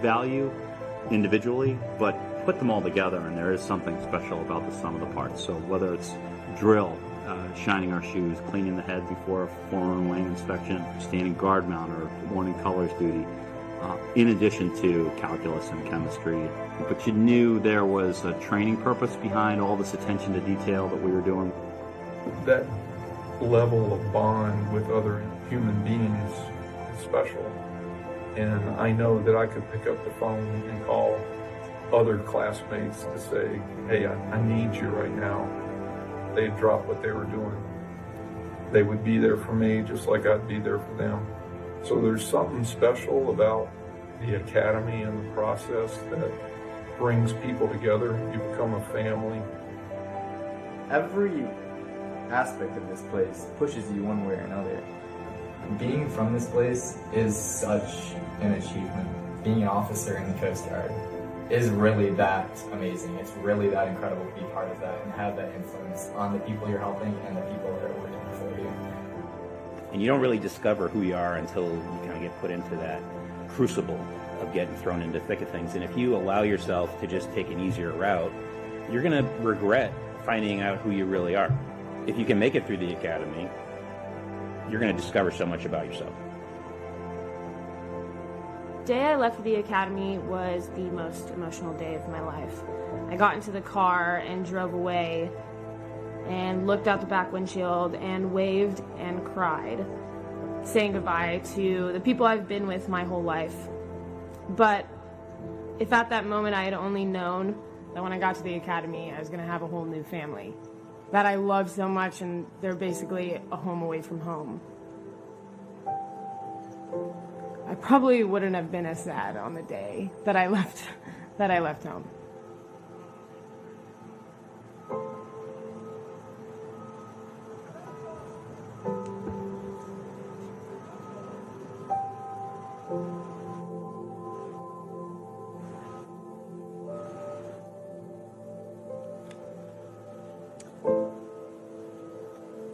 value individually, but put them all together and there is something special about the sum of the parts. So whether it's drill, shining our shoes, cleaning the head before a foreman wing inspection, standing guard mount or morning colors duty, in addition to calculus and chemistry. But you knew there was a training purpose behind all this attention to detail that we were doing. That level of bond with other human beings is special. And I know that I could pick up the phone and call other classmates to say, hey, I need you right now. They'd drop what they were doing. They would be there for me just like I'd be there for them. So there's something special about the academy and the process that brings people together. You become a family. Every aspect of this place pushes you one way or another. Being from this place is such an achievement. Being an officer in the Coast Guard is really that amazing. It's really that incredible to be part of that and have that influence on the people you're helping and the people that are working for you. And you don't really discover who you are until you kind of get put into that crucible of getting thrown into the thick of things. And if you allow yourself to just take an easier route, you're going to regret finding out who you really are. If you can make it through the academy, you're going to discover so much about yourself. The day I left for the academy was the most emotional day of my life. I got into the car and drove away and looked out the back windshield and waved and cried, saying goodbye to the people I've been with my whole life. But if at that moment I had only known that when I got to the academy I was going to have a whole new family that I love so much, and they're basically a home away from home, I probably wouldn't have been as sad on the day that I left home.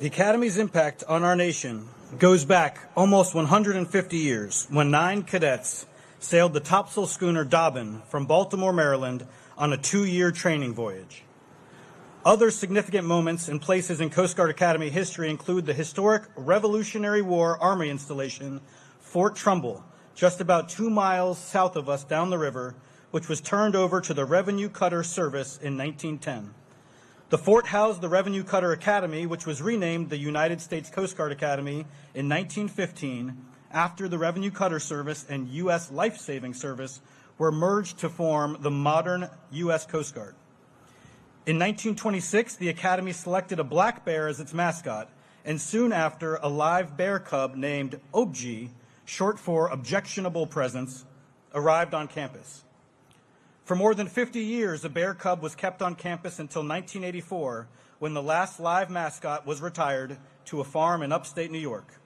The Academy's impact on our nation goes back almost 150 years when 9 cadets sailed the topsail schooner Dobbin from Baltimore, Maryland on a 2-year training voyage. Other significant moments and places in Coast Guard Academy history include the historic Revolutionary War Army installation, Fort Trumbull, just about 2 miles south of us down the river, which was turned over to the Revenue Cutter Service in 1910. The fort housed the Revenue Cutter Academy, which was renamed the United States Coast Guard Academy in 1915 after the Revenue Cutter Service and U.S. Life Saving Service were merged to form the modern U.S. Coast Guard. In 1926, the Academy selected a black bear as its mascot, and soon after, a live bear cub named OBJ, short for Objectionable Presence, arrived on campus. For more than 50 years, a bear cub was kept on campus until 1984, when the last live mascot was retired to a farm in upstate New York.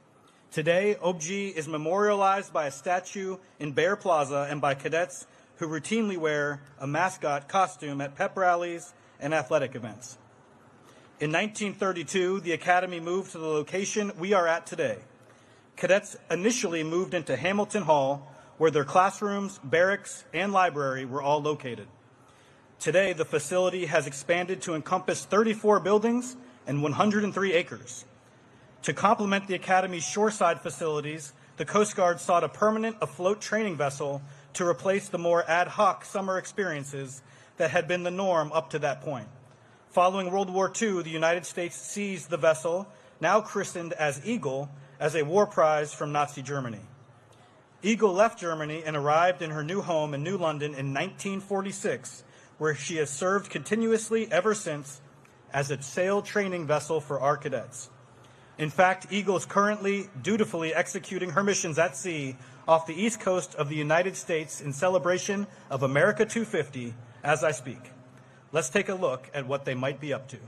Today, OBJ is memorialized by a statue in Bear Plaza and by cadets who routinely wear a mascot costume at pep rallies and athletic events. In 1932, the Academy moved to the location we are at today. Cadets initially moved into Hamilton Hall, where their classrooms, barracks, and library were all located. Today, the facility has expanded to encompass 34 buildings and 103 acres. To complement the Academy's shoreside facilities, the Coast Guard sought a permanent afloat training vessel to replace the more ad hoc summer experiences that had been the norm up to that point. Following World War II, the United States seized the vessel, now christened as Eagle, as a war prize from Nazi Germany. Eagle left Germany and arrived in her new home in New London in 1946, where she has served continuously ever since as a sail training vessel for our cadets. In fact, Eagle is currently dutifully executing her missions at sea off the east coast of the United States in celebration of America 250 as I speak. Let's take a look at what they might be up to.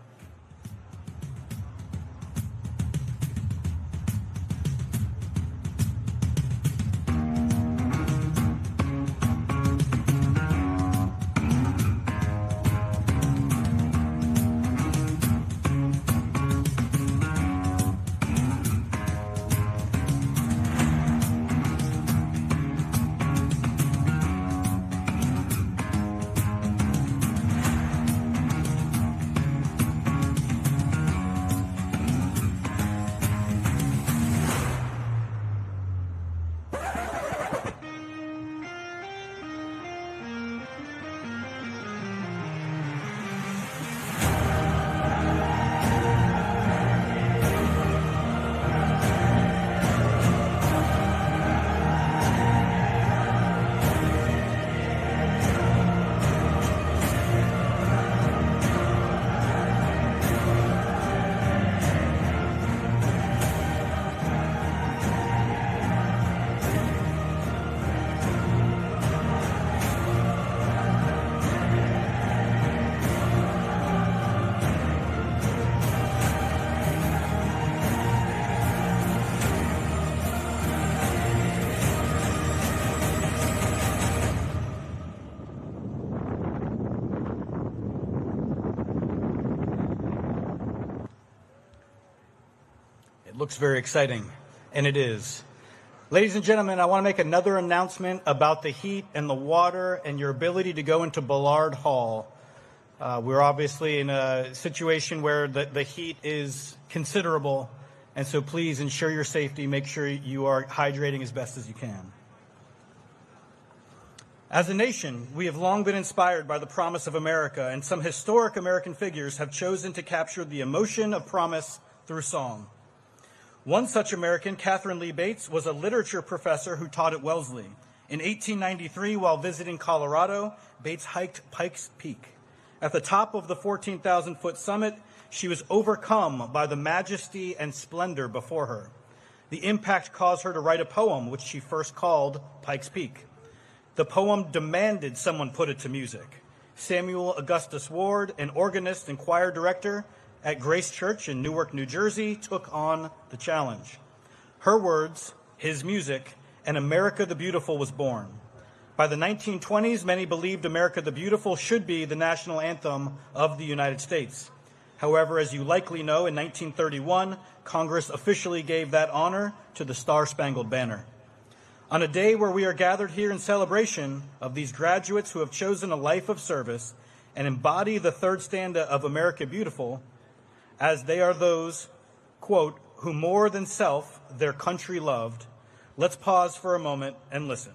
looks very exciting, and it is. Ladies and gentlemen, I want to make another announcement about the heat and the water and your ability to go into Ballard Hall. We're obviously in a situation where the heat is considerable, and so please ensure your safety. Make sure you are hydrating as best as you can. As a nation, we have long been inspired by the promise of America, and some historic American figures have chosen to capture the emotion of promise through song. One such American, Catherine Lee Bates, was a literature professor who taught at Wellesley. In 1893, while visiting Colorado, Bates hiked Pikes Peak. At the top of the 14,000-foot summit, she was overcome by the majesty and splendor before her. The impact caused her to write a poem, which she first called Pikes Peak. The poem demanded someone put it to music. Samuel Augustus Ward, an organist and choir director at Grace Church in Newark, New Jersey, took on the challenge. Her words, his music, and America the Beautiful was born. By the 1920s, many believed America the Beautiful should be the national anthem of the United States. However, as you likely know, in 1931, Congress officially gave that honor to the Star-Spangled Banner. On a day where we are gathered here in celebration of these graduates who have chosen a life of service and embody the third stanza of America Beautiful, as they are those, quote, who more than self their country loved, let's pause for a moment and listen.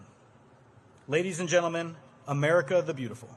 Ladies and gentlemen, America the Beautiful.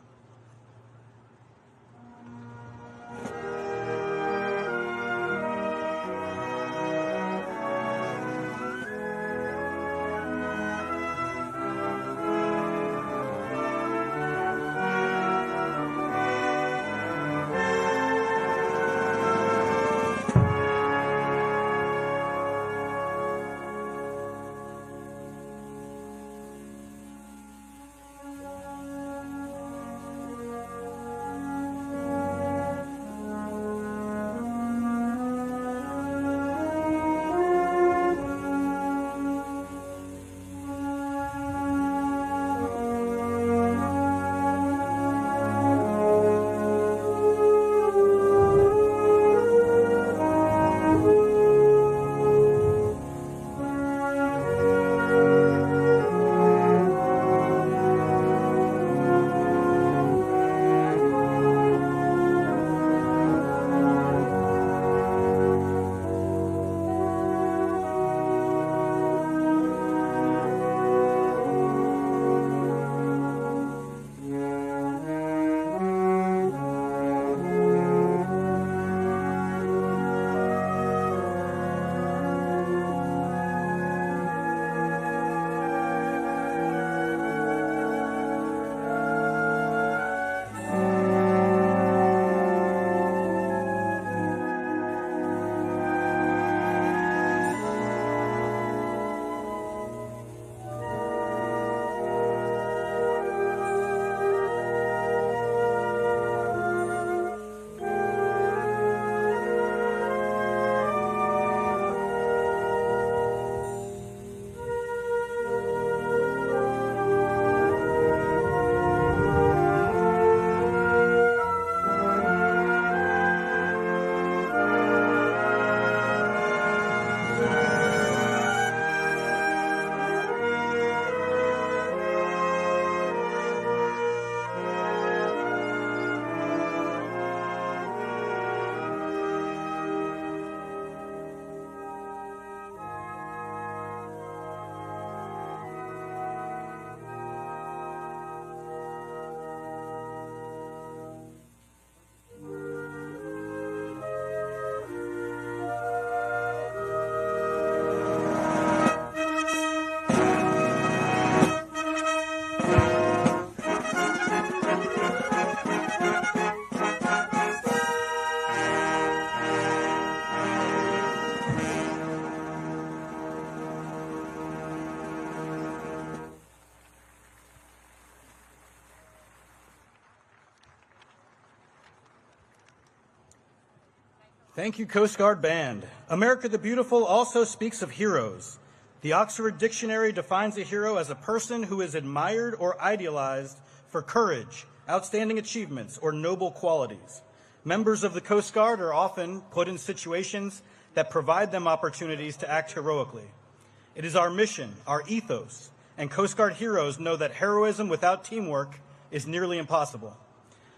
Thank you, Coast Guard Band. America the Beautiful also speaks of heroes. The Oxford Dictionary defines a hero as a person who is admired or idealized for courage, outstanding achievements, or noble qualities. Members of the Coast Guard are often put in situations that provide them opportunities to act heroically. It is our mission, our ethos, and Coast Guard heroes know that heroism without teamwork is nearly impossible.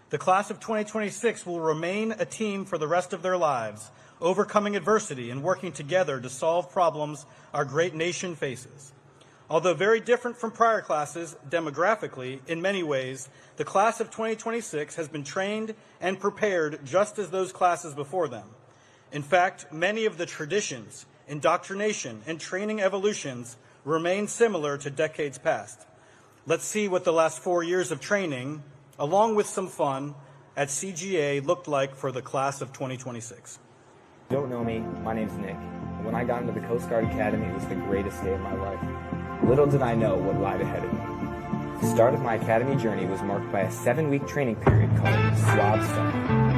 The class of 2026 will remain a team for the rest of their lives, overcoming adversity and working together to solve problems our great nation faces. Although very different from prior classes demographically, in many ways, the class of 2026 has been trained and prepared just as those classes before them. In fact, many of the traditions, indoctrination, and training evolutions remain similar to decades past. Let's see what the last 4 years of training, along with some fun, at CGA looked like for the class of 2026. If you don't know me, my name's Nick. When I got into the Coast Guard Academy, it was the greatest day of my life. Little did I know what lied ahead of me. The start of my academy journey was marked by a 7-week training period called Swab Summer.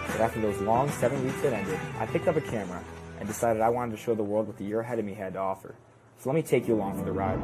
But after those long 7 weeks had ended, I picked up a camera and decided I wanted to show the world what the year ahead of me had to offer. So let me take you along for the ride.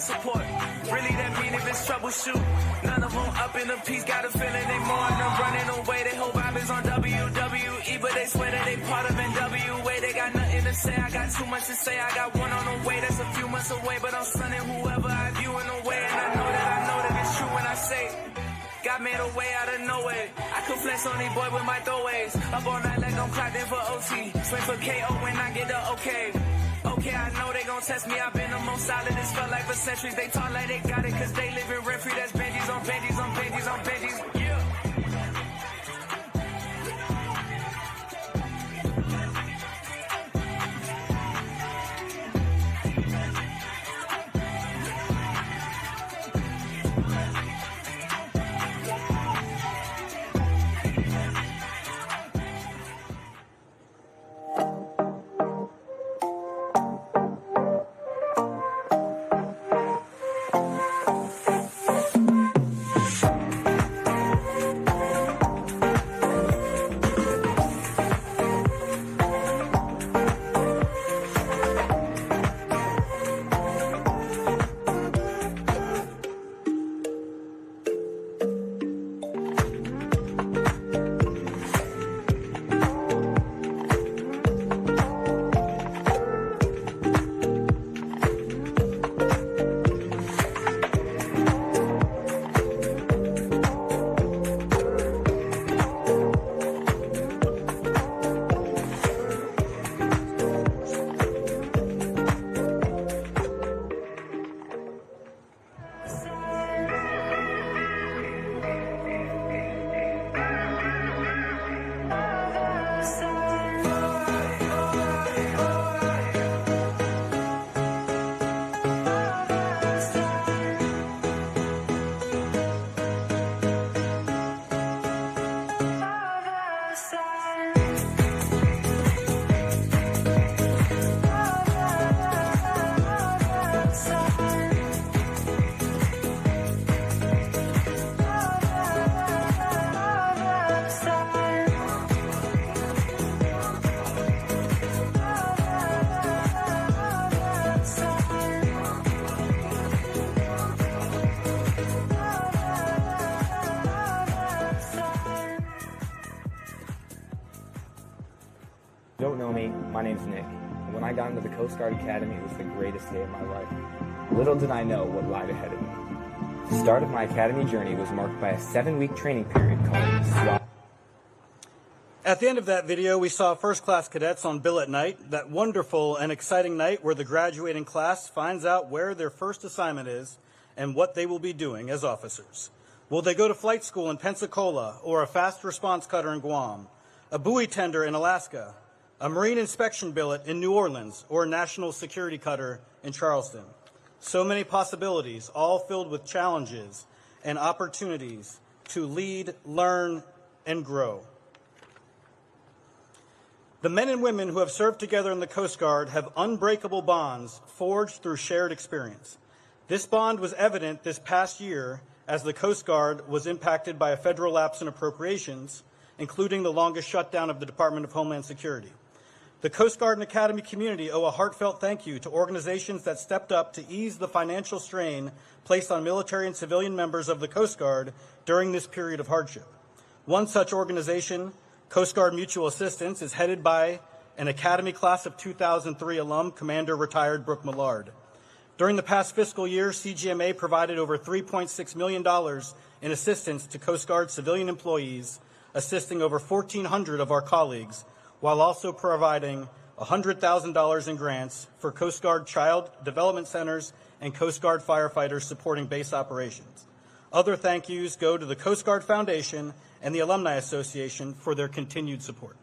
Support. Really, that mean if it's troubleshoot. None of them up in the piece, got a feeling they more and them running away. They whole vibe is on WWE, but they swear that they part of NWA. They got nothing to say, I got too much to say. I got one on the way, that's a few months away, but I'm sunning whoever I view in a way. And I know that it's true when I say God made a way out of nowhere. I could flex on these boy with my throwaways. Up all night like I'm clocked in for OT. Swing for KO when I get the okay. Okay, I know they gon' test me. I've been the most solid. This felt like for centuries. They talk like they got it, cause they live in rent free. That's Benjis on Benjis on Benjis on Benjis. Yeah. My name's Nick. When I got into the Coast Guard Academy, it was the greatest day of my life. Little did I know what lied ahead of me. The start of my academy journey was marked by a 7-week training period called SWAT. At the end of that video, we saw first-class cadets on billet night, that wonderful and exciting night where the graduating class finds out where their first assignment is and what they will be doing as officers. Will they go to flight school in Pensacola or a fast response cutter in Guam, a buoy tender in Alaska, a marine inspection billet in New Orleans, or a national security cutter in Charleston? So many possibilities, all filled with challenges and opportunities to lead, learn, and grow. The men and women who have served together in the Coast Guard have unbreakable bonds forged through shared experience. This bond was evident this past year as the Coast Guard was impacted by a federal lapse in appropriations, including the longest shutdown of the Department of Homeland Security. The Coast Guard and Academy community owe a heartfelt thank you to organizations that stepped up to ease the financial strain placed on military and civilian members of the Coast Guard during this period of hardship. One such organization, Coast Guard Mutual Assistance, is headed by an Academy Class of 2003 alum, Commander Retired Brooke Millard. During the past fiscal year, CGMA provided over $3.6 million in assistance to Coast Guard civilian employees, assisting over 1,400 of our colleagues, while also providing $100,000 in grants for Coast Guard Child Development Centers and Coast Guard firefighters supporting base operations. Other thank yous go to the Coast Guard Foundation and the Alumni Association for their continued support.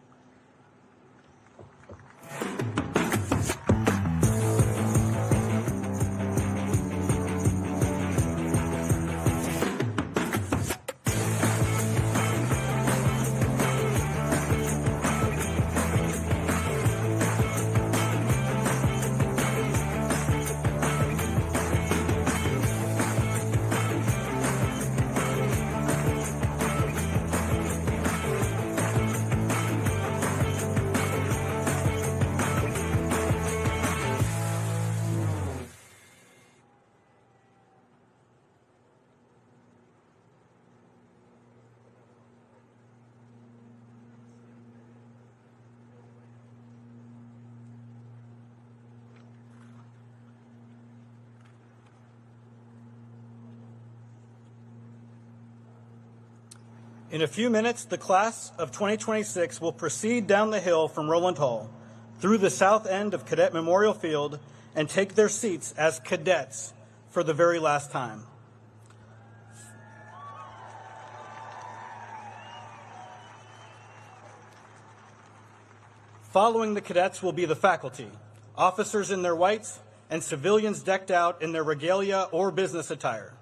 In a few minutes, the class of 2026 will proceed down the hill from Rowland Hall, through the south end of Cadet Memorial Field, and take their seats as cadets for the very last time. Following the cadets will be the faculty, officers in their whites, and civilians decked out in their regalia or business attire.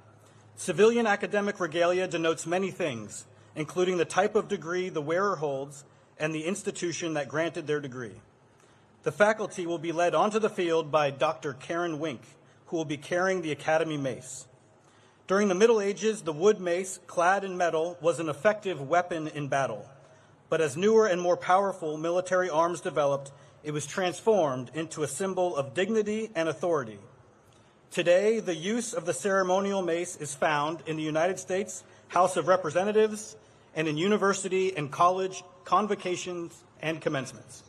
Civilian academic regalia denotes many things, including the type of degree the wearer holds and the institution that granted their degree. The faculty will be led onto the field by Dr. Karen Wink, who will be carrying the Academy mace. During the Middle Ages, the wood mace, clad in metal, was an effective weapon in battle. But as newer and more powerful military arms developed, it was transformed into a symbol of dignity and authority. Today, the use of the ceremonial mace is found in the United States House of Representatives and in university and college convocations and commencements.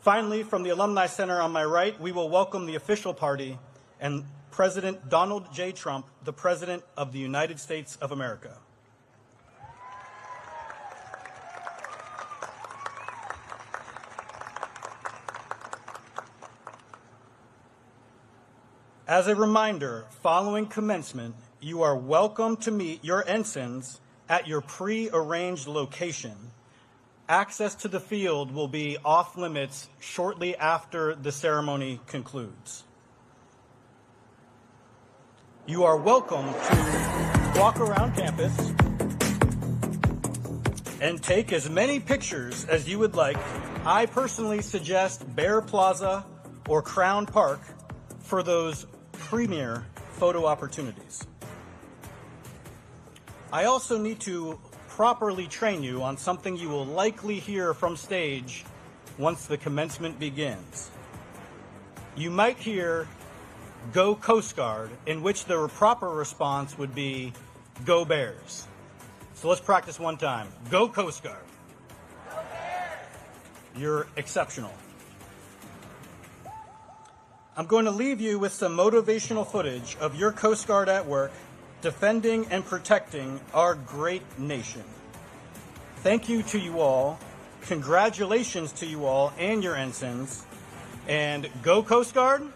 Finally, from the Alumni Center on my right, we will welcome the official party and President Donald J. Trump, the President of the United States of America. As a reminder, following commencement, you are welcome to meet your ensigns at your pre-arranged location. Access to the field will be off limits shortly after the ceremony concludes. You are welcome to walk around campus and take as many pictures as you would like. I personally suggest Bear Plaza or Crown Park for those premier photo opportunities. I also need to properly train you on something you will likely hear from stage once the commencement begins. You might hear "Go Coast Guard," in which the proper response would be "Go Bears." So let's practice one time. Go Coast Guard. Go Bears. You're exceptional. I'm going to leave you with some motivational footage of your Coast Guard at work, defending and protecting our great nation. Thank you to you all. Congratulations to you all and your ensigns. And go Coast Guard!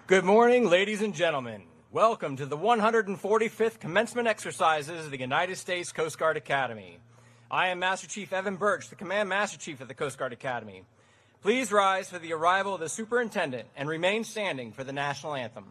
Good morning, ladies and gentlemen. Welcome to the 145th Commencement Exercises of the United States Coast Guard Academy. I am Master Chief Evan Birch, the Command Master Chief of the Coast Guard Academy. Please rise for the arrival of the Superintendent and remain standing for the National Anthem.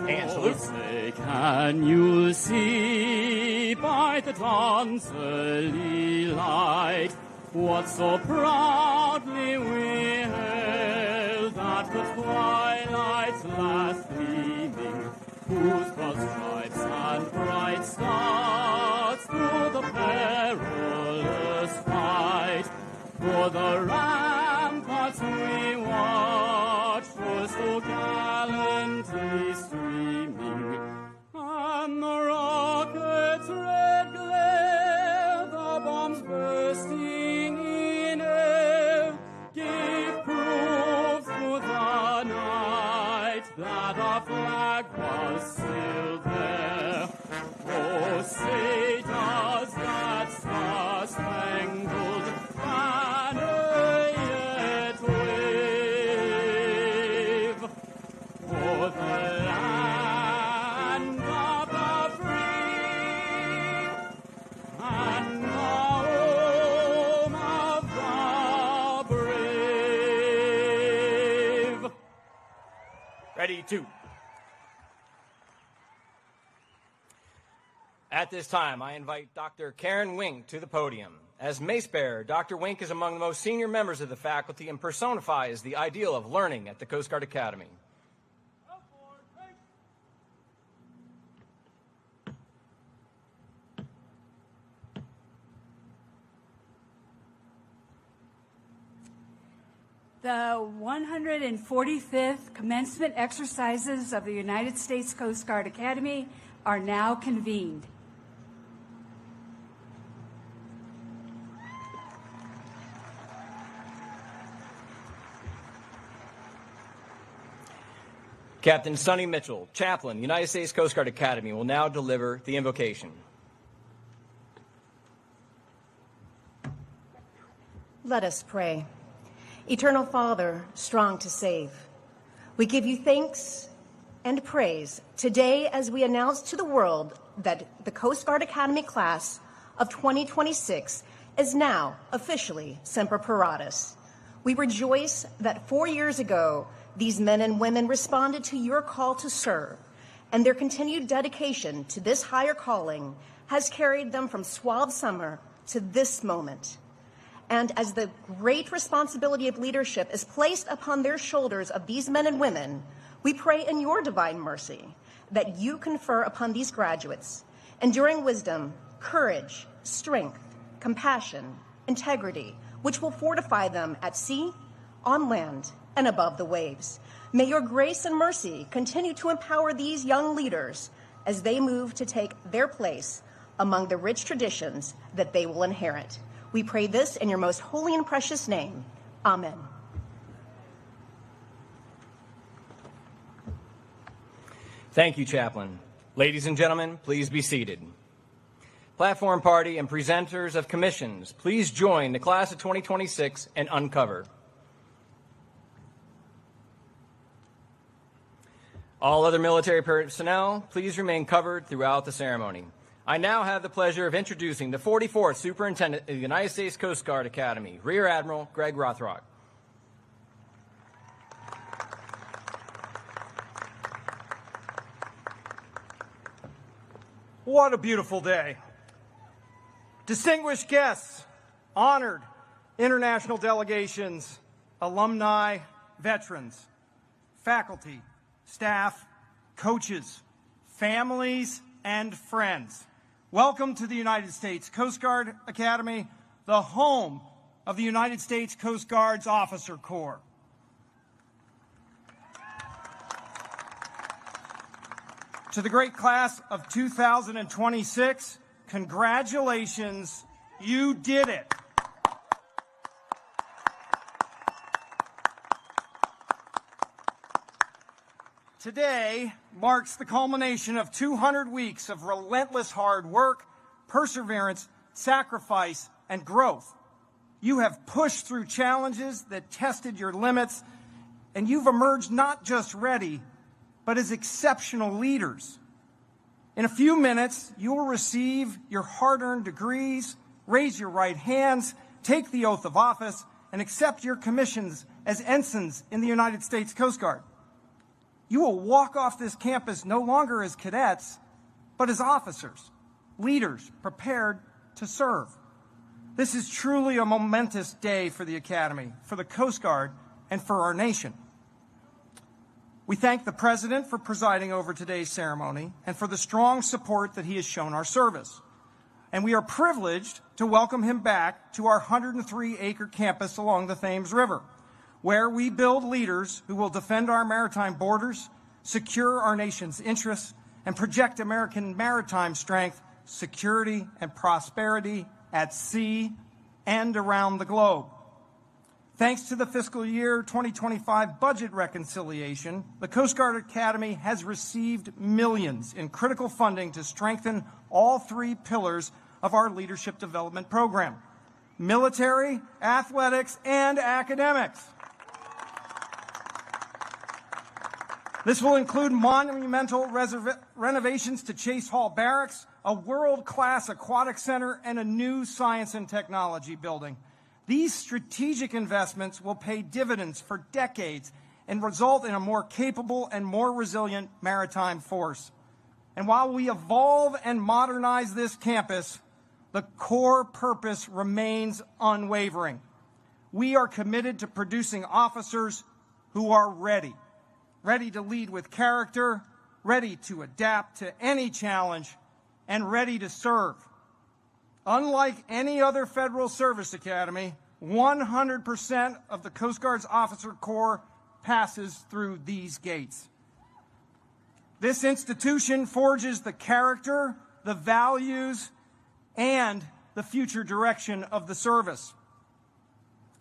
And salute. Say, can you see by the dawn's early light what so proudly we hailed at the twilight's last gleaming, whose broad stripes and bright stars through the perilous fight for the ramparts we watched were so gallantly streaming, and the rockets' red glare, the bombs bursting in air, gave proof through the night that our flag was still there. Oh, say does that star-spangled banner yet wave for the land of the free and the home of the brave? Ready, two. At this time, I invite Dr. Karen Wink to the podium. As mace bearer, Dr. Wink is among the most senior members of the faculty and personifies the ideal of learning at the Coast Guard Academy. The 145th Commencement Exercises of the United States Coast Guard Academy are now convened. Captain Sonny Mitchell, Chaplain, United States Coast Guard Academy, will now deliver the invocation. Let us pray. Eternal Father, strong to save, we give you thanks and praise today as we announce to the world that the Coast Guard Academy class of 2026 is now officially Semper Paratus. We rejoice that 4 years ago, these men and women responded to your call to serve, and their continued dedication to this higher calling has carried them from suave summer to this moment. And as the great responsibility of leadership is placed upon their shoulders of these men and women, we pray in your divine mercy that you confer upon these graduates enduring wisdom, courage, strength, compassion, integrity, which will fortify them at sea, on land, and above the waves. May your grace and mercy continue to empower these young leaders as they move to take their place among the rich traditions that they will inherit. We pray this in your most holy and precious name. Amen. Thank you, Chaplain. Ladies and gentlemen, please be seated. Platform party and presenters of commissions, please join the class of 2026 and uncover. All other military personnel, please remain covered throughout the ceremony. I now have the pleasure of introducing the 44th Superintendent of the United States Coast Guard Academy, Rear Admiral Greg Rothrock. What a beautiful day. Distinguished guests, honored international delegations, alumni, veterans, faculty, staff, coaches, families, and friends. Welcome to the United States Coast Guard Academy, the home of the United States Coast Guard's Officer Corps. To the great class of 2026, congratulations, you did it. Today marks the culmination of 200 weeks of relentless hard work, perseverance, sacrifice, and growth. You have pushed through challenges that tested your limits, and you've emerged not just ready, but as exceptional leaders. In a few minutes, you will receive your hard-earned degrees, raise your right hands, take the oath of office, and accept your commissions as ensigns in the United States Coast Guard. You will walk off this campus no longer as cadets, but as officers, leaders prepared to serve. This is truly a momentous day for the Academy, for the Coast Guard, and for our nation. We thank the President for presiding over today's ceremony and for the strong support that he has shown our service. And we are privileged to welcome him back to our 103-acre campus along the Thames River, where we build leaders who will defend our maritime borders, secure our nation's interests, and project American maritime strength, security, and prosperity at sea and around the globe. Thanks to the fiscal year 2025 budget reconciliation, the Coast Guard Academy has received millions in critical funding to strengthen all three pillars of our leadership development program: military, athletics, and academics. This will include monumental renovations to Chase Hall Barracks, a world-class aquatic center, and a new science and technology building. These strategic investments will pay dividends for decades and result in a more capable and more resilient maritime force. And while we evolve and modernize this campus, the core purpose remains unwavering. We are committed to producing officers who are ready to lead with character, ready to adapt to any challenge, and ready to serve. Unlike any other federal service academy, 100% of the Coast Guard's Officer Corps passes through these gates. This institution forges the character, the values, and the future direction of the service.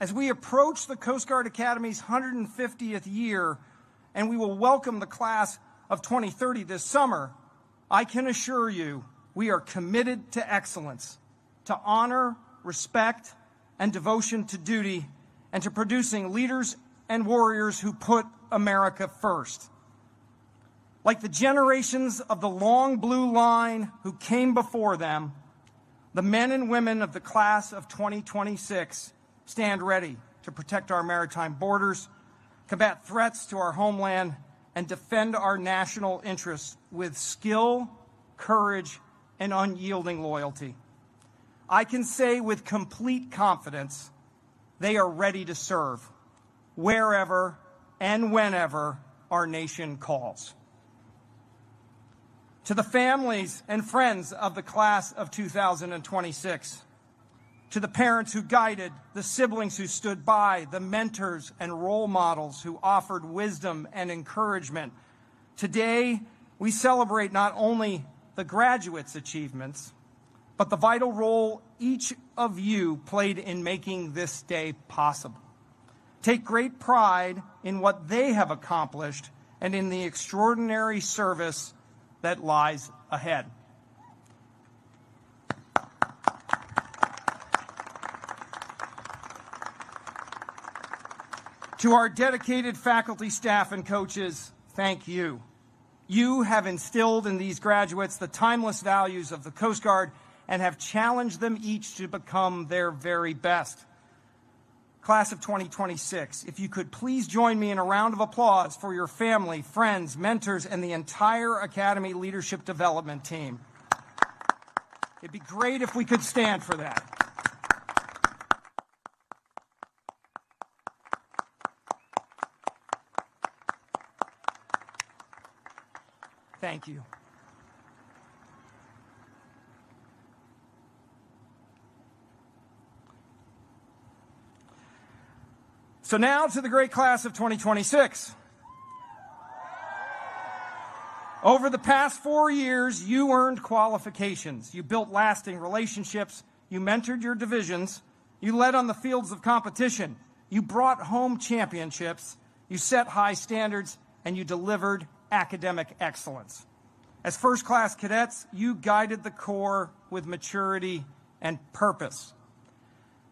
As we approach the Coast Guard Academy's 150th year, and we will welcome the class of 2030 this summer, I can assure you we are committed to excellence, to honor, respect, and devotion to duty, and to producing leaders and warriors who put America first. Like the generations of the long blue line who came before them, the men and women of the class of 2026 stand ready to protect our maritime borders, combat threats to our homeland, and defend our national interests with skill, courage, and unyielding loyalty. I can say with complete confidence, they are ready to serve wherever and whenever our nation calls. To the families and friends of the class of 2026, to the parents who guided, the siblings who stood by, the mentors and role models who offered wisdom and encouragement, today we celebrate not only the graduates' achievements, but the vital role each of you played in making this day possible. Take great pride in what they have accomplished and in the extraordinary service that lies ahead. To our dedicated faculty, staff, and coaches, thank you. You have instilled in these graduates the timeless values of the Coast Guard and have challenged them each to become their very best. Class of 2026, if you could please join me in a round of applause for your family, friends, mentors, and the entire Academy Leadership Development team. It'd be great if we could stand for that. Thank you. So now to the great class of 2026. Over the past 4 years, you earned qualifications. You built lasting relationships. You mentored your divisions. You led on the fields of competition. You brought home championships. You set high standards, and you delivered academic excellence. As first-class cadets, you guided the Corps with maturity and purpose.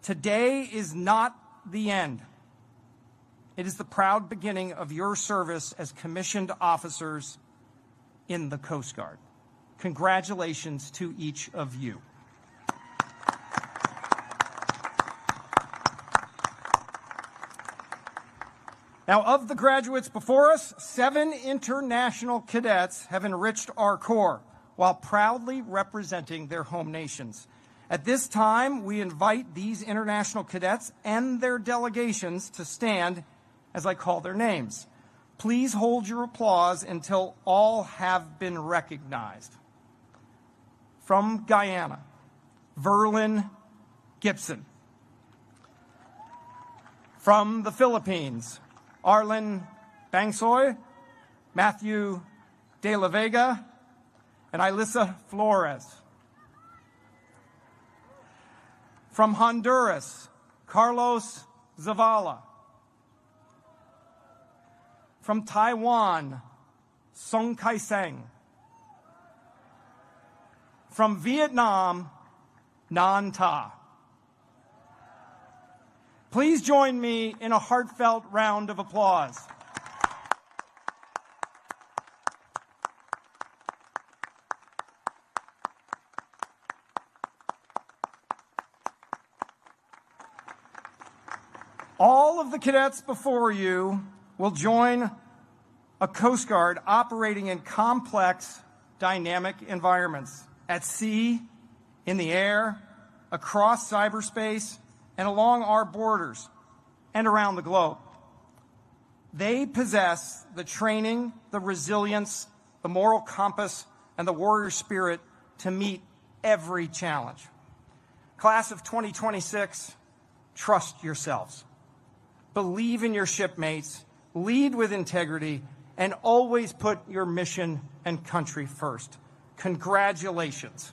Today is not the end. It is the proud beginning of your service as commissioned officers in the Coast Guard. Congratulations to each of you. Now, of the graduates before us, 7 international cadets have enriched our Corps while proudly representing their home nations. At this time, we invite these international cadets and their delegations to stand as I call their names. Please hold your applause until all have been recognized. From Guyana, Verlin Gibson. From the Philippines, Arlen Bangsoy, Matthew De La Vega, and Ilissa Flores. From Honduras, Carlos Zavala. From Taiwan, Song Kai-seng. From Vietnam, Nan Ta. Please join me in a heartfelt round of applause. All of the cadets before you will join a Coast Guard operating in complex, dynamic environments at sea, in the air, across cyberspace, and along our borders and around the globe. They possess the training, the resilience, the moral compass, and the warrior spirit to meet every challenge. Class of 2026, trust yourselves. Believe in your shipmates, lead with integrity, and always put your mission and country first. Congratulations.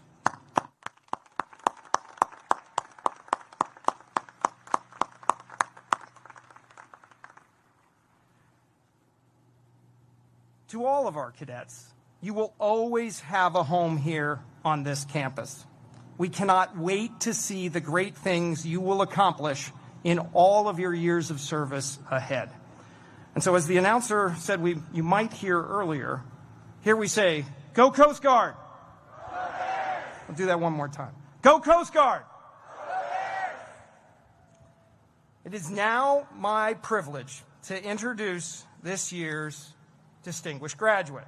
To all of our cadets, you will always have a home here on this campus. We cannot wait to see the great things you will accomplish in all of your years of service ahead. And so, as the announcer said you might hear earlier, here we say, go Coast Guard! I'll do that one more time. Go Coast Guard! It is now my privilege to introduce this year's distinguished graduate.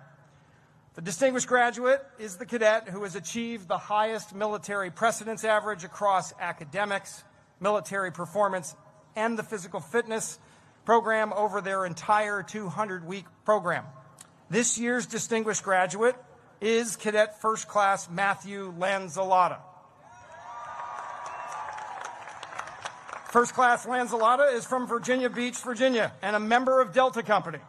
The distinguished graduate is the cadet who has achieved the highest military precedence average across academics, military performance, and the physical fitness program over their entire 200-week program. This year's distinguished graduate is Cadet First Class Matthew Lanzalata. First Class Lanzalata is from Virginia Beach, Virginia, and a member of Delta Company.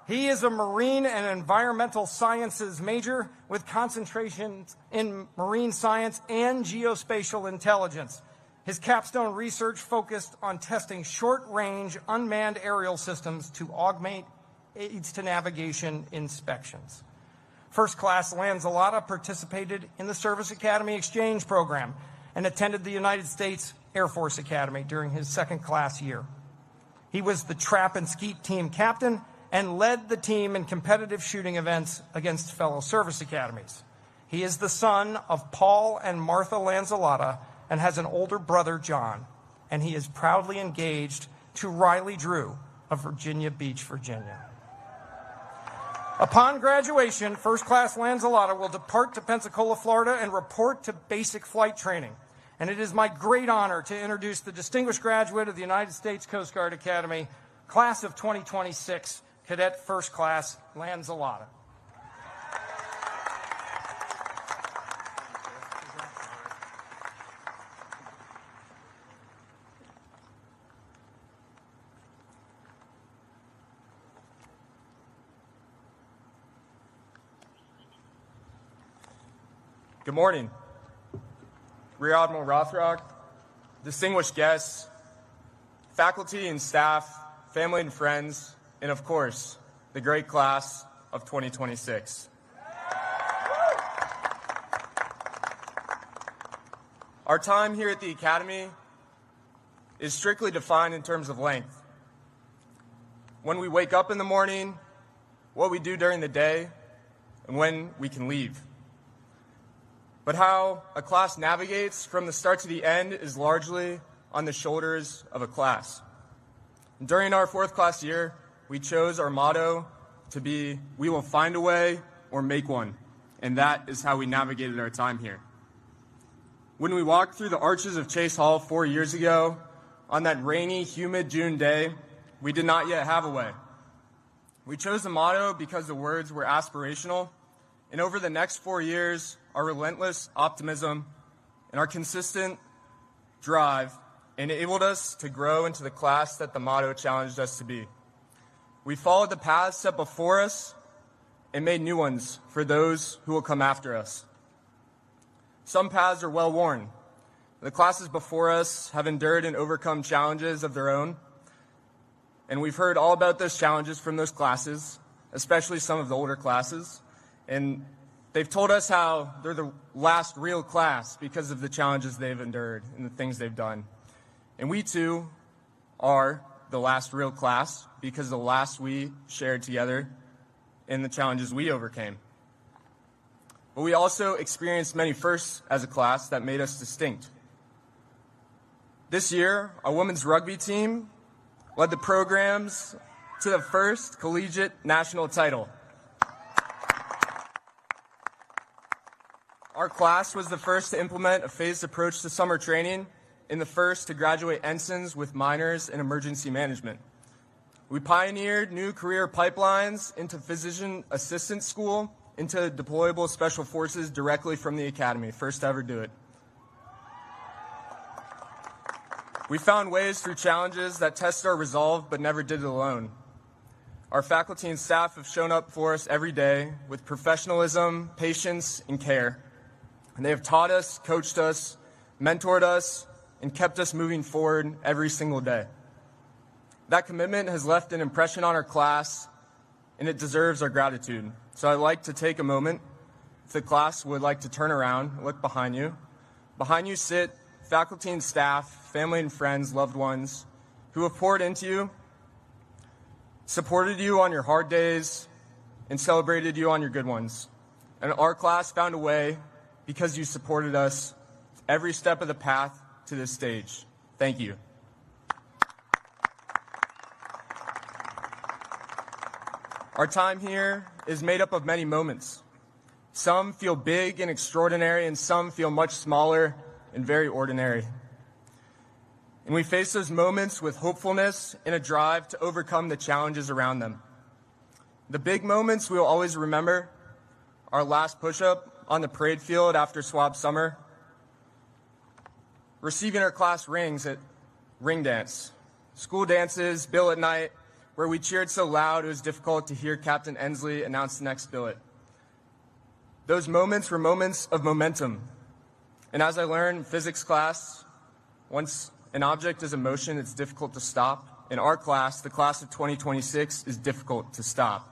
He is a marine and environmental sciences major with concentrations in marine science and geospatial intelligence. His capstone research focused on testing short-range unmanned aerial systems to augment aids to navigation inspections. First Class Lanzalata participated in the Service Academy Exchange Program and attended the United States Air Force Academy during his second class year. He was the trap and skeet team captain and led the team in competitive shooting events against fellow service academies. He is the son of Paul and Martha Lanzalotta and has an older brother, John, and he is proudly engaged to Riley Drew of Virginia Beach, Virginia. Upon graduation, First Class Lanzalotta will depart to Pensacola, Florida, and report to basic flight training. And it is my great honor to introduce the distinguished graduate of the United States Coast Guard Academy, class of 2026, Cadet First Class Lanzalotta. Good morning, Rear Admiral Rothrock, distinguished guests, faculty and staff, family and friends, and of course, the great class of 2026. Our time here at the Academy is strictly defined in terms of length. When we wake up in the morning, what we do during the day, and when we can leave. But how a class navigates from the start to the end is largely on the shoulders of a class. During our fourth class year, we chose our motto to be, "We will find a way or make one," and that is how we navigated our time here. When we walked through the arches of Chase Hall 4 years ago, on that rainy, humid June day, we did not yet have a way. We chose the motto because the words were aspirational, and over the next 4 years, our relentless optimism and our consistent drive enabled us to grow into the class that the motto challenged us to be. We followed the paths set before us and made new ones for those who will come after us. Some paths are well worn. The classes before us have endured and overcome challenges of their own, and we've heard all about those challenges from those classes, especially some of the older classes, and they've told us how they're the last real class because of the challenges they've endured and the things they've done. And we too are the last real class because the last we shared together and the challenges we overcame. But we also experienced many firsts as a class that made us distinct. This year, our women's rugby team led the programs to the first collegiate national title. Our class was the first to implement a phased approach to summer training and the first to graduate ensigns with minors in emergency management. We pioneered new career pipelines into physician assistant school, into deployable special forces directly from the Academy, first to ever do it. We found ways through challenges that tested our resolve but never did it alone. Our faculty and staff have shown up for us every day with professionalism, patience, and care. And they have taught us, coached us, mentored us, and kept us moving forward every single day. That commitment has left an impression on our class, and it deserves our gratitude. So I'd like to take a moment, if the class would like to turn around, look behind you. Behind you sit faculty and staff, family and friends, loved ones, who have poured into you, supported you on your hard days, and celebrated you on your good ones. And our class found a way because you supported us every step of the path to this stage. Thank you. Our time here is made up of many moments. Some feel big and extraordinary, and some feel much smaller and very ordinary. And we face those moments with hopefulness and a drive to overcome the challenges around them. The big moments we will always remember: our last push-up on the parade field after swab summer, receiving our class rings at ring dance, school dances, billet night, where we cheered so loud it was difficult to hear Captain Ensley announce the next billet. Those moments were moments of momentum. And as I learned in physics class, once an object is in motion, it's difficult to stop. In our class, the class of 2026, is difficult to stop.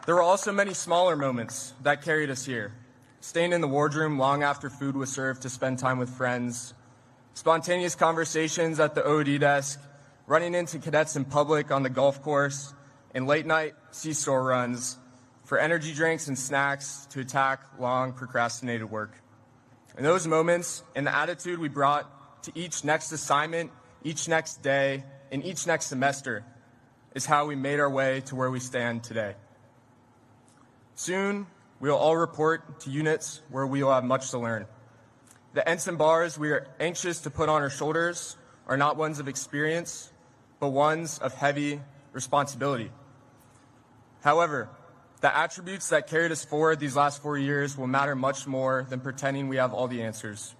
There were also many smaller moments that carried us here. Staying in the wardroom long after food was served to spend time with friends, spontaneous conversations at the OD desk, running into cadets in public on the golf course, and late-night C-store runs for energy drinks and snacks to attack long procrastinated work. In those moments, and the attitude we brought to each next assignment, each next day, and each next semester is how we made our way to where we stand today. Soon, we will all report to units where we will have much to learn. The ensign bars we are anxious to put on our shoulders are not ones of experience, but ones of heavy responsibility. However, the attributes that carried us forward these last 4 years will matter much more than pretending we have all the answers.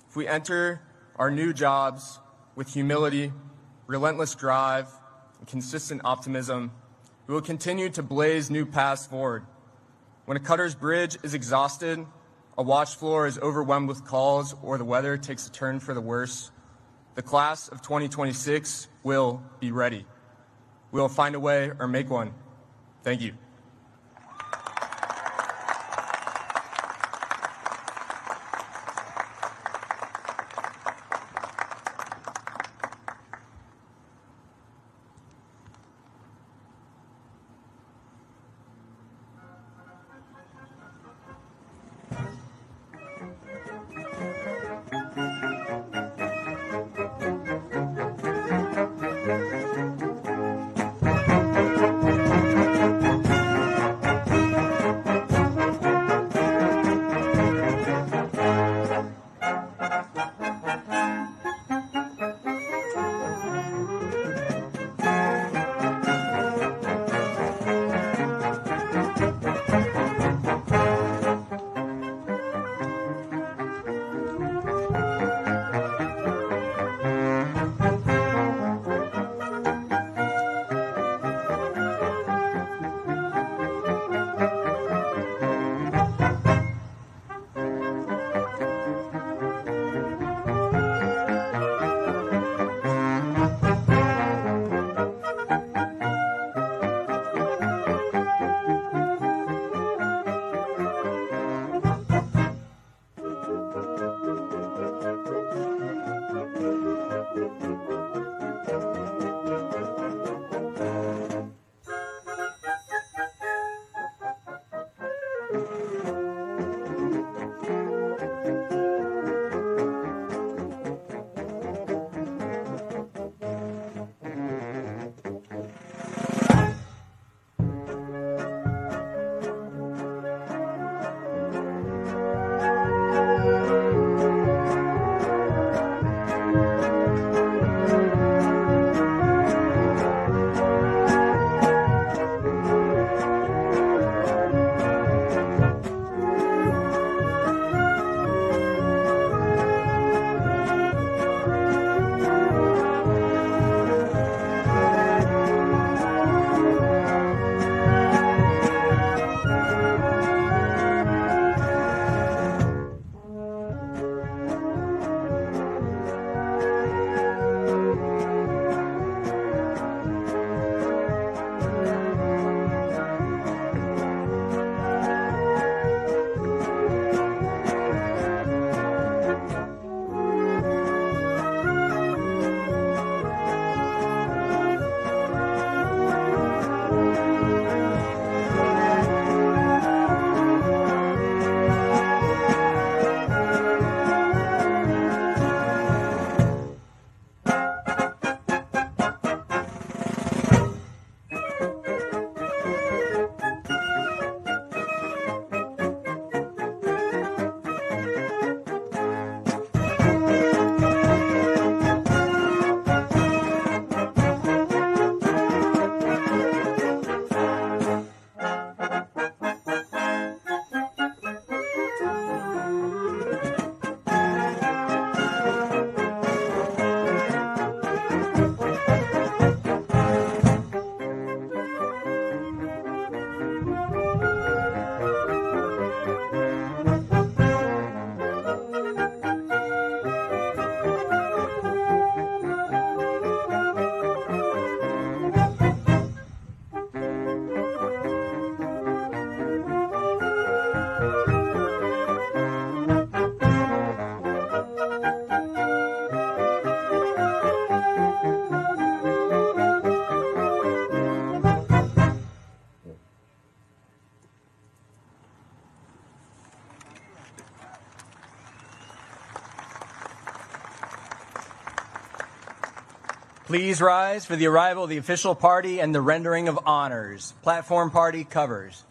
If we enter our new jobs with humility, relentless drive, and consistent optimism, we will continue to blaze new paths forward. When a cutter's bridge is exhausted, a watch floor is overwhelmed with calls, or the weather takes a turn for the worse, the class of 2026 will be ready. We will find a way or make one. Thank you. Please rise for the arrival of the official party and the rendering of honors. Platform party covers.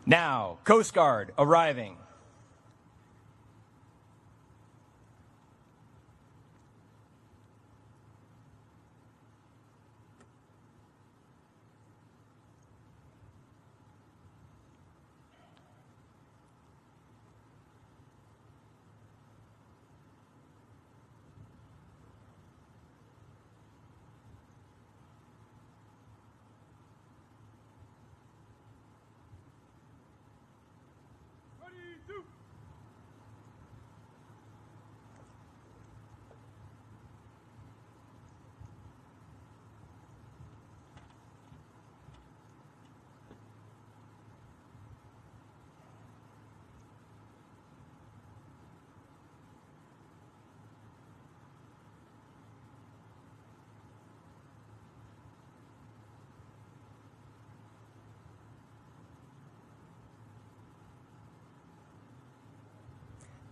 Now, Coast Guard arriving.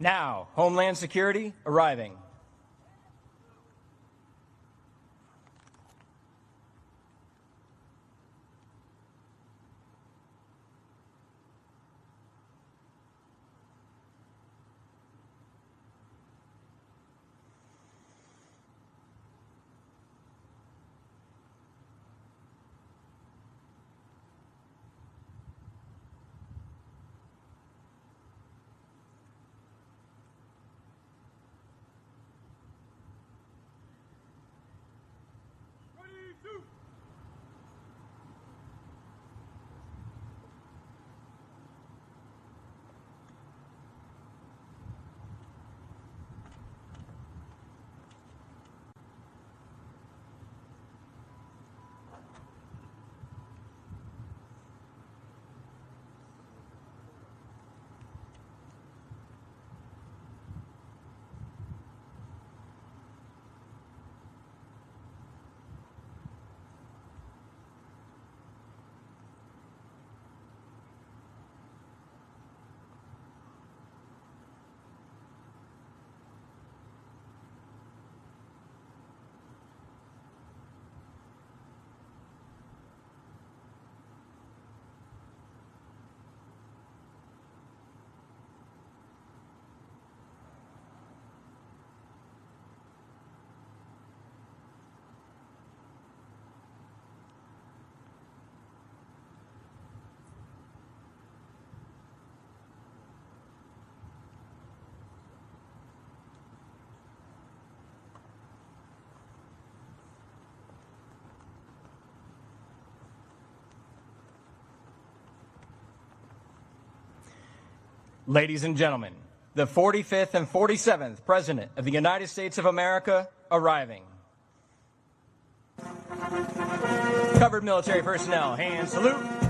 Now, Homeland Security arriving. Ladies and gentlemen, the 45th and 47th President of the United States of America arriving. Covered military personnel, hand salute.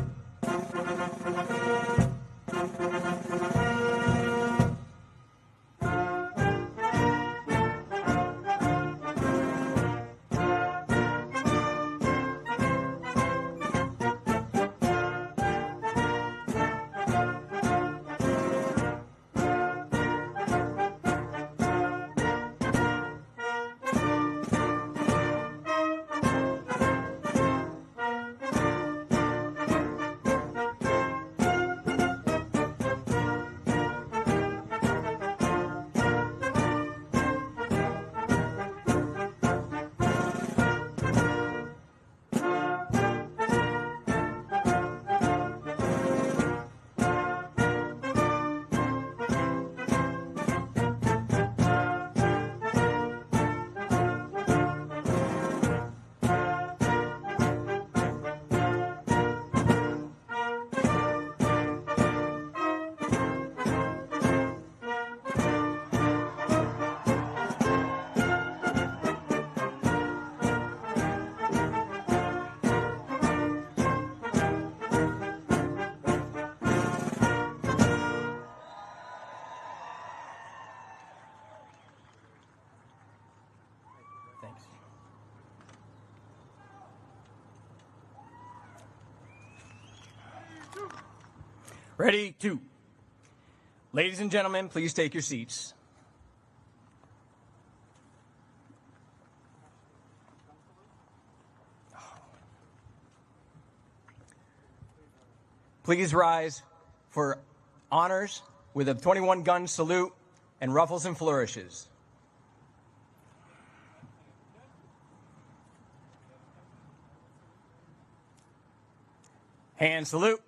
Ready, 2. Ladies and gentlemen, please take your seats. Please rise for honors with a 21-gun salute and ruffles and flourishes. Hand salute.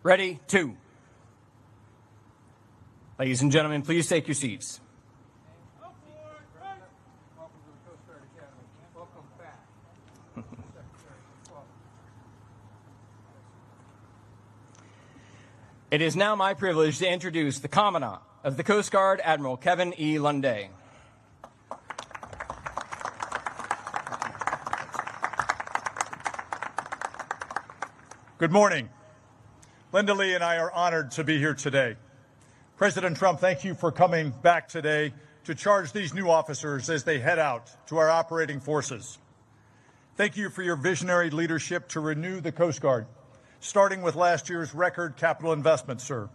Ready, 2. Ladies and gentlemen, please take your seats. Welcome to the Coast Guard Academy. Welcome back. It is now my privilege to introduce the Commandant of the Coast Guard, Admiral Kevin E. Lunday. Good morning. Linda Lee and I are honored to be here today. President Trump, thank you for coming back today to charge these new officers as they head out to our operating forces. Thank you for your visionary leadership to renew the Coast Guard, starting with last year's record capital investment, sir,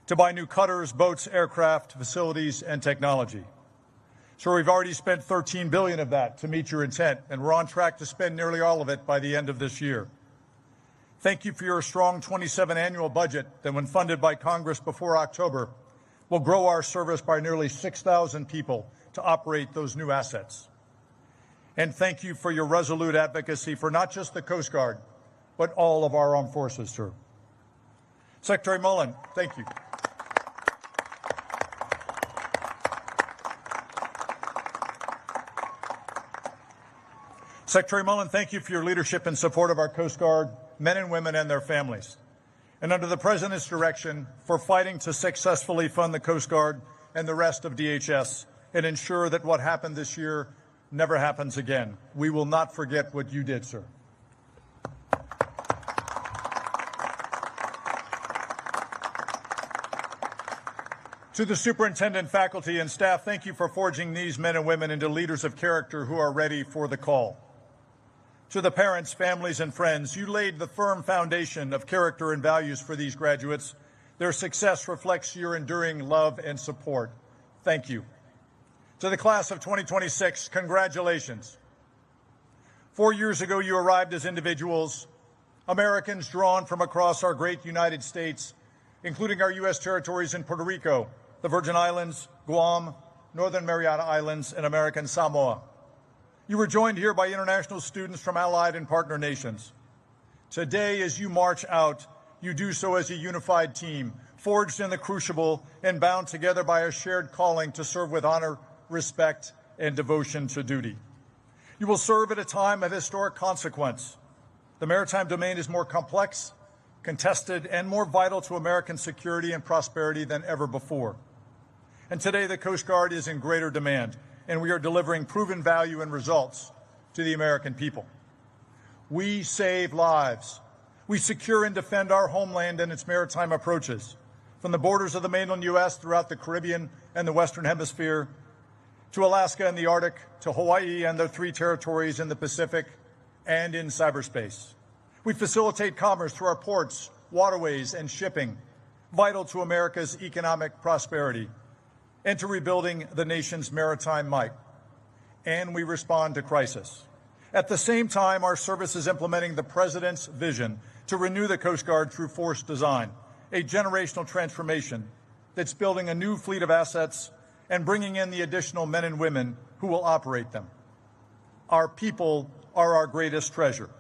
to buy new cutters, boats, aircraft, facilities, and technology. Sir, we've already spent $13 billion of that to meet your intent, and we're on track to spend nearly all of it by the end of this year. Thank you for your strong 27 annual budget that, when funded by Congress before October, will grow our service by nearly 6,000 people to operate those new assets. And thank you for your resolute advocacy for not just the Coast Guard, but all of our armed forces, sir. Secretary Mullen, thank you. Secretary Mullen, thank you for your leadership and support of our Coast Guard men and women and their families. And under the President's direction, for fighting to successfully fund the Coast Guard and the rest of DHS and ensure that what happened this year never happens again. We will not forget what you did, sir. To the superintendent, faculty, and staff, thank you for forging these men and women into leaders of character who are ready for the call. To the parents, families, and friends, you laid the firm foundation of character and values for these graduates. Their success reflects your enduring love and support. Thank you. To the class of 2026, congratulations. 4 years ago, you arrived as individuals, Americans drawn from across our great United States, including our U.S. territories in Puerto Rico, the Virgin Islands, Guam, Northern Mariana Islands, and American Samoa. You were joined here by international students from allied and partner nations. Today, as you march out, you do so as a unified team, forged in the crucible and bound together by a shared calling to serve with honor, respect, and devotion to duty. You will serve at a time of historic consequence. The maritime domain is more complex, contested, and more vital to American security and prosperity than ever before. And today, the Coast Guard is in greater demand, and we are delivering proven value and results to the American people. We save lives. We secure and defend our homeland and its maritime approaches, from the borders of the mainland U.S. throughout the Caribbean and the Western Hemisphere, to Alaska and the Arctic, to Hawaii and the 3 territories in the Pacific and in cyberspace. We facilitate commerce through our ports, waterways, and shipping, vital to America's economic prosperity and to rebuilding the nation's maritime might. And we respond to crisis. At the same time, our service is implementing the President's vision to renew the Coast Guard through force design, a generational transformation that's building a new fleet of assets and bringing in the additional men and women who will operate them. Our people are our greatest treasure.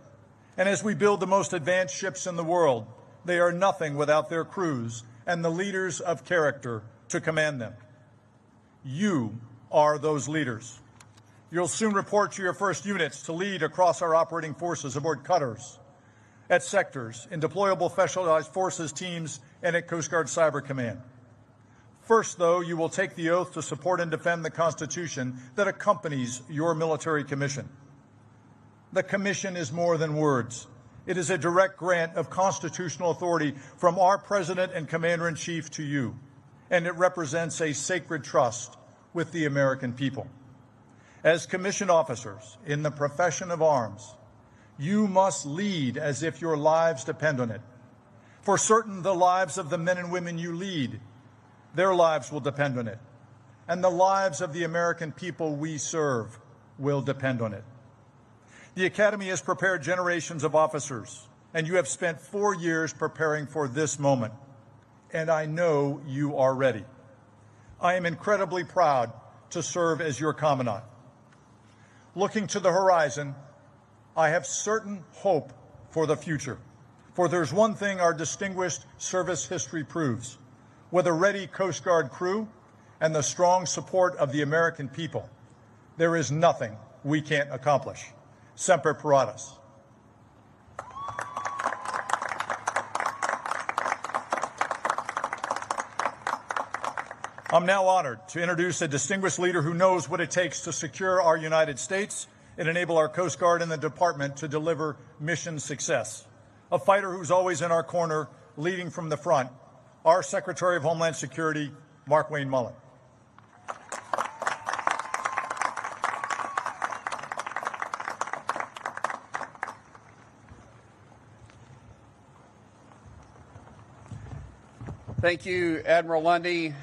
And as we build the most advanced ships in the world, they are nothing without their crews and the leaders of character to command them. You are those leaders. You'll soon report to your first units to lead across our operating forces aboard cutters, at sectors, in deployable specialized forces teams, and at Coast Guard Cyber Command. First, though, you will take the oath to support and defend the Constitution that accompanies your military commission. The commission is more than words. It is a direct grant of constitutional authority from our President and Commander-in-Chief to you, and it represents a sacred trust with the American people. As commissioned officers in the profession of arms, you must lead as if your lives depend on it. For certain, the lives of the men and women you lead, their lives will depend on it. And the lives of the American people we serve will depend on it. The Academy has prepared generations of officers, and you have spent 4 years preparing for this moment. And I know you are ready. I am incredibly proud to serve as your Commandant. Looking to the horizon, I have certain hope for the future. For there's one thing our distinguished service history proves. With a ready Coast Guard crew and the strong support of the American people, there is nothing we can't accomplish. Semper Paratus. I'm now honored to introduce a distinguished leader who knows what it takes to secure our United States and enable our Coast Guard and the Department to deliver mission success. A fighter who's always in our corner, leading from the front, our Secretary of Homeland Security, Mark Wayne Mullen. Thank you, Admiral Lundy,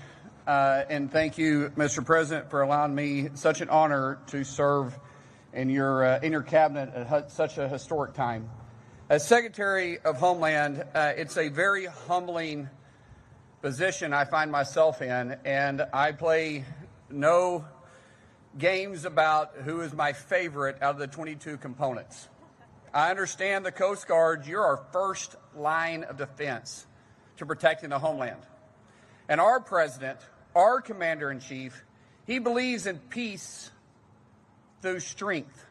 and thank you, Mr. President, for allowing me such an honor to serve in your cabinet at such a historic time. As Secretary of Homeland, it's a very humbling position I find myself in, and I play no games about who is my favorite out of the 22 components. I understand the Coast Guard, you're our first line of defense to protecting the homeland. And our President, our Commander-in-Chief, he believes in peace through strength.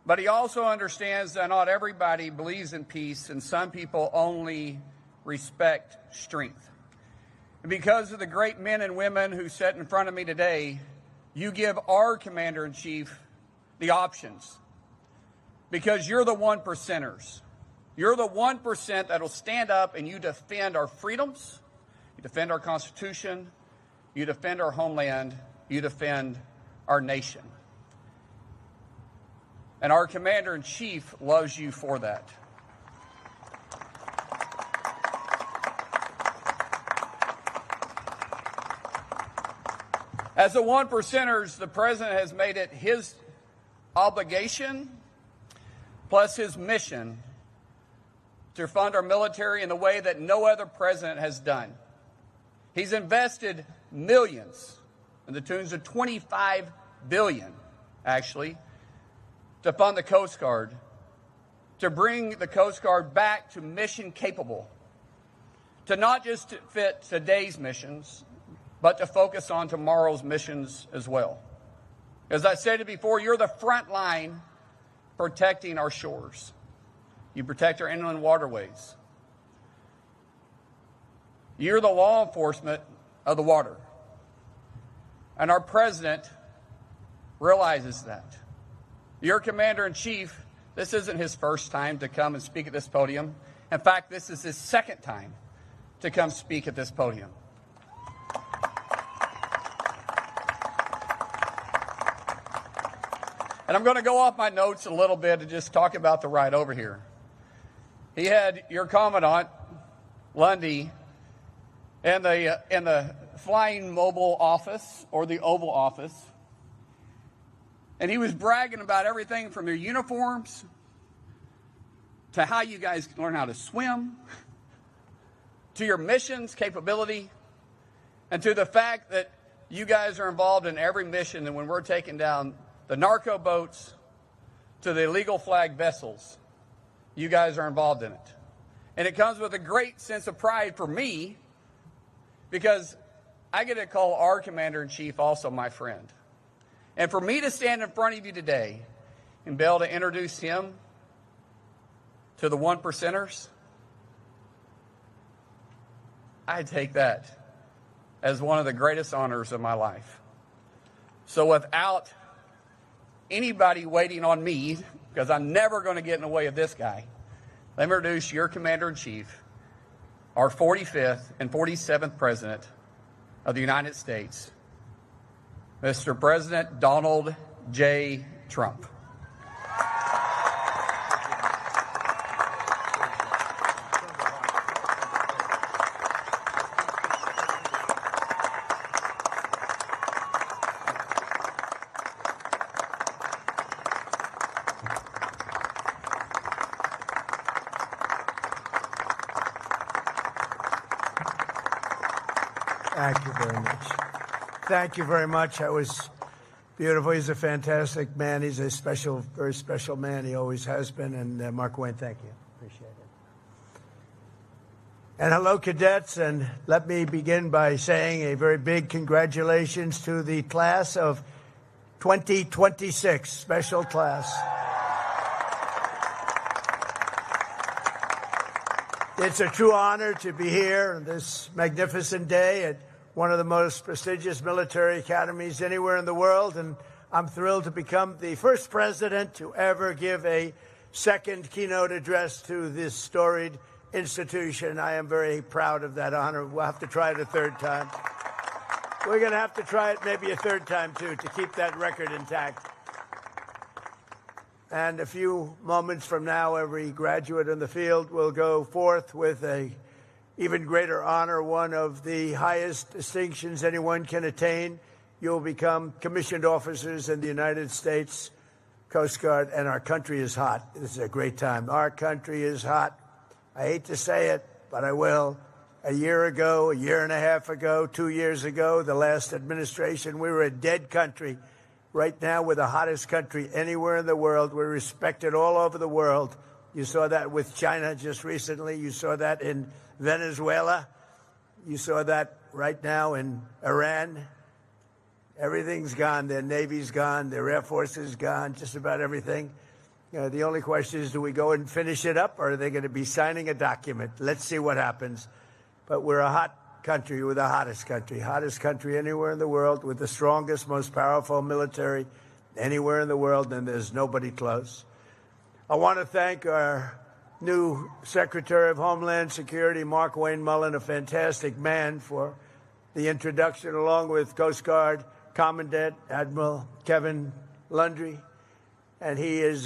But he also understands that not everybody believes in peace, and some people only respect strength. And because of the great men and women who sit in front of me today, you give our Commander-in-Chief the options. Because you're the 1%ers. You're the 1% that will stand up and you defend our freedoms, you defend our Constitution, you defend our homeland, you defend our nation. And our Commander-in-Chief loves you for that. As the 1%ers, the President has made it his obligation, plus his mission, to fund our military in the way that no other president has done. He's invested millions, in the tunes of $25 billion, actually, to fund the Coast Guard, to bring the Coast Guard back to mission capable, to not just fit today's missions, but to focus on tomorrow's missions as well. As I stated before, you're the front line protecting our shores. You protect our inland waterways. You're the law enforcement of the water. And our president realizes that. Your commander-in-chief, this isn't his first time to come and speak at this podium. In fact, this is his second time to come speak at this podium. And I'm going to go off my notes a little bit and just talk about the ride over here. He had your Commandant, Lundy, in the Flying Mobile Office, or the Oval Office. And he was bragging about everything from your uniforms to how you guys learn how to swim, to your missions capability, and to the fact that you guys are involved in every mission. And when we're taking down the narco boats to the illegal flag vessels, you guys are involved in it. And it comes with a great sense of pride for me, because I get to call our commander-in-chief also my friend. And for me to stand in front of you today and be able to introduce him to the one percenters, I take that as one of the greatest honors of my life. So without anybody waiting on me, because I'm never going to get in the way of this guy, let me introduce your commander-in-chief, our 45th and 47th President of the United States, Mr. President Donald J. Trump. Thank you very much. Thank you very much. That was beautiful. He's a fantastic man. He's a special, very special man. He always has been. And Mark Wayne, thank you. Appreciate it. And hello, cadets. And let me begin by saying a very big congratulations to the class of 2026, special class. It's a true honor to be here on this magnificent day at one of the most prestigious military academies anywhere in the world, and I'm thrilled to become the first president to ever give a second keynote address to this storied institution. I am very proud of that honor. We'll have to try it a third time. We're going to have to try it maybe a third time, too, to keep that record intact. And a few moments from now, every graduate in the field will go forth with a even greater honor, one of the highest distinctions anyone can attain. You'll become commissioned officers in the United States Coast Guard, and our country is hot. This is a great time. Our country is hot. I hate to say it, but I will. A year ago, a year and a half ago, 2 years ago, the last administration, we were a dead country. Right now, we're the hottest country anywhere in the world. We're respected all over the world. You saw that with China just recently. You saw that in Venezuela. You saw that right now in Iran. Everything's gone. Their Navy's gone. Their Air Force is gone. Just about everything. The only question is, do we go and finish it up, or are they going to be signing a document? Let's see what happens. But we're a hot country. We're the hottest country anywhere in the world, with the strongest, most powerful military anywhere in the world, and there's nobody close. I want to thank our new Secretary of Homeland Security, Mark Wayne Mullen, a fantastic man, for the introduction, along with Coast Guard Commandant Admiral Kevin Lundy. And he is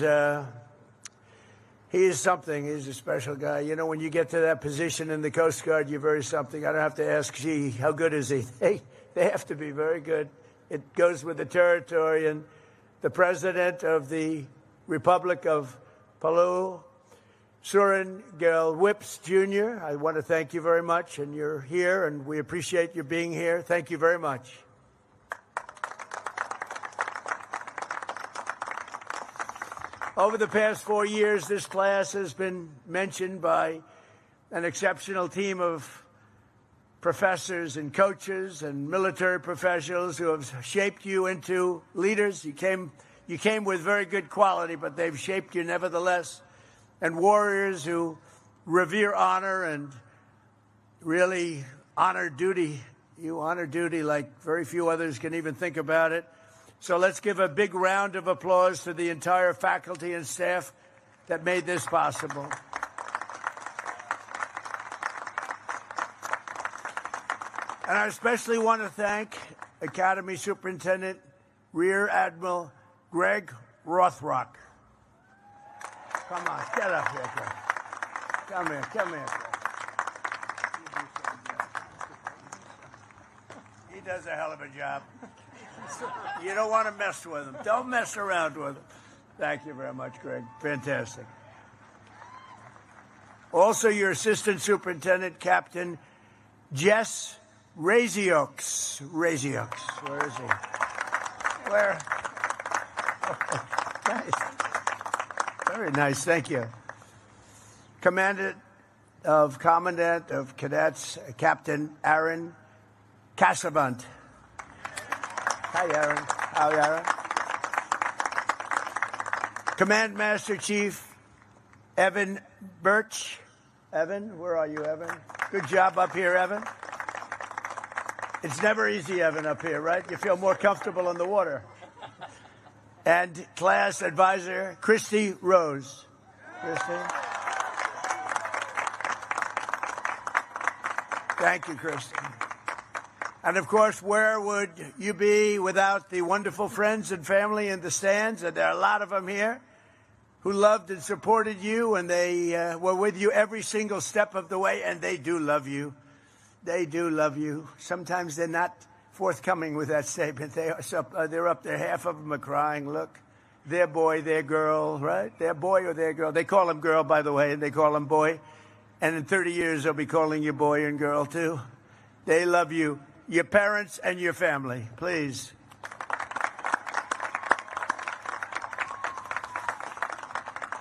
something. He's a special guy. You know, when you get to that position in the Coast Guard, you're very something. I don't have to ask, gee, how good is he? They have to be very good. It goes with the territory. And the President of the Republic of Palau, Surin Gil Whips, Jr., I want to thank you very much. And you're here, and we appreciate your being here. Thank you very much. Over the past 4 years, this class has been mentioned by an exceptional team of professors and coaches and military professionals who have shaped you into leaders. You came with very good quality, but they've shaped you nevertheless. And warriors who revere honor and really honor duty. You honor duty like very few others can even think about it. So let's give a big round of applause to the entire faculty and staff that made this possible. And I especially want to thank Academy Superintendent Rear Admiral Greg Rothrock. Come on, get up here, Greg. Come here, Greg. He does a hell of a job. You don't want to mess with him. Don't mess around with him. Thank you very much, Greg. Fantastic. Also, your Assistant Superintendent, Captain Jess Razioks. Where is he? Where? Nice. Very nice. Thank you. Commandant of Cadets, Captain Aaron Casavant. Hi, Aaron. How are you, Aaron? Command Master Chief Evan Birch. Evan, where are you, Evan? Good job up here, Evan. It's never easy, Evan, up here, right? You feel more comfortable in the water. And class advisor, Christy Rose. Christy. Thank you, Christy. And of course, where would you be without the wonderful friends and family in the stands? And there are a lot of them here who loved and supported you, and they were with you every single step of the way, and they do love you. They do love you. Sometimes they're not forthcoming with that statement. They're up there. Half of them are crying. Look, their boy, their girl, right? Their boy or their girl. They call him girl, by the way, and they call him boy. And in 30 years, they'll be calling you boy and girl, too. They love you. Your parents and your family, please.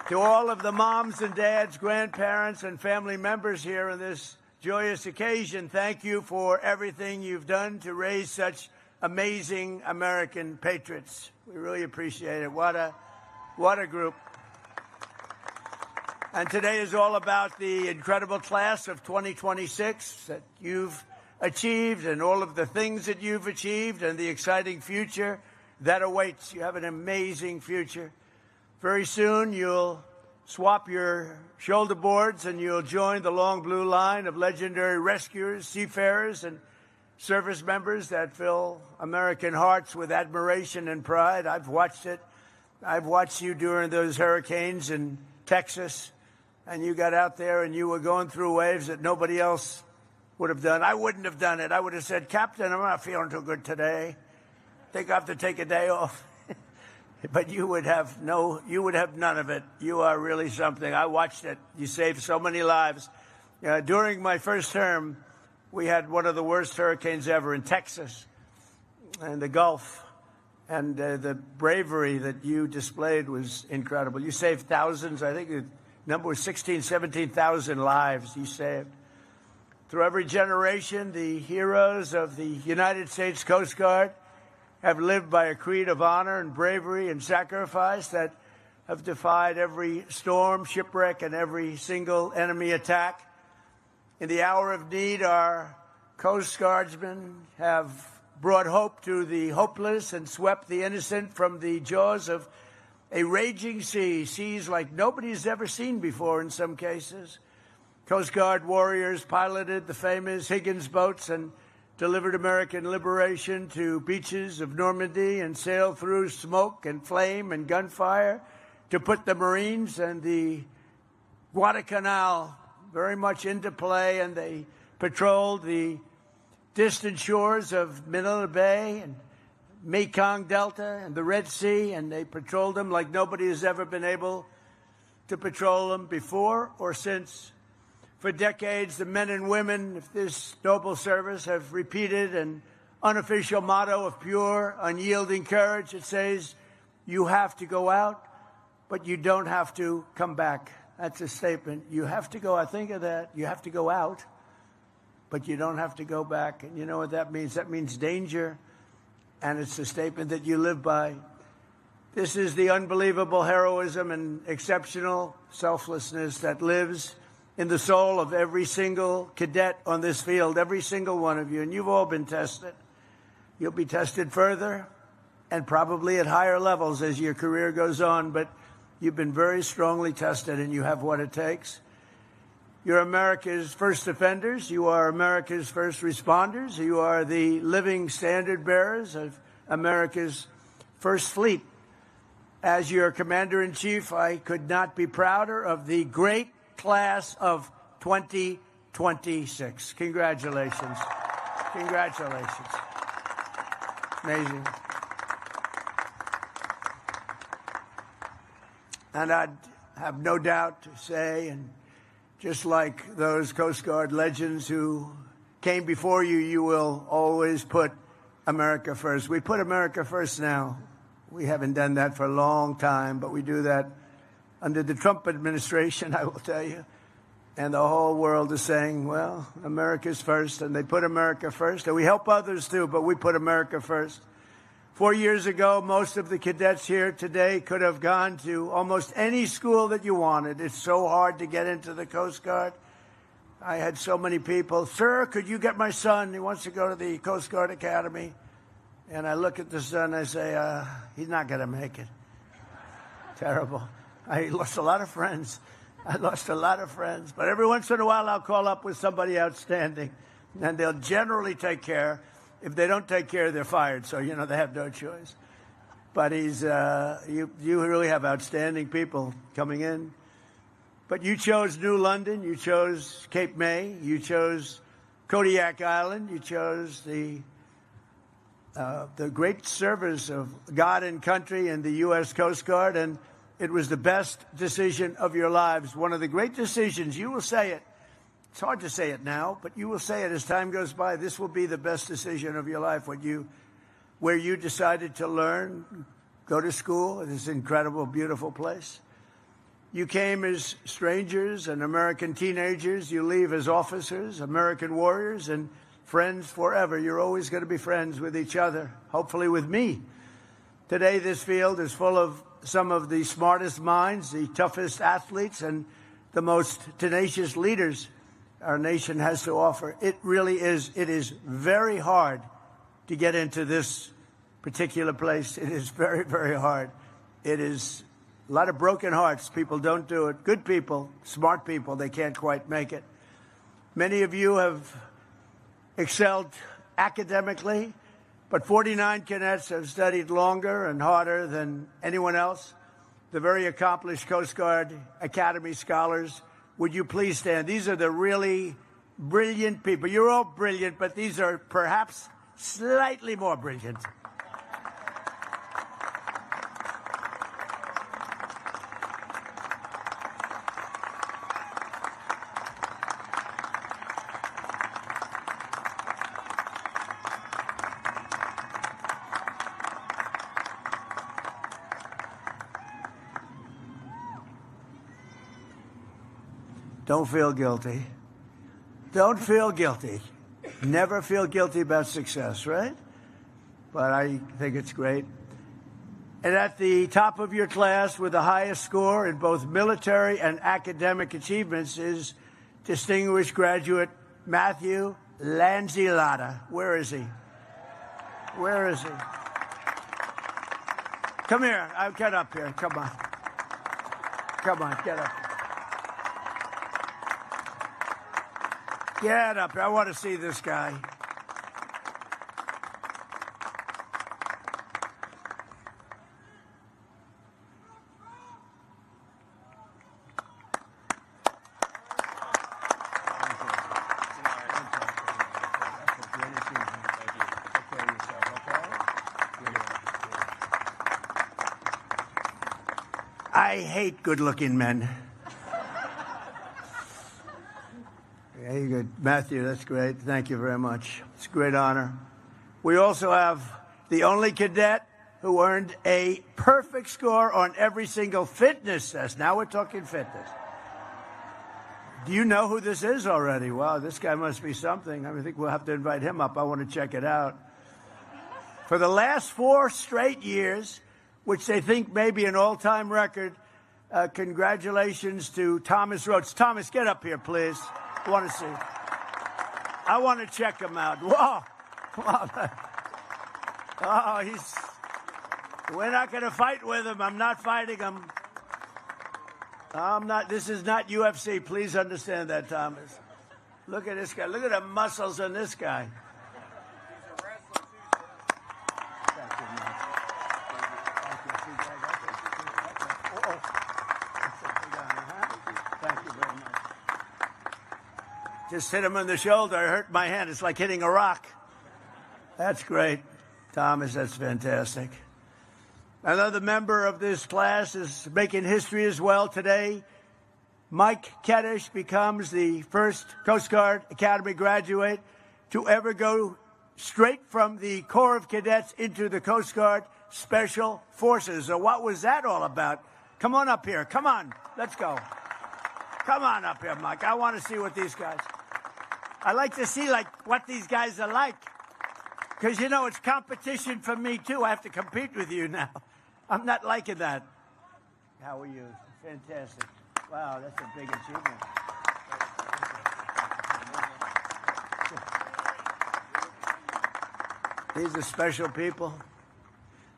To all of the moms and dads, grandparents, and family members here on this joyous occasion, thank you for everything you've done to raise such amazing American patriots. We really appreciate it. What a group. And today is all about the incredible class of 2026 that you've achieved and all of the things that you've achieved and the exciting future that awaits. You have an amazing future. Very soon you'll swap your shoulder boards and you'll join the long blue line of legendary rescuers, seafarers, and service members that fill American hearts with admiration and pride. I've watched it. I've watched you during those hurricanes in Texas, and you got out there and you were going through waves that nobody else would have done. I wouldn't have done it. I would have said, Captain, I'm not feeling too good today. I think I have to take a day off. But you would have none of it. You are really something. I watched it. You saved so many lives. During my first term, we had one of the worst hurricanes ever in Texas and the Gulf. And the bravery that you displayed was incredible. You saved thousands. I think the number was 17,000 lives you saved. Through every generation, the heroes of the United States Coast Guard have lived by a creed of honor and bravery and sacrifice that have defied every storm, shipwreck, and every single enemy attack. In the hour of need, our Coast Guardsmen have brought hope to the hopeless and swept the innocent from the jaws of a raging sea, seas like nobody's ever seen before in some cases. Coast Guard warriors piloted the famous Higgins boats and delivered American liberation to beaches of Normandy and sailed through smoke and flame and gunfire to put the Marines and the Guadalcanal very much into play, and they patrolled the distant shores of Manila Bay and Mekong Delta and the Red Sea, and they patrolled them like nobody has ever been able to patrol them before or since. For decades, the men and women of this noble service have repeated an unofficial motto of pure, unyielding courage. It says, you have to go out, but you don't have to come back. That's a statement. You have to go, I think of that, you have to go out, but you don't have to go back. And you know what that means? That means danger, and it's a statement that you live by. This is the unbelievable heroism and exceptional selflessness that lives in the soul of every single cadet on this field, every single one of you. And you've all been tested. You'll be tested further and probably at higher levels as your career goes on, but you've been very strongly tested, and you have what it takes. You're America's first defenders. You are America's first responders. You are the living standard bearers of America's first fleet. As your Commander-in-Chief, I could not be prouder of the great class of 2026. Congratulations. Congratulations. Amazing. And I'd have no doubt to say, and just like those Coast Guard legends who came before you, you will always put America first. We put America first now. We haven't done that for a long time, but we do that under the Trump administration, I will tell you. And the whole world is saying, well, America's first, and they put America first. And we help others too, but we put America first. 4 years ago, most of the cadets here today could have gone to almost any school that you wanted. It's so hard to get into the Coast Guard. I had so many people, sir, could you get my son? He wants to go to the Coast Guard Academy. And I look at the son, I say, he's not going to make it. Terrible. I lost a lot of friends. But every once in a while, I'll call up with somebody outstanding, and they'll generally take care. If they don't take care, they're fired. So, you know, they have no choice. But you really have outstanding people coming in. But you chose New London. You chose Cape May. You chose Kodiak Island. You chose the great service of God and country and the U.S. Coast Guard, and it was the best decision of your lives. One of the great decisions. You will say it. It's hard to say it now, but you will say it as time goes by. This will be the best decision of your life. Where you decided to learn, go to school in this incredible, beautiful place. You came as strangers and American teenagers. You leave as officers, American warriors, and friends forever. You're always going to be friends with each other, hopefully with me. Today, this field is full of some of the smartest minds, the toughest athletes, and the most tenacious leaders our nation has to offer. It really is. It is very hard to get into this particular place. It is very, very hard. It is a lot of broken hearts. People don't do it. Good people, smart people, they can't quite make it. Many of you have excelled academically, but 49 cadets have studied longer and harder than anyone else. The very accomplished Coast Guard Academy scholars. Would you please stand? These are the really brilliant people. You're all brilliant, but these are perhaps slightly more brilliant. Don't feel guilty. Don't feel guilty. Never feel guilty about success, right? But I think it's great. And at the top of your class with the highest score in both military and academic achievements is distinguished graduate Matthew Lanzillotta. Where is he? Where is he? Come here. Get up here. Come on. Come on, get up. Get up here. I want to see this guy. I hate good-looking men. Very good. Matthew, that's great. Thank you very much. It's a great honor. We also have the only cadet who earned a perfect score on every single fitness test. Now we're talking fitness. Do you know who this is already? Wow, this guy must be something. I think we'll have to invite him up. I want to check it out. For the last 4 straight years, which they think may be an all-time record, congratulations to Thomas Rhodes. Thomas, get up here, please. I want to see. I want to check him out. Whoa. Oh, we're not going to fight with him. I'm not fighting him. I'm not. This is not UFC. Please understand that, Thomas. Look at this guy. Look at the muscles on this guy. Thank you very much. Just hit him on the shoulder. I hurt my hand. It's like hitting a rock. That's great. Thomas, that's fantastic. Another member of this class is making history as well today. Mike Kaddish becomes the first Coast Guard Academy graduate to ever go straight from the Corps of Cadets into the Coast Guard Special Forces. So what was that all about? Come on up here. Come on. Let's go. Come on up here, Mike. I want to see what these guys... I like to see, what these guys are like. Because, it's competition for me, too. I have to compete with you now. I'm not liking that. How are you? Fantastic. Wow, that's a big achievement. These are special people.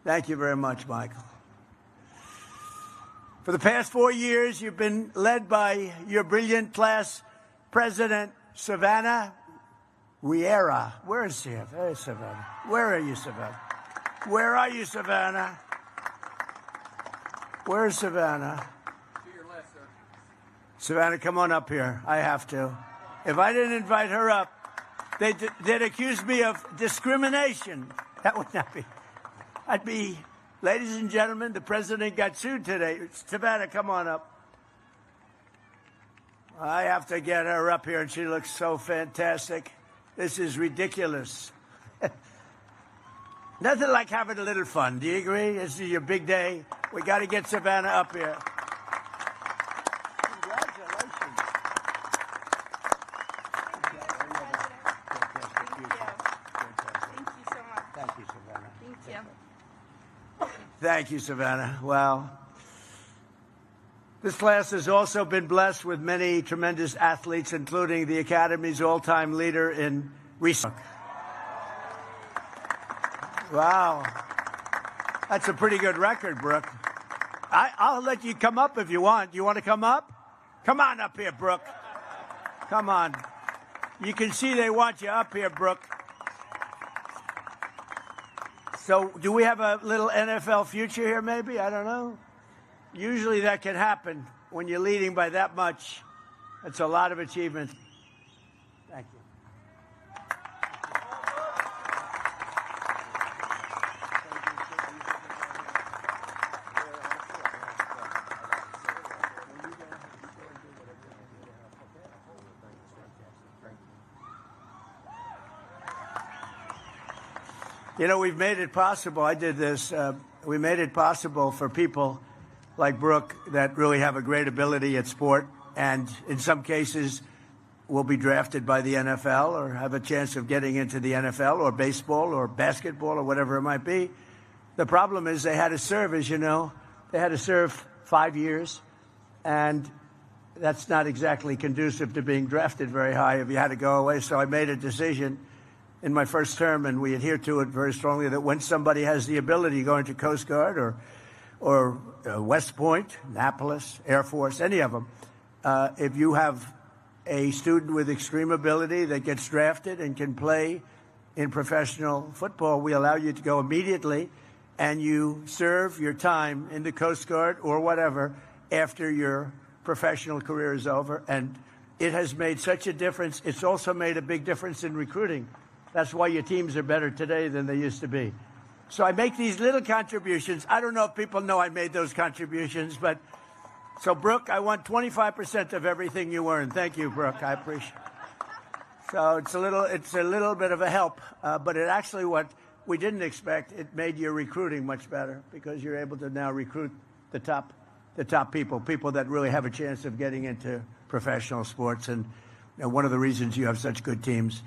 Thank you very much, Michael. For the past 4 years, you've been led by your brilliant class president, Savannah Riera. Where is she? There's Savannah. Where are you, Savannah? Where are you, Savannah? Where's Savannah? To your left, sir. Savannah, come on up here. I have to. If I didn't invite her up, they'd accuse me of discrimination. That would not be. I'd be, ladies and gentlemen, the president got sued today. Savannah, come on up. I have to get her up here, and she looks so fantastic. This is ridiculous. Nothing like having a little fun. Do you agree? This is your big day. We got to get Savannah up here. Congratulations. Thank you so much. Thank you, Savannah. Thank you. Thank you, Savannah. Well, this class has also been blessed with many tremendous athletes, including the Academy's all-time leader in research. Wow. That's a pretty good record, Brooke. I'll let you come up if you want. You want to come up? Come on up here, Brooke. Come on. You can see they want you up here, Brooke. So do we have a little NFL future here, maybe? I don't know. Usually that can happen when you're leading by that much. That's a lot of achievement. Thank you. We've made it possible. I did this. We made it possible for people like Brooke that really have a great ability at sport, and in some cases will be drafted by the NFL or have a chance of getting into the NFL or baseball or basketball or whatever it might be. The problem is they had to serve, as you know. They had to serve 5 years, and that's not exactly conducive to being drafted very high if you had to go away. So I made a decision in my first term, and we adhere to it very strongly, that when somebody has the ability to go into Coast Guard or West Point, Annapolis, Air Force, any of them, if you have a student with extreme ability that gets drafted and can play in professional football, we allow you to go immediately, and you serve your time in the Coast Guard or whatever after your professional career is over. And it has made such a difference. It's also made a big difference in recruiting. That's why your teams are better today than they used to be. So I make these little contributions. I don't know if people know I made those contributions, but so Brooke, I want 25% of everything you earn. Thank you, Brooke. I appreciate it. So it's a little bit of a help, but it actually what we didn't expect, it made your recruiting much better because you're able to now recruit the top people that really have a chance of getting into professional sports. And one of the reasons you have such good teams.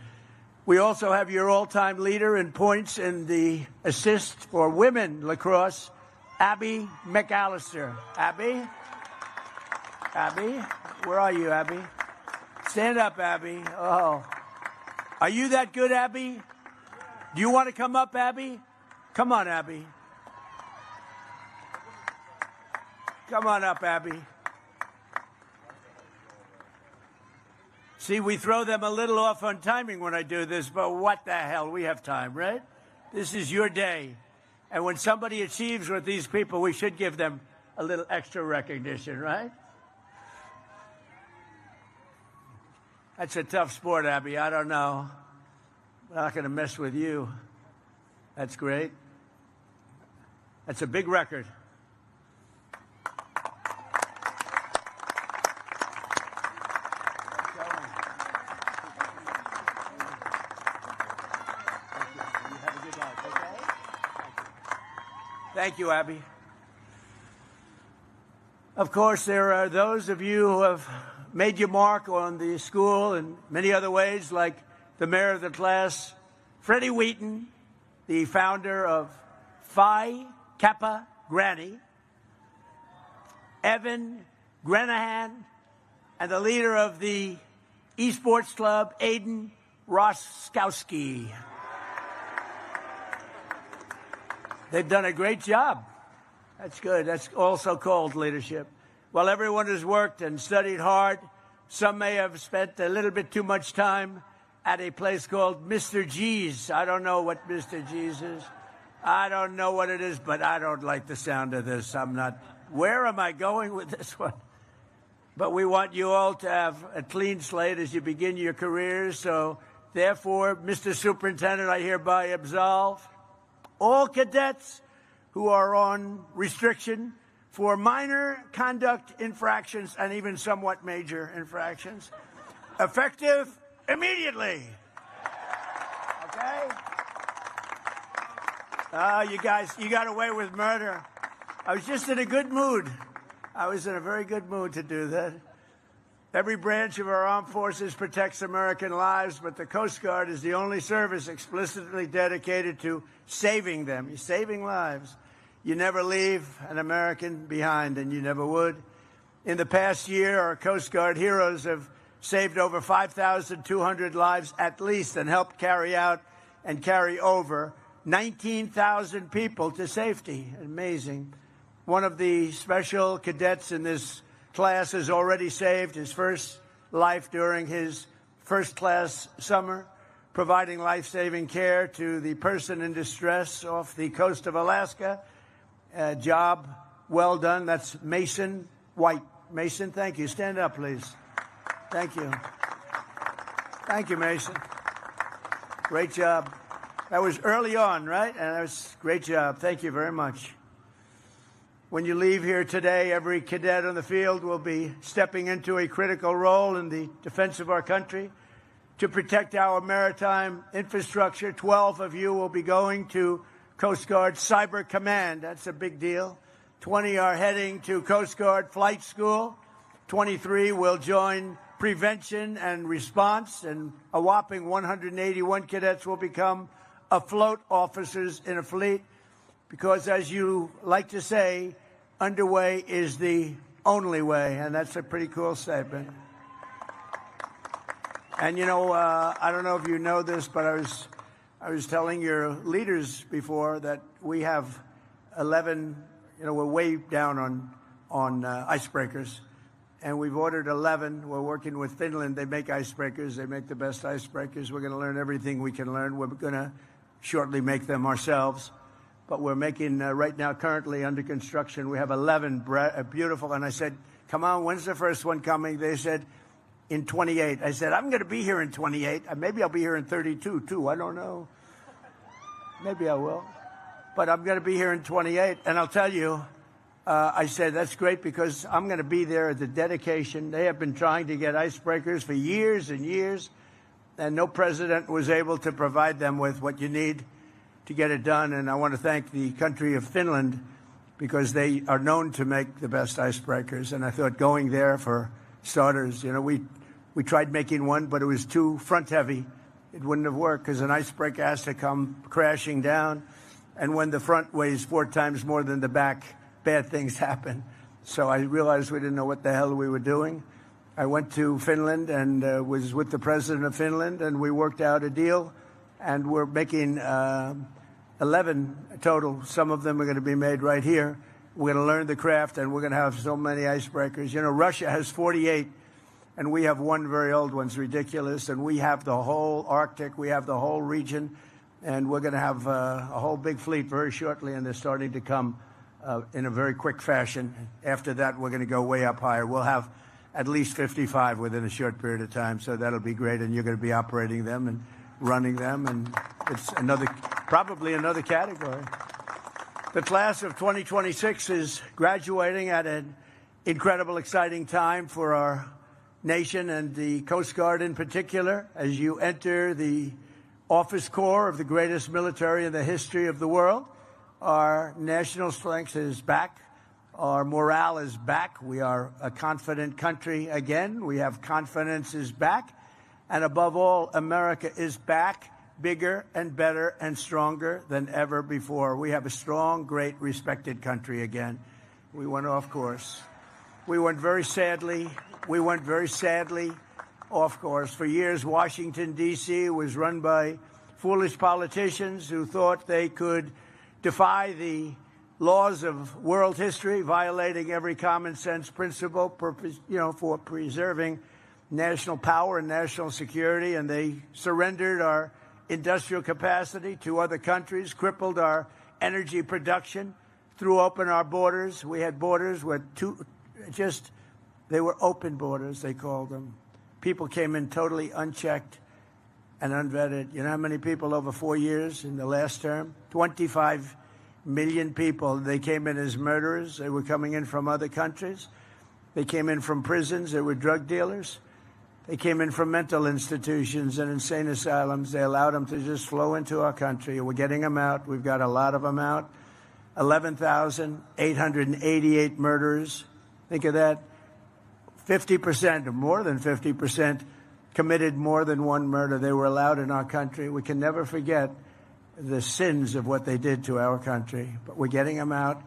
We also have your all-time leader in points in the assist for women lacrosse, Abby McAllister. Abby, where are you, Abby? Stand up, Abby. Oh, are you that good, Abby? Do you want to come up, Abby? Come on, Abby. Come on up, Abby. See, we throw them a little off on timing when I do this, but what the hell? We have time, right? This is your day. And when somebody achieves with these people, we should give them a little extra recognition, right? That's a tough sport, Abby. I don't know. I'm not going to mess with you. That's great. That's a big record. Thank you, Abby. Of course, there are those of you who have made your mark on the school in many other ways, like the mayor of the class, Freddie Wheaton, the founder of Phi Kappa Granny, Evan Grenahan, and the leader of the esports club, Aiden Roskowski. They've done a great job. That's good. That's also called leadership. While everyone has worked and studied hard, some may have spent a little bit too much time at a place called Mr. G's. I don't know what Mr. G's is. I don't know what it is, but I don't like the sound of this. I'm not. Where am I going with this one? But we want you all to have a clean slate as you begin your careers. So, therefore, Mr. Superintendent, I hereby absolve all cadets who are on restriction for minor conduct infractions and even somewhat major infractions, effective immediately. Okay? You guys, you got away with murder. I was just in a good mood. I was in a very good mood to do that. Every branch of our armed forces protects American lives, but the Coast Guard is the only service explicitly dedicated to saving them. You're saving lives. You never leave an American behind, and you never would. In the past year, our Coast Guard heroes have saved over 5,200 lives at least and helped carry out and carry over 19,000 people to safety. Amazing. One of the special cadets in this class has already saved his first life during his first-class summer, providing life-saving care to the person in distress off the coast of Alaska. Job well done. That's Mason White. Mason, thank you. Stand up, please. Thank you. Thank you, Mason. Great job. That was early on, right? And that was a great job. Thank you very much. When you leave here today, every cadet on the field will be stepping into a critical role in the defense of our country to protect our maritime infrastructure. 12 of you will be going to Coast Guard Cyber Command. That's a big deal. 20 are heading to Coast Guard Flight School. 23 will join Prevention and Response, and a whopping 181 cadets will become afloat officers in a fleet. Because, as you like to say, underway is the only way, and that's a pretty cool statement. And, you know, I don't know if you know this, but I was telling your leaders before that we have 11, you know, we're way down on icebreakers, and we've ordered 11. We're working with Finland. They make icebreakers. They make the best icebreakers. We're going to learn everything we can learn. We're going to shortly make them ourselves. But we're making, right now, currently under construction, we have 11 beautiful. And I said, come on, when's the first one coming? They said, in 28. I said, I'm going to be here in 28. Maybe I'll be here in 32, too. I don't know. Maybe I will. But I'm going to be here in 28. And I'll tell you, I said, that's great because I'm going to be there at the dedication. They have been trying to get icebreakers for years and years, and no president was able to provide them with what you need to get it done. And I want to thank the country of Finland because they are known to make the best icebreakers. And I thought going there for starters, you know, we tried making one, but it was too front heavy. It wouldn't have worked because an icebreaker has to come crashing down. And when the front weighs 4 times more than the back, bad things happen. So I realized we didn't know what the hell we were doing. I went to Finland and was with the president of Finland, and we worked out a deal. And we're making 11 total. Some of them are going to be made right here. We're going to learn the craft, and we're going to have so many icebreakers. You know, Russia has 48, and we have one very old one. It's ridiculous. And we have the whole Arctic. We have the whole region. And we're going to have a whole big fleet very shortly, and they're starting to come in a very quick fashion. After that, we're going to go way up higher. We'll have at least 55 within a short period of time, so that'll be great, and you're going to be operating them and running them, and it's probably another category. The class of 2026 is graduating at an incredible, exciting time for our nation and the Coast Guard in particular. As you enter the office corps of the greatest military in the history of the world, our national strength is back. Our morale is back. We are a confident country again. We have confidence is back. And above all, America is back, bigger and better and stronger than ever before. We have a strong, great, respected country again. We went off course. We went very sadly off course. For years, Washington, D.C. was run by foolish politicians who thought they could defy the laws of world history, violating every common sense principle, for preserving national power and national security. And they surrendered our industrial capacity to other countries, crippled our energy production, threw open our borders. We had borders with they were open borders, they called them. People came in totally unchecked and unvetted. You know how many people over 4 years in the last term? 25 million people. They came in as murderers. They were coming in from other countries. They came in from prisons. They were drug dealers. They came in from mental institutions and insane asylums. They allowed them to just flow into our country. We're getting them out. We've got a lot of them out. 11,888 murderers. Think of that. 50%, or more than 50%, committed more than one murder. They were allowed in our country. We can never forget the sins of what they did to our country. But we're getting them out.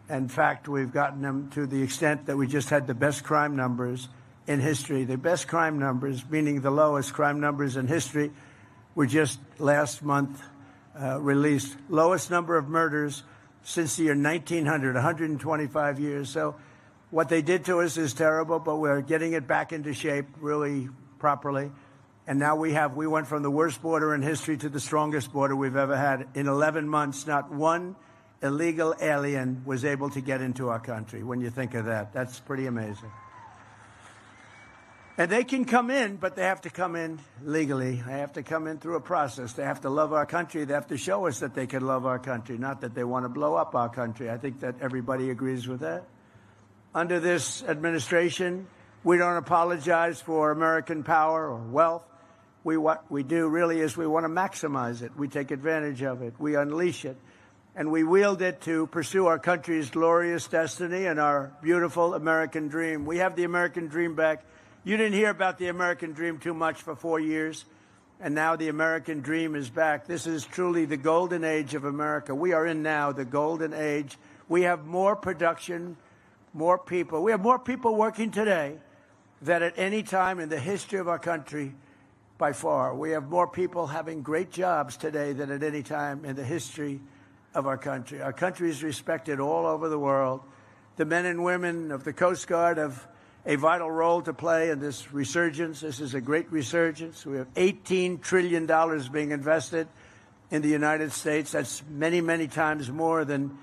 In fact, we've gotten them to the extent that we just had the best crime numbers in history. The best crime numbers, meaning the lowest crime numbers in history, were just last month released. Lowest number of murders since the year 1900, 125 years. So what they did to us is terrible, but we're getting it back into shape really properly. And now we went from the worst border in history to the strongest border we've ever had. In 11 months, not one illegal alien was able to get into our country. When you think of that, that's pretty amazing. And they can come in, but they have to come in legally. They have to come in through a process. They have to love our country. They have to show us that they can love our country, not that they want to blow up our country. I think that everybody agrees with that. Under this administration, we don't apologize for American power or wealth. What we do really is we want to maximize it. We take advantage of it. We unleash it. And we wield it to pursue our country's glorious destiny and our beautiful American dream. We have the American dream back. You didn't hear about the American dream too much for 4 years, and now the American dream is back. This is truly the golden age of America. We are in now the golden age. We have more production, more people. We have more people working today than at any time in the history of our country by far. We have more people having great jobs today than at any time in the history of our country. Our country is respected all over the world. The men and women of the Coast Guard have a vital role to play in this resurgence. This is a great resurgence. We have $18 trillion being invested in the United States. That's many, many times more than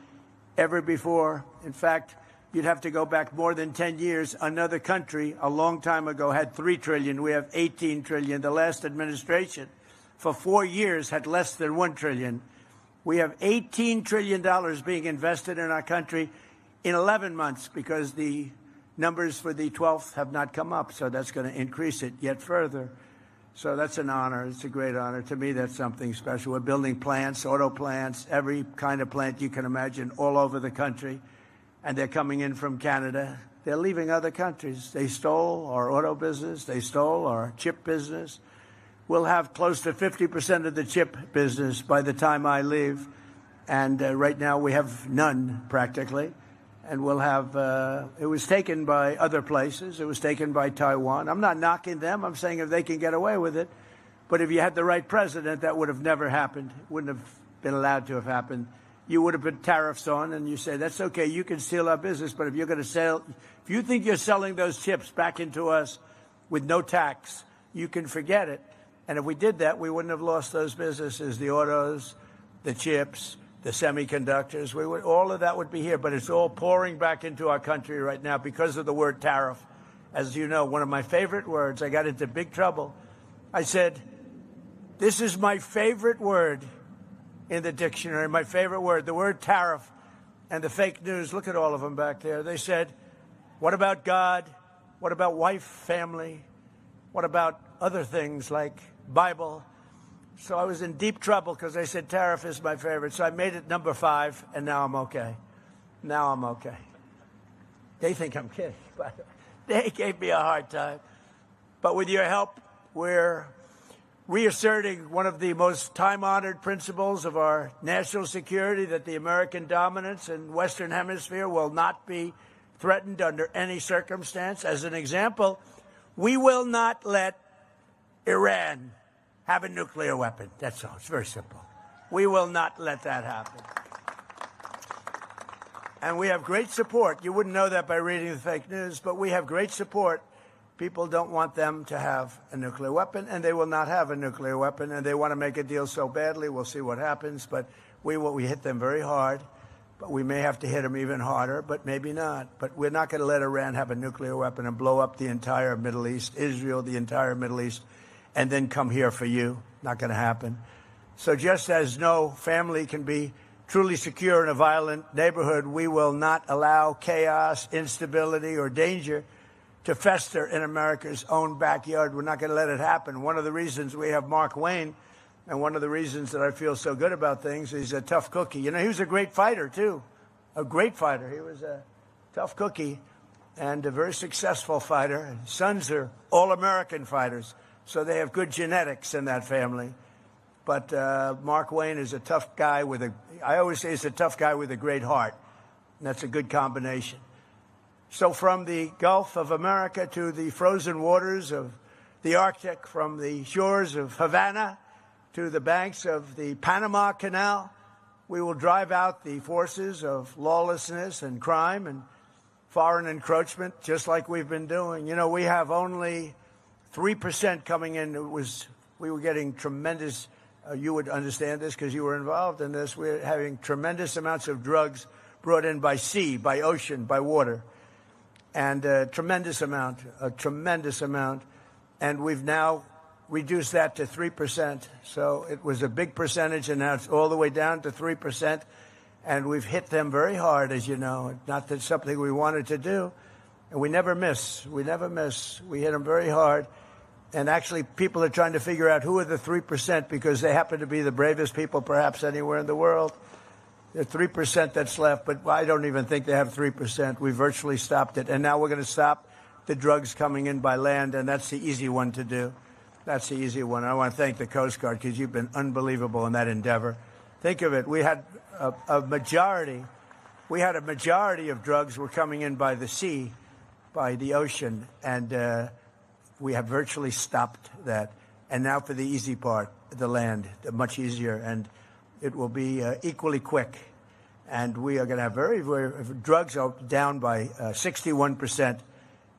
ever before. In fact, you'd have to go back more than 10 years. Another country a long time ago had $3 trillion. We have $18 trillion. The last administration for 4 years had less than $1 trillion. We have $18 trillion being invested in our country in 11 months because the numbers for the 12th have not come up, so that's going to increase it yet further. So that's an honor. It's a great honor. To me, that's something special. We're building plants, auto plants, every kind of plant you can imagine all over the country. And they're coming in from Canada. They're leaving other countries. They stole our auto business. They stole our chip business. We'll have close to 50% of the chip business by the time I leave. And right now we have none, practically. And we'll have, it was taken by other places. It was taken by Taiwan. I'm not knocking them. I'm saying if they can get away with it. But if you had the right president, that would have never happened. It wouldn't have been allowed to have happened. You would have put tariffs on, and you say, that's okay, you can steal our business, but if you're going to sell, if you think you're selling those chips back into us with no tax, you can forget it. And if we did that, we wouldn't have lost those businesses, the autos, the chips, the semiconductors. All of that would be here, but it's all pouring back into our country right now because of the word tariff. As you know, one of my favorite words, I got into big trouble. I said, this is my favorite word in the dictionary, my favorite word, the word tariff. And the fake news, look at all of them back there. They said, what about God? What about wife, family? What about other things like Bible? So I was in deep trouble because I said tariff is my favorite. So I made it number 5, and now I'm okay. Now I'm okay. They think I'm kidding, but they gave me a hard time. But with your help, we're reasserting one of the most time-honored principles of our national security, that the American dominance in Western Hemisphere will not be threatened under any circumstance. As an example, we will not let Iran have a nuclear weapon. That's all. It's very simple. We will not let that happen. And we have great support. You wouldn't know that by reading the fake news, but we have great support. People don't want them to have a nuclear weapon, and they will not have a nuclear weapon, and they want to make a deal so badly. We'll see what happens, but we hit them very hard, but we may have to hit them even harder, but maybe not. But we're not going to let Iran have a nuclear weapon and blow up the entire Middle East, Israel, the entire Middle East, and then come here for you. Not going to happen. So just as no family can be truly secure in a violent neighborhood, we will not allow chaos, instability, or danger to fester in America's own backyard. We're not going to let it happen. One of the reasons we have Mark Wayne, and one of the reasons that I feel so good about things, he's a tough cookie. You know, he was a great fighter, too. A great fighter. He was a tough cookie and a very successful fighter. His sons are all-American fighters, so they have good genetics in that family. But Mark Wayne is a tough guy I always say he's a tough guy with a great heart. And that's a good combination. So from the Gulf of America to the frozen waters of the Arctic, from the shores of Havana to the banks of the Panama Canal, we will drive out the forces of lawlessness and crime and foreign encroachment, just like we've been doing. You know, we have only 3% coming in. We were getting tremendous, you would understand this because you were involved in this, we're having tremendous amounts of drugs brought in by sea, by ocean, by water. And a tremendous amount. And we've now reduced that to 3%. So it was a big percentage, and now it's all the way down to 3%. And we've hit them very hard, as you know. Not that it's something we wanted to do. And we never miss. We hit them very hard. And actually, people are trying to figure out who are the 3% because they happen to be the bravest people perhaps anywhere in the world. The 3% that's left, but I don't even think they have 3%. We virtually stopped it. And now we're going to stop the drugs coming in by land, and that's the easy one to do. That's the easy one. I want to thank the Coast Guard because you've been unbelievable in that endeavor. Think of it. We had a majority of drugs were coming in by the sea, by the ocean, and we have virtually stopped that. And now for the easy part, the land, much easier, and it will be equally quick. And we are going to have drugs are down by 61%,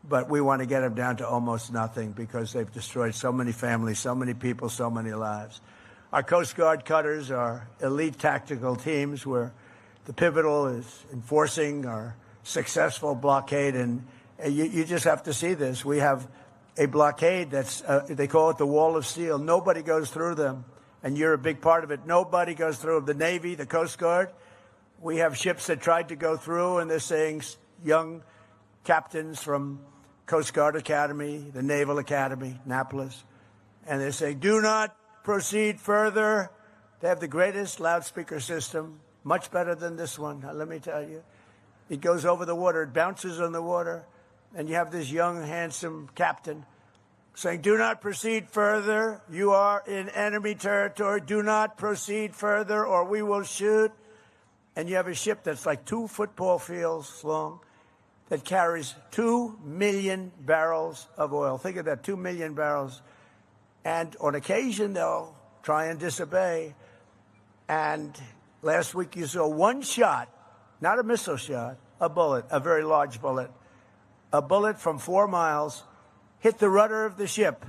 but we want to get them down to almost nothing because they've destroyed so many families, so many people, so many lives. Our Coast Guard cutters are elite tactical teams where the pivotal is enforcing our successful blockade. And you just have to see this. We have a blockade that's, they call it the wall of steel. Nobody goes through them. And you're a big part of it. Nobody goes through them. The Navy, the Coast Guard, we have ships that tried to go through, and they're saying young captains from Coast Guard Academy, the Naval Academy, Annapolis, And they're saying, do not proceed further. They have the greatest loudspeaker system, much better than this one, let me tell you. It goes over the water, it bounces on the water, and you have this young, handsome captain saying, do not proceed further. You are in enemy territory. Do not proceed further or we will shoot. And you have a ship that's like 2 football fields long that carries 2 million barrels of oil. Think of that, 2 million barrels. And on occasion, they'll try and disobey. And last week you saw one shot, not a missile shot, a bullet, a very large bullet. A bullet from 4 miles hit the rudder of the ship,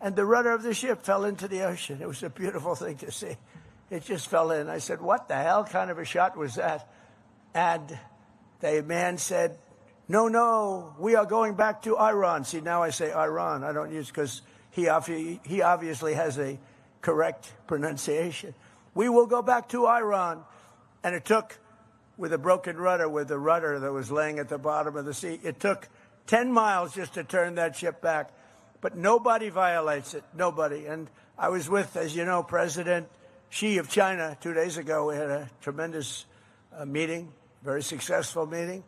and the rudder of the ship fell into the ocean. It was a beautiful thing to see. It just fell in. I said, what the hell kind of a shot was that? And the man said, no, we are going back to Iran. See, now I say Iran. I don't use because he obviously has a correct pronunciation. We will go back to Iran. And it took, with a broken rudder, with the rudder that was laying at the bottom of the sea, it took 10 miles just to turn that ship back. But nobody violates it, nobody. And I was with, as you know, President Xi of China 2 days ago. We had a tremendous meeting, very successful meeting.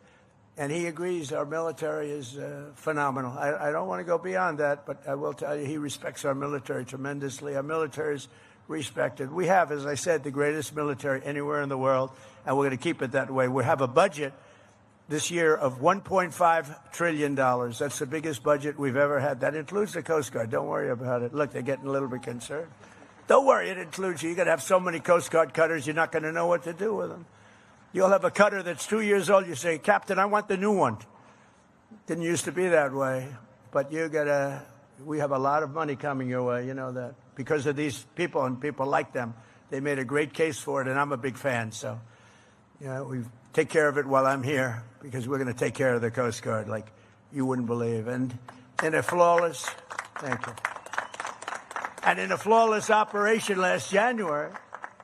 And he agrees our military is phenomenal. I don't want to go beyond that, but I will tell you he respects our military tremendously. Our military is respected. We have, as I said, the greatest military anywhere in the world, and we're going to keep it that way. We have a budget this year of $1.5 trillion. That's the biggest budget we've ever had. That includes the Coast Guard. Don't worry about it. Look, they're getting a little bit concerned. Don't worry, it includes you. You're going to have so many Coast Guard cutters, you're not going to know what to do with them. You'll have a cutter that's 2 years old. You say, Captain, I want the new one. Didn't used to be that way. But we have a lot of money coming your way, you know that. Because of these people and people like them. They made a great case for it, and I'm a big fan. So, we take care of it while I'm here, because we're going to take care of the Coast Guard like you wouldn't believe. And in a flawless, thank you. And in a flawless operation last January,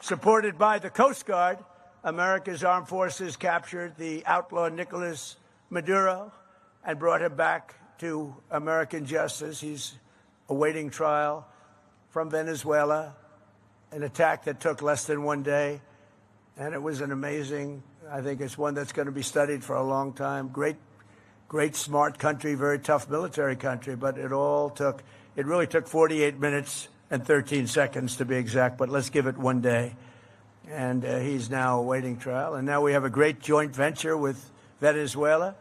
supported by the Coast Guard, America's armed forces captured the outlaw Nicolas Maduro and brought him back to American justice. He's awaiting trial from Venezuela, an attack that took less than 1 day. And it was an amazing, I think it's one that's going to be studied for a long time. Great, smart country, very tough military country, but it really took 48 minutes and 13 seconds to be exact, but let's give it 1 day. And he's now awaiting trial. And now we have a great joint venture with Venezuela.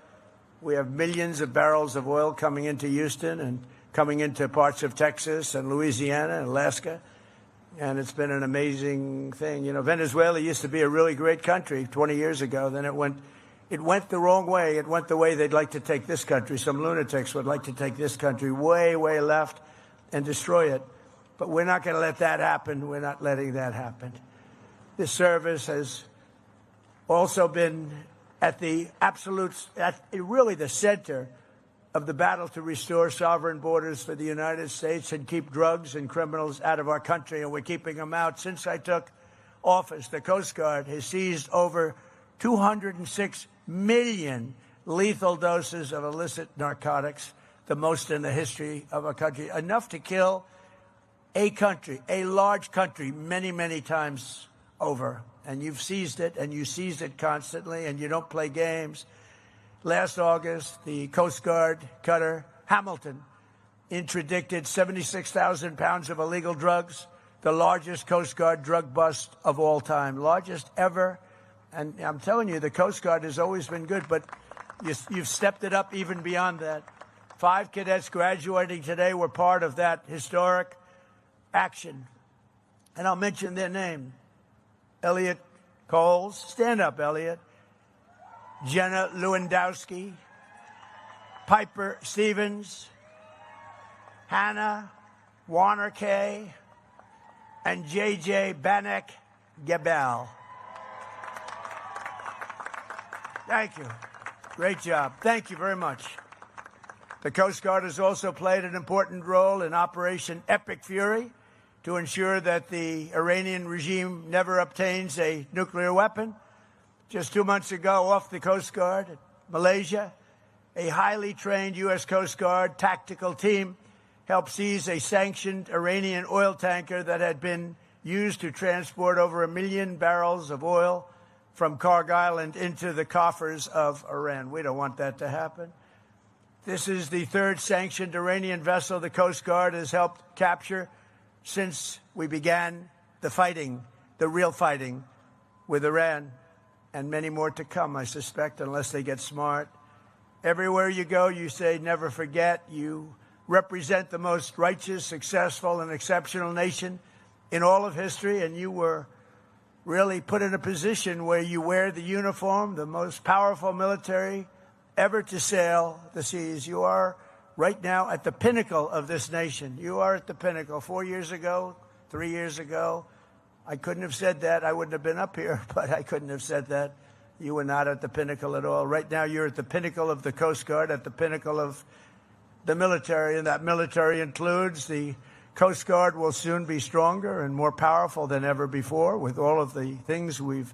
We have millions of barrels of oil coming into Houston and coming into parts of Texas and Louisiana and Alaska. And it's been an amazing thing. Venezuela used to be a really great country 20 years ago. Then it went the wrong way. It went the way they'd like to take this country. Some lunatics would like to take this country way, way left and destroy it. But we're not going to let that happen. We're not letting that happen. This service has also been at really the center of the battle to restore sovereign borders for the United States and keep drugs and criminals out of our country, and we're keeping them out. Since I took office, the Coast Guard has seized over 206 million lethal doses of illicit narcotics, the most in the history of our country, enough to kill a country, a large country, many, many times over. And you've seized it, and you seized it constantly, and you don't play games. Last August, the Coast Guard cutter Hamilton interdicted 76,000 pounds of illegal drugs, the largest Coast Guard drug bust of all time, largest ever. And I'm telling you, the Coast Guard has always been good, but you've stepped it up even beyond that. 5 cadets graduating today were part of that historic action. And I'll mention their name. Elliot Coles, stand up, Elliot. Jenna Lewandowski, Piper Stevens, Hannah Warner Kay, and J.J. Banek Gebel. Thank you. Great job. Thank you very much. The Coast Guard has also played an important role in Operation Epic Fury to ensure that the Iranian regime never obtains a nuclear weapon. Just 2 months ago, off the Coast Guard at Malaysia, a highly trained U.S. Coast Guard tactical team helped seize a sanctioned Iranian oil tanker that had been used to transport over 1 million barrels of oil from Karg Island into the coffers of Iran. We don't want that to happen. This is the third sanctioned Iranian vessel the Coast Guard has helped capture since we began the fighting, the real fighting with Iran, and many more to come, I suspect, unless they get smart. Everywhere you go, you say, never forget. You represent the most righteous, successful, and exceptional nation in all of history, and you were really put in a position where you wear the uniform, the most powerful military ever to sail the seas. You are right now at the pinnacle of this nation. You are at the pinnacle. 4 years ago, 3 years ago, I couldn't have said that. I wouldn't have been up here, but I couldn't have said that. You were not at the pinnacle at all. Right now, you're at the pinnacle of the Coast Guard, at the pinnacle of the military, and that military includes the Coast Guard will soon be stronger and more powerful than ever before with all of the things we've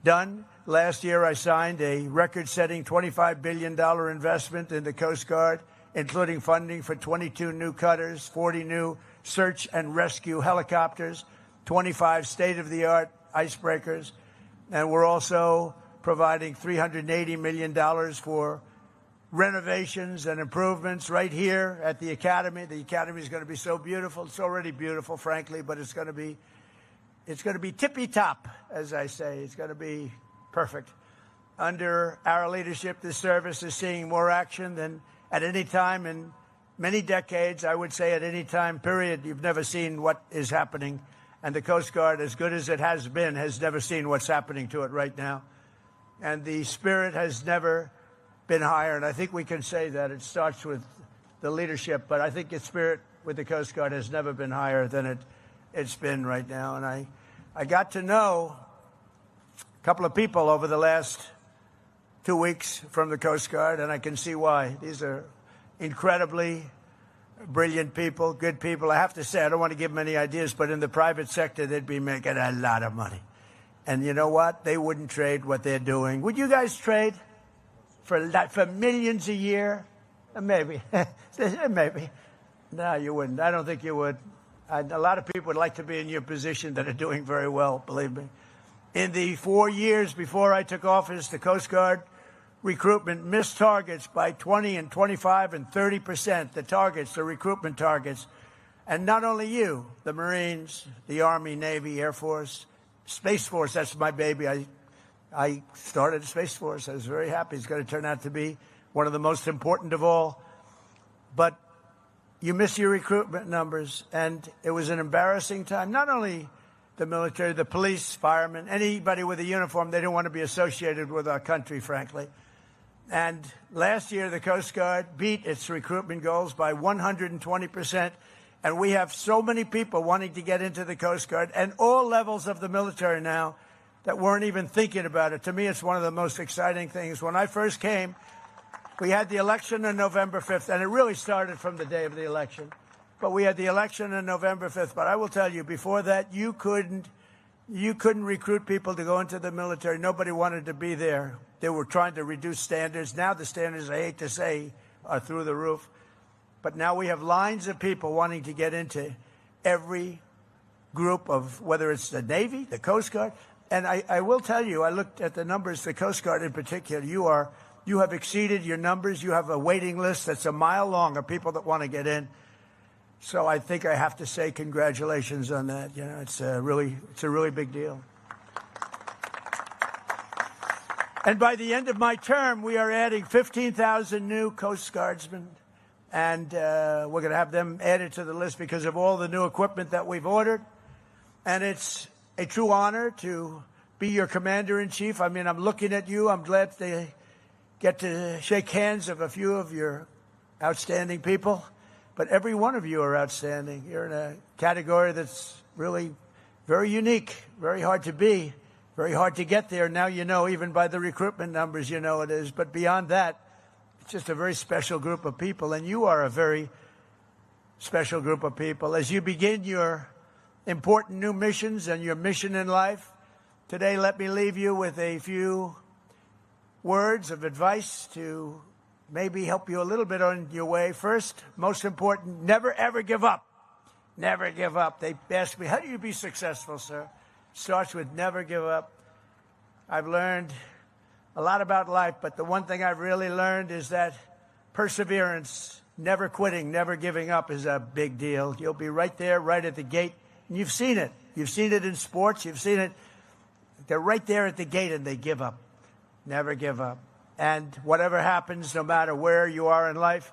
done. Last year, I signed a record-setting $25 billion investment in the Coast Guard, including funding for 22 new cutters, 40 new search and rescue helicopters, 25 state-of-the-art icebreakers, and we're also providing $380 million for renovations and improvements right here at the Academy. The Academy is going to be so beautiful. It's already beautiful, frankly, but it's going to be tippy-top, as I say. It's going to be perfect. Under our leadership, this service is seeing more action than at any time in many decades. I would say at any time, period. You've never seen what is happening. And the Coast Guard, as good as it has been, has never seen what's happening to it right now. And the spirit has never been higher. And I think we can say that. It starts with the leadership. But I think the spirit with the Coast Guard has never been higher than it's been right now. And I got to know a couple of people over the last 2 weeks from the Coast Guard, and I can see why. These are incredibly brilliant people, good people. I have to say, I don't want to give them any ideas, but in the private sector, they'd be making a lot of money. And you know what? They wouldn't trade what they're doing. Would you guys trade for millions a year? Maybe. Maybe. No, you wouldn't. I don't think you would. A lot of people would like to be in your position that are doing very well, believe me. In the 4 years before I took office, the Coast Guard recruitment missed targets by 20 and 25 and 30%, the targets, the recruitment targets. And not only you, the Marines, the Army, Navy, Air Force, Space Force, that's my baby. I started the Space Force. I was very happy. It's going to turn out to be one of the most important of all. But you miss your recruitment numbers, and it was an embarrassing time. Not only the military, the police, firemen, anybody with a uniform, they didn't want to be associated with our country, frankly. And last year, the Coast Guard beat its recruitment goals by 120%. And we have so many people wanting to get into the Coast Guard and all levels of the military now that weren't even thinking about it. To me, it's one of the most exciting things. When I first came, we had the election on November 5th, and it really started from the day of the election. But we had the election on November 5th. But I will tell you, before that, you couldn't recruit people to go into the military. Nobody wanted to be there. They were trying to reduce standards. Now the standards, I hate to say, are through the roof. But now we have lines of people wanting to get into every group of, whether it's the Navy, the Coast Guard. And I will tell you, I looked at the numbers, the Coast Guard in particular. You have exceeded your numbers. You have a waiting list that's a mile long of people that want to get in. So I think I have to say congratulations on that. You know, it's a really big deal. And by the end of my term, we are adding 15,000 new Coast Guardsmen. And we're going to have them added to the list because of all the new equipment that we've ordered. And it's a true honor to be your commander-in-chief. I mean, I'm looking at you. I'm glad to get to shake hands of a few of your outstanding people. But every one of you are outstanding. You're in a category that's really very unique, very hard to be, very hard to get there. Now you know, even by the recruitment numbers, you know it is. But beyond that, it's just a very special group of people, and you are a very special group of people. As you begin your important new missions and your mission in life, today let me leave you with a few words of advice to maybe help you a little bit on your way. First, most important, never ever give up. Never give up. They asked me, how do you be successful, sir? Starts with never give up. I've learned a lot about life, but the one thing I've really learned is that perseverance, never quitting, never giving up is a big deal. You'll be right there, right at the gate. And you've seen it. You've seen it in sports. You've seen it. They're right there at the gate and they give up. Never give up. And whatever happens, no matter where you are in life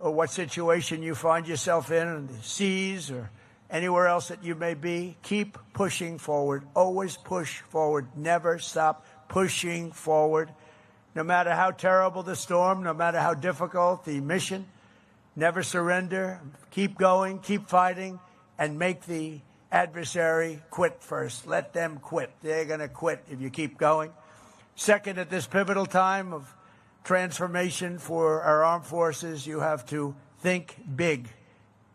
or what situation you find yourself in the seas or anywhere else that you may be, keep pushing forward. Always push forward. Never stop pushing forward. No matter how terrible the storm, no matter how difficult the mission, never surrender. Keep going, keep fighting, and make the adversary quit first. Let them quit. They're going to quit if you keep going. Second, at this pivotal time of transformation for our armed forces, you have to think big.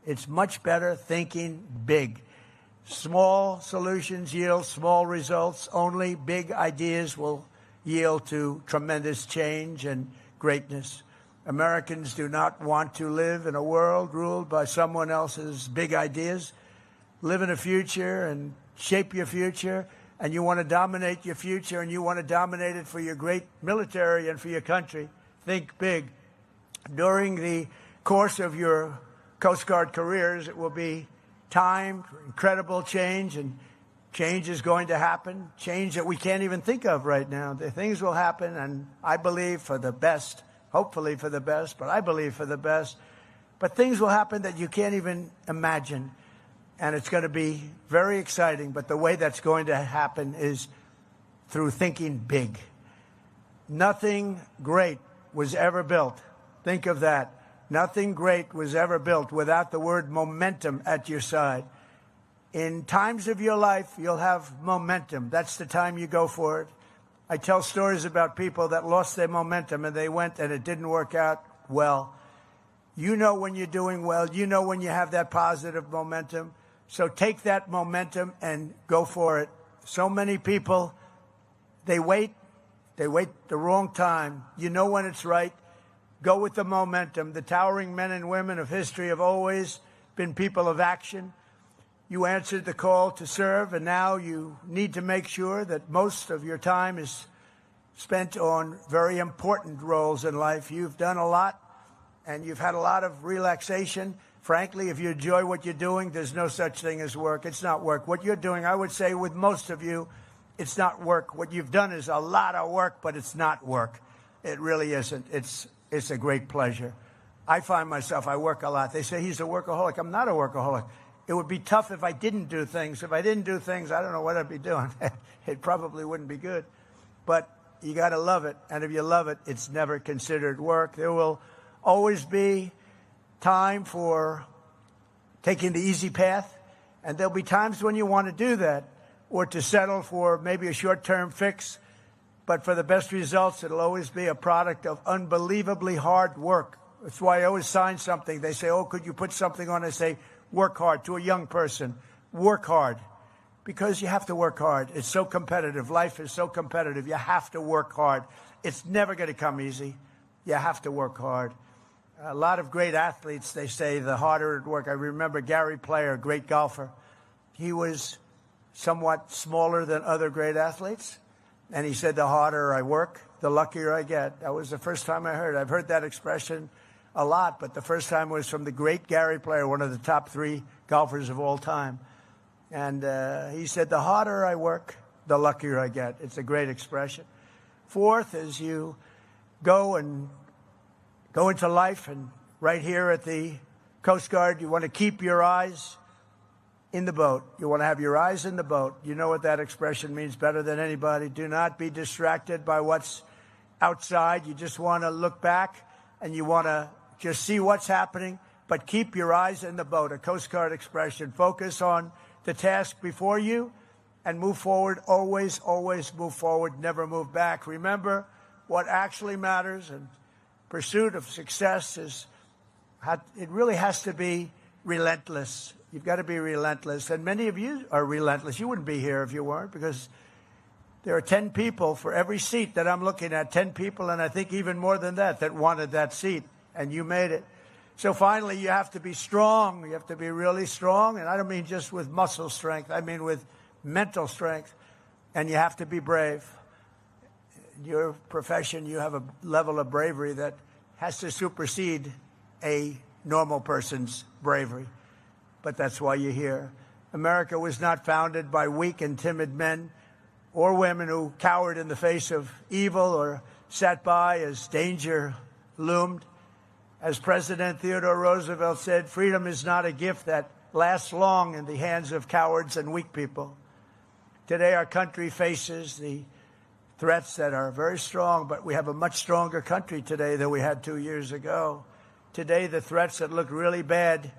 It's much better thinking big. Small solutions yield small results. Only big ideas will yield to tremendous change and greatness. Americans do not want to live in a world ruled by someone else's big ideas. Live in a future and shape your future, and you want to dominate your future, and you want to dominate it for your great military and for your country. Think big. During the course of your Coast Guard careers, it will be time for incredible change, and change is going to happen, change that we can't even think of right now. The things will happen, and I believe for the best, hopefully for the best, but I believe for the best. But things will happen that you can't even imagine, and it's going to be very exciting. But the way that's going to happen is through thinking big. Nothing great was ever built. Think of that. Nothing great was ever built without the word momentum at your side. In times of your life, you'll have momentum. That's the time you go for it. I tell stories about people that lost their momentum and they went and it didn't work out well. You know when you're doing well. You know when you have that positive momentum. So take that momentum and go for it. So many people, they wait the wrong time. You know when it's right. Go with the momentum. The towering men and women of history have always been people of action. You answered the call to serve, and now you need to make sure that most of your time is spent on very important roles in life. You've done a lot, and you've had a lot of relaxation. Frankly, if you enjoy what you're doing, there's no such thing as work. It's not work. What you're doing, I would say with most of you, it's not work. What you've done is a lot of work, but it's not work. It really isn't. It's a great pleasure. I find myself, I work a lot. They say he's a workaholic. I'm not a workaholic. It would be tough if I didn't do things. If I didn't do things, I don't know what I'd be doing. It probably wouldn't be good. But you got to love it. And if you love it, it's never considered work. There will always be time for taking the easy path. And there'll be times when you want to do that or to settle for maybe a short-term fix. But for the best results, it'll always be a product of unbelievably hard work. That's why I always sign something. They say, oh, could you put something on? I say, work hard. To a young person, work hard. Because you have to work hard. It's so competitive. Life is so competitive. You have to work hard. It's never going to come easy. You have to work hard. A lot of great athletes, they say, the harder it work. I remember Gary Player, a great golfer. He was somewhat smaller than other great athletes. And he said, the harder I work, the luckier I get. That was the first time I heard it. I've heard that expression a lot, but the first time was from the great Gary Player, one of the top 3 golfers of all time. And he said, the harder I work, the luckier I get. It's a great expression. Fourth, as you go into life, and right here at the Coast Guard, you want to keep your eyes in the boat. You want to have your eyes in the boat. You know what that expression means better than anybody. Do not be distracted by what's outside. You just want to look back and you want to just see what's happening, but keep your eyes in the boat. A Coast Guard expression. Focus on the task before you and move forward. Always, always move forward. Never move back. Remember what actually matters, and pursuit of success it really has to be relentless. You've got to be relentless. And many of you are relentless. You wouldn't be here if you weren't, because There are 10 people for every seat that I'm looking at, 10 people, and I think even more than that, that wanted that seat, and you made it. So finally, you have to be strong. You have to be really strong, and I don't mean just with muscle strength. I mean with mental strength, and you have to be brave. In your profession, you have a level of bravery that has to supersede a normal person's bravery, but that's why you're here. America was not founded by weak and timid men or women who cowered in the face of evil or sat by as danger loomed. As President Theodore Roosevelt said, freedom is not a gift that lasts long in the hands of cowards and weak people. Today, our country faces the threats that are very strong, but we have a much stronger country today than we had 2 years ago. Today, the threats that look really bad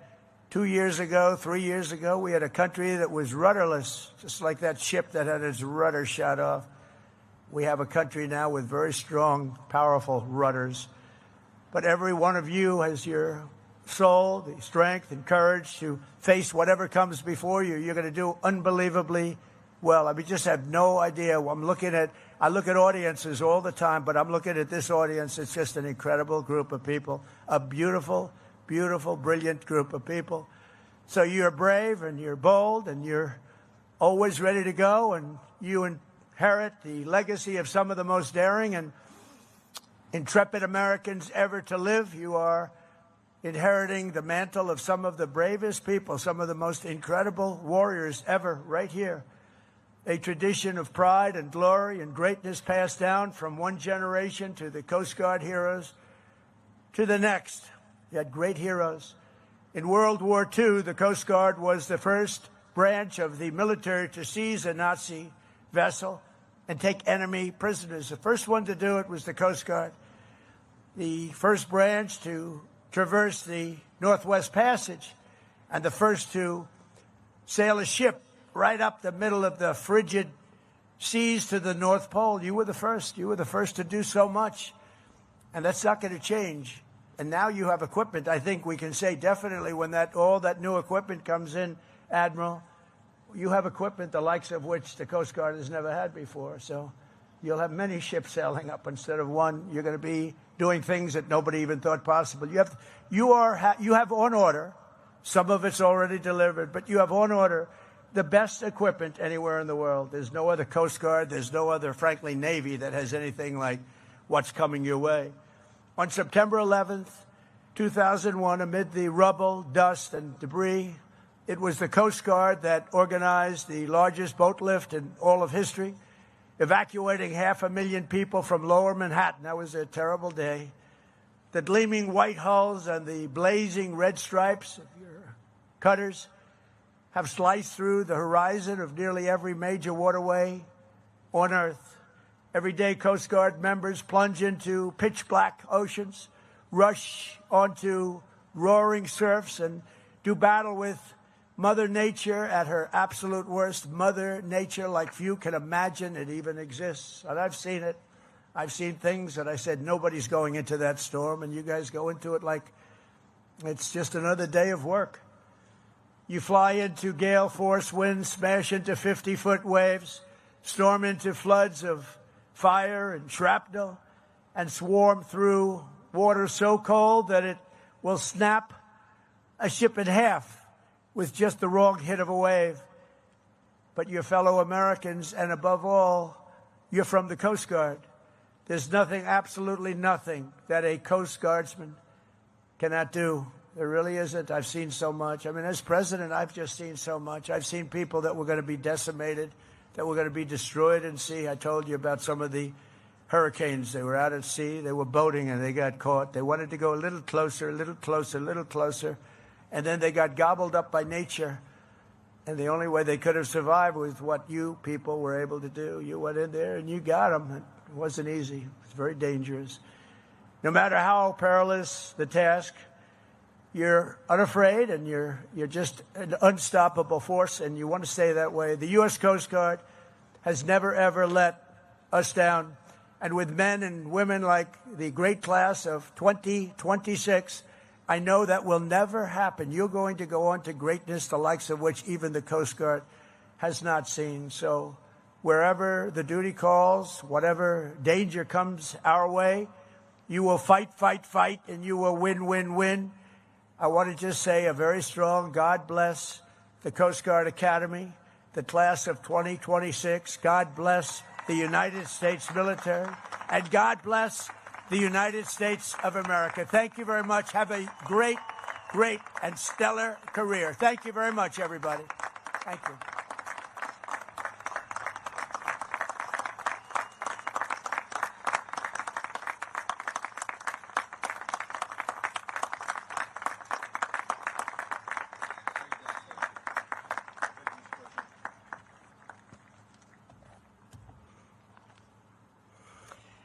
2 years ago, 3 years ago, we had a country that was rudderless, just like that ship that had its rudder shot off. We have a country now with very strong, powerful rudders. But every one of you has your soul, the strength and courage to face whatever comes before you. You're going to do unbelievably well. I mean, just have no idea. I look at audiences all the time, but I'm looking at this audience. It's just an incredible group of people, a beautiful, beautiful, brilliant group of people. So you're brave and you're bold and you're always ready to go, and you inherit the legacy of some of the most daring and intrepid Americans ever to live. You are inheriting the mantle of some of the bravest people, some of the most incredible warriors ever right here. A tradition of pride and glory and greatness passed down from one generation to the Coast Guard heroes to the next. You had great heroes. In World War II, the Coast Guard was the first branch of the military to seize a Nazi vessel and take enemy prisoners. The first one to do it was the Coast Guard. The first branch to traverse the Northwest Passage, and the first to sail a ship right up the middle of the frigid seas to the North Pole. You were the first. You were the first to do so much. And that's not going to change. And now you have equipment. I think we can say definitely when all that new equipment comes in, Admiral, you have equipment the likes of which the Coast Guard has never had before. So you'll have many ships sailing up instead of one. You're going to be doing things that nobody even thought possible. You have on order. Some of it's already delivered, but you have on order the best equipment anywhere in the world. There's no other Coast Guard. There's no other, frankly, Navy that has anything like what's coming your way. On September 11th, 2001, amid the rubble, dust, and debris, it was the Coast Guard that organized the largest boat lift in all of history, evacuating 500,000 people from lower Manhattan. That was a terrible day. The gleaming white hulls and the blazing red stripes of your cutters have sliced through the horizon of nearly every major waterway on Earth. Every day, Coast Guard members plunge into pitch-black oceans, rush onto roaring surfs, and do battle with Mother Nature at her absolute worst. Mother Nature like few can imagine it even exists. And I've seen it. I've seen things that I said, nobody's going into that storm, and you guys go into it like it's just another day of work. You fly into gale force winds, smash into 50-foot waves, storm into floods of fire and shrapnel, and swarm through water so cold that it will snap a ship in half with just the wrong hit of a wave. But your fellow Americans, and above all, you're from the Coast Guard. There's nothing, absolutely nothing, that a Coast Guardsman cannot do. There really isn't. I've seen so much. I mean, as president, I've just seen so much. I've seen people that were going to be decimated, that were going to be destroyed in sea. I told you about some of the hurricanes. They were out at sea. They were boating, and they got caught. They wanted to go a little closer, a little closer, a little closer, and then they got gobbled up by nature. And the only way they could have survived was what you people were able to do. You went in there, and you got them. It wasn't easy. It was very dangerous. No matter how perilous the task, you're unafraid, and you're just an unstoppable force, and you want to stay that way. The U.S. Coast Guard has never, ever let us down. And with men and women like the great class of 2026, I know that will never happen. You're going to go on to greatness, the likes of which even the Coast Guard has not seen. So wherever the duty calls, whatever danger comes our way, you will fight, fight, fight, and you will win, win, win. I want to just say a very strong God bless the Coast Guard Academy, the class of 2026. God bless the United States military, and God bless the United States of America. Thank you very much. Have a great, great, and stellar career. Thank you very much, everybody. Thank you.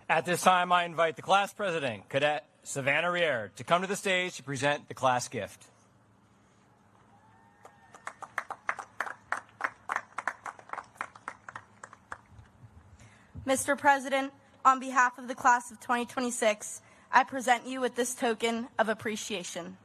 At this time, I invite the class president, Cadet Savannah Rier, to come to the stage to present the class gift. Mr. President, on behalf of the class of 2026, I present you with this token of appreciation.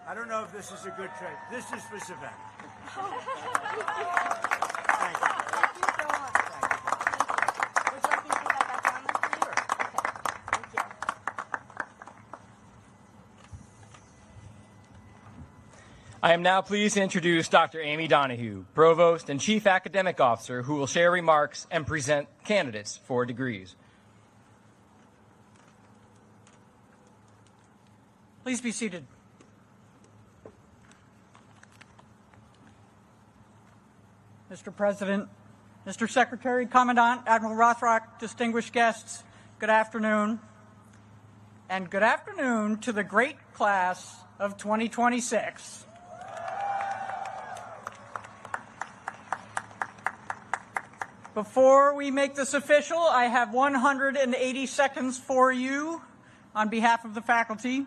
I don't know if this is a good trade. This is for Savannah. I am now pleased to introduce Dr. Amy Donahue, Provost and Chief Academic Officer, who will share remarks and present candidates for degrees. Please be seated. Mr. President, Mr. Secretary, Commandant, Admiral Rothrock, distinguished guests, good afternoon. And good afternoon to the great class of 2026. Before we make this official, I have 180 seconds for you on behalf of the faculty.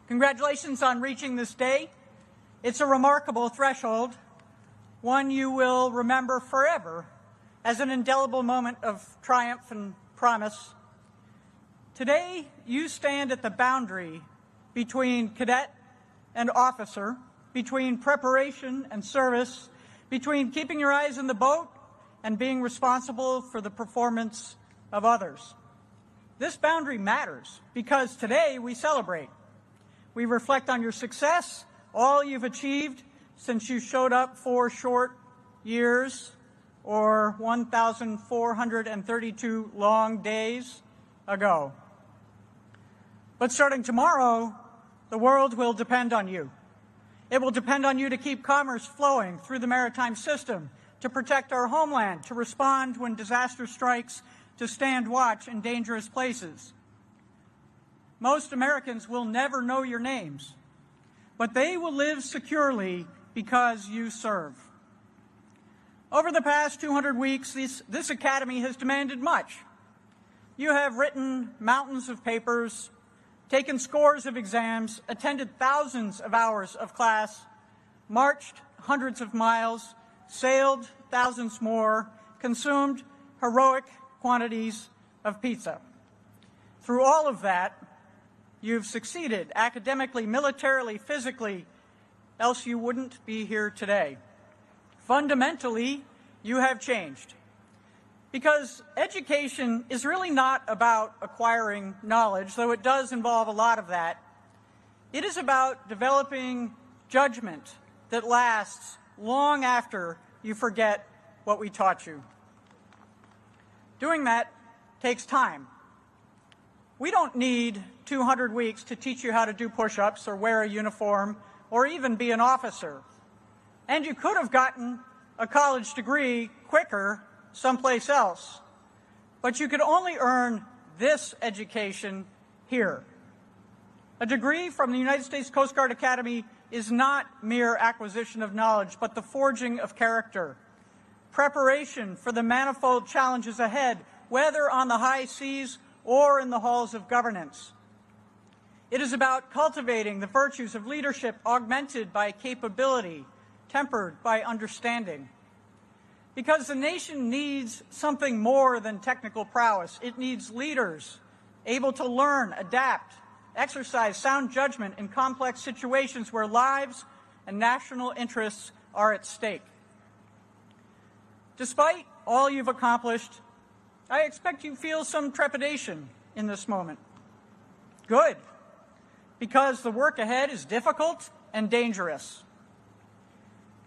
Congratulations on reaching this day. It's a remarkable threshold, one you will remember forever as an indelible moment of triumph and promise. Today, you stand at the boundary between cadet and officer, between preparation and service, between keeping your eyes in the boat and being responsible for the performance of others. This boundary matters because today we celebrate. We reflect on your success, all you've achieved since you showed up 4 short years or 1,432 long days ago. But starting tomorrow, the world will depend on you. It will depend on you to keep commerce flowing through the maritime system, to protect our homeland, to respond when disaster strikes, to stand watch in dangerous places. Most Americans will never know your names, but they will live securely because you serve. Over the past 200 weeks, this academy has demanded much. You have written mountains of papers, taken scores of exams, attended thousands of hours of class, marched hundreds of miles, sailed thousands more, consumed heroic quantities of pizza. Through all of that, you've succeeded academically, militarily, physically, else you wouldn't be here today. Fundamentally, you have changed. Because education is really not about acquiring knowledge, though it does involve a lot of that. It is about developing judgment that lasts long after you forget what we taught you. Doing that takes time. We don't need 200 weeks to teach you how to do push-ups or wear a uniform or even be an officer. And you could have gotten a college degree quicker someplace else. But you could only earn this education here. A degree from the United States Coast Guard Academy is not mere acquisition of knowledge, but the forging of character, preparation for the manifold challenges ahead, whether on the high seas or in the halls of governance. It is about cultivating the virtues of leadership augmented by capability, tempered by understanding. Because the nation needs something more than technical prowess. It needs leaders able to learn, adapt, exercise sound judgment in complex situations where lives and national interests are at stake. Despite all you've accomplished, I expect you feel some trepidation in this moment. Good, because the work ahead is difficult and dangerous.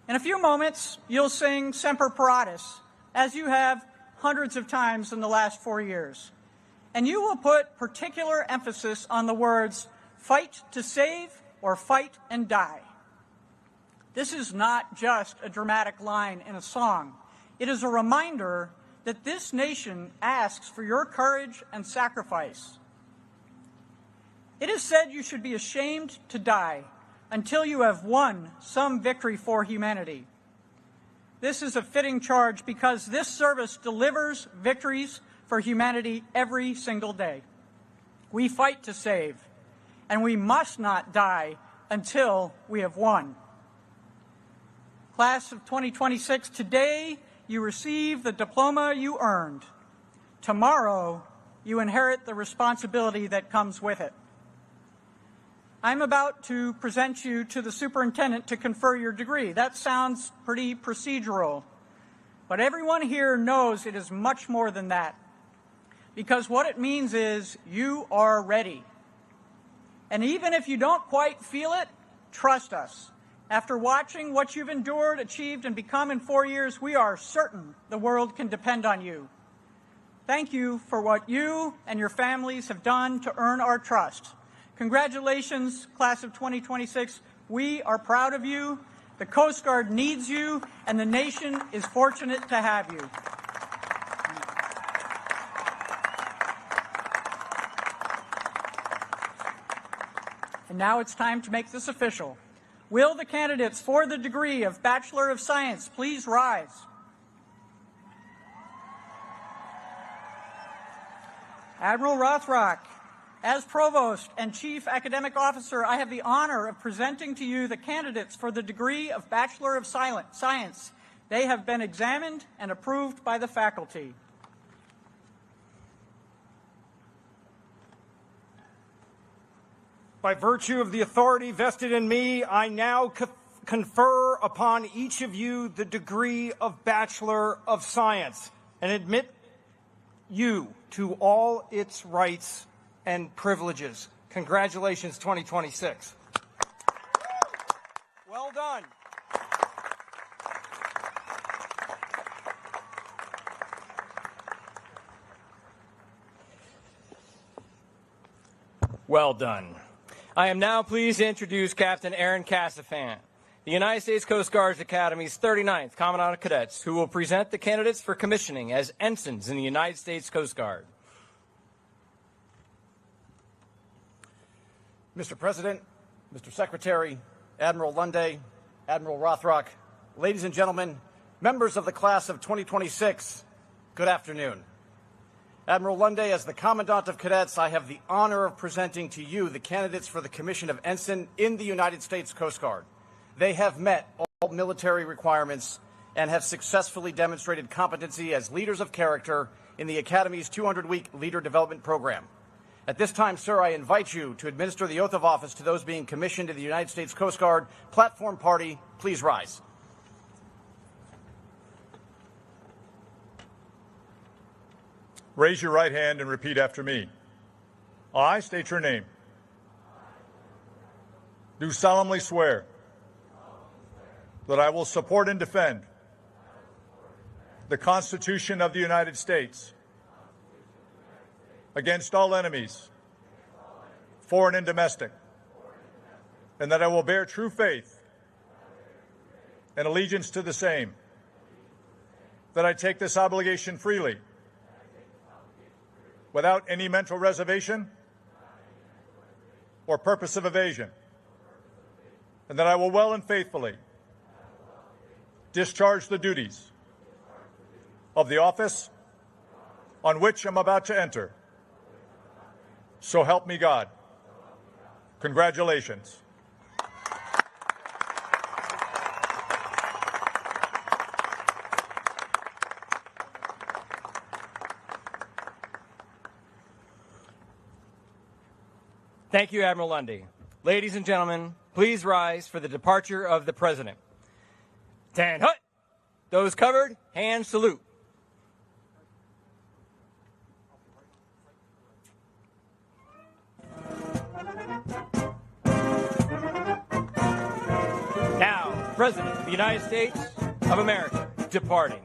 In a few moments, you'll sing Semper Paratus, as you have hundreds of times in the last 4 years. And you will put particular emphasis on the words, fight to save or fight and die. This is not just a dramatic line in a song. It is a reminder that this nation asks for your courage and sacrifice. It is said you should be ashamed to die until you have won some victory for humanity. This is a fitting charge because this service delivers victories for humanity every single day. We fight to save, and we must not die until we have won. Class of 2026, today you receive the diploma you earned. Tomorrow, you inherit the responsibility that comes with it. I'm about to present you to the superintendent to confer your degree. That sounds pretty procedural, but everyone here knows it is much more than that, because what it means is you are ready. And even if you don't quite feel it, trust us. After watching what you've endured, achieved, and become in 4 years, we are certain the world can depend on you. Thank you for what you and your families have done to earn our trust. Congratulations, class of 2026. We are proud of you. The Coast Guard needs you, and the nation is fortunate to have you. And now it's time to make this official. Will the candidates for the degree of Bachelor of Science please rise? Admiral Rothrock, as Provost and Chief Academic Officer, I have the honor of presenting to you the candidates for the degree of Bachelor of Science. They have been examined and approved by the faculty. By virtue of the authority vested in me, I now confer upon each of you the degree of Bachelor of Science and admit you to all its rights and privileges. Congratulations, 2026. Well done. Well done. I am now pleased to introduce Captain Aaron Cassafant, the United States Coast Guard Academy's 39th Commandant of Cadets, who will present the candidates for commissioning as ensigns in the United States Coast Guard. Mr. President, Mr. Secretary, Admiral Lundy, Admiral Rothrock, ladies and gentlemen, members of the class of 2026, good afternoon. Admiral Lundy, as the Commandant of Cadets, I have the honor of presenting to you the candidates for the commission of ensign in the United States Coast Guard. They have met all military requirements and have successfully demonstrated competency as leaders of character in the Academy's 200-week leader development program. At this time, sir, I invite you to administer the oath of office to those being commissioned to the United States Coast Guard. Platform party, please rise. Raise your right hand and repeat after me. I state your name. Do solemnly swear that I will support and defend the Constitution of the United States against all enemies, foreign and domestic, and that I will bear true faith and allegiance to the same, that I take this obligation freely, without any mental reservation or purpose of evasion, and that I will well and faithfully discharge the duties of the office on which I'm about to enter. So help me God. Congratulations. Thank you, Admiral Lundy. Ladies and gentlemen, please rise for the departure of the President. Tan hut! Those covered, hand salute. Now, President of the United States of America, departing.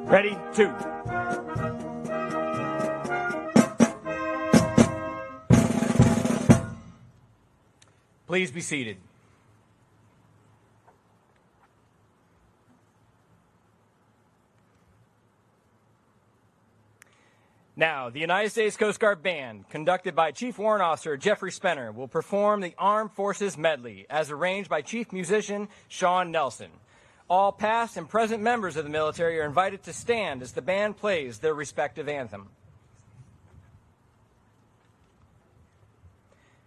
Ready, two. Please be seated. Now, the United States Coast Guard Band, conducted by Chief Warrant Officer Jeffrey Spenner, will perform the Armed Forces Medley as arranged by Chief Musician Sean Nelson. All past and present members of the military are invited to stand as the band plays their respective anthem.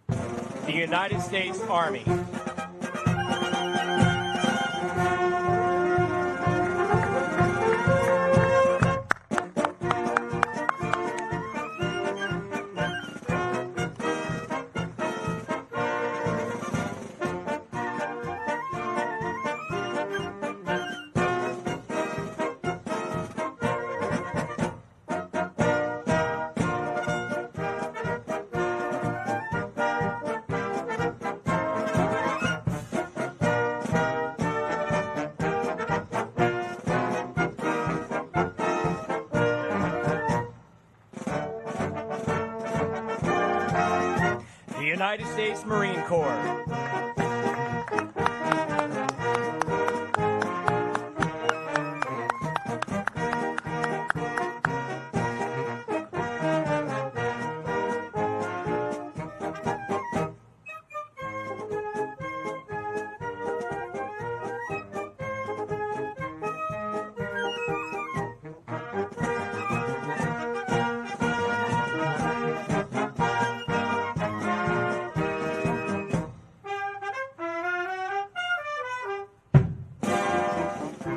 The United States Army. United States Marine Corps.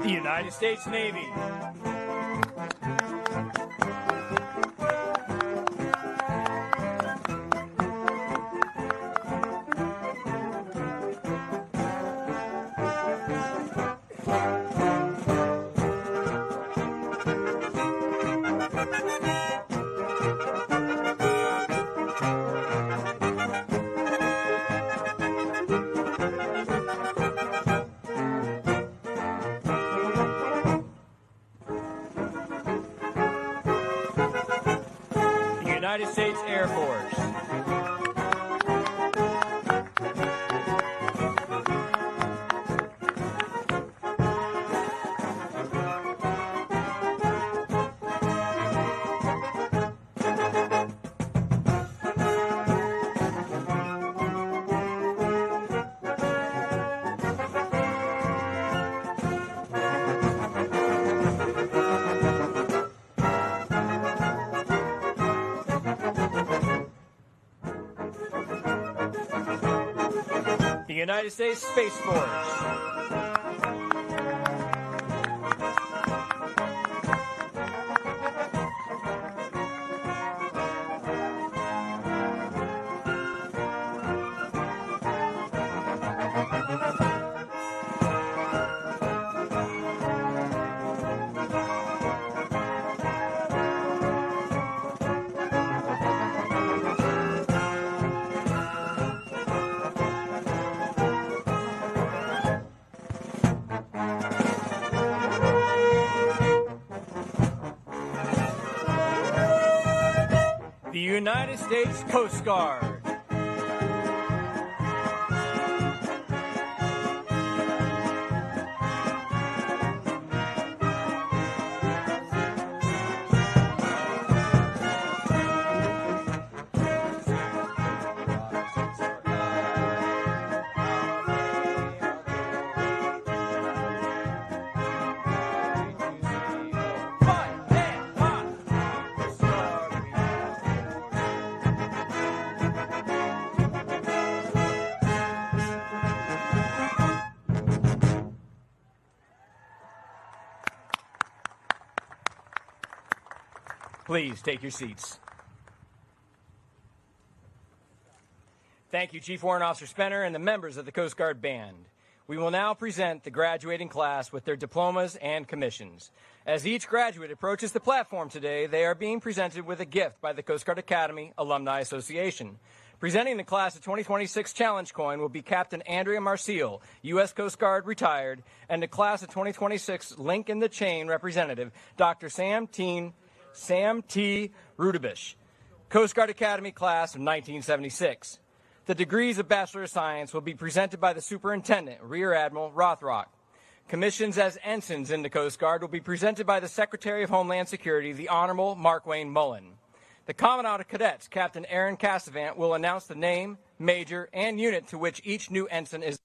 The United States Navy. United States Air Force. The United States Space Force. United States Coast Guard. Please take your seats. Thank you, Chief Warrant Officer Spenner and the members of the Coast Guard Band. We will now present the graduating class with their diplomas and commissions. As each graduate approaches the platform today, they are being presented with a gift by the Coast Guard Academy Alumni Association. Presenting the class of 2026 Challenge Coin will be Captain Andrea Marcial, U.S. Coast Guard retired, and the class of 2026 Link in the Chain representative, Dr. Sam T. Rudebish, Coast Guard Academy class of 1976. The degrees of Bachelor of Science will be presented by the Superintendent, Rear Admiral Rothrock. Commissions as ensigns in the Coast Guard will be presented by the Secretary of Homeland Security, the Honorable Mark Wayne Mullen. The Commandant of Cadets, Captain Aaron Cassavant, will announce the name, major, and unit to which each new ensign is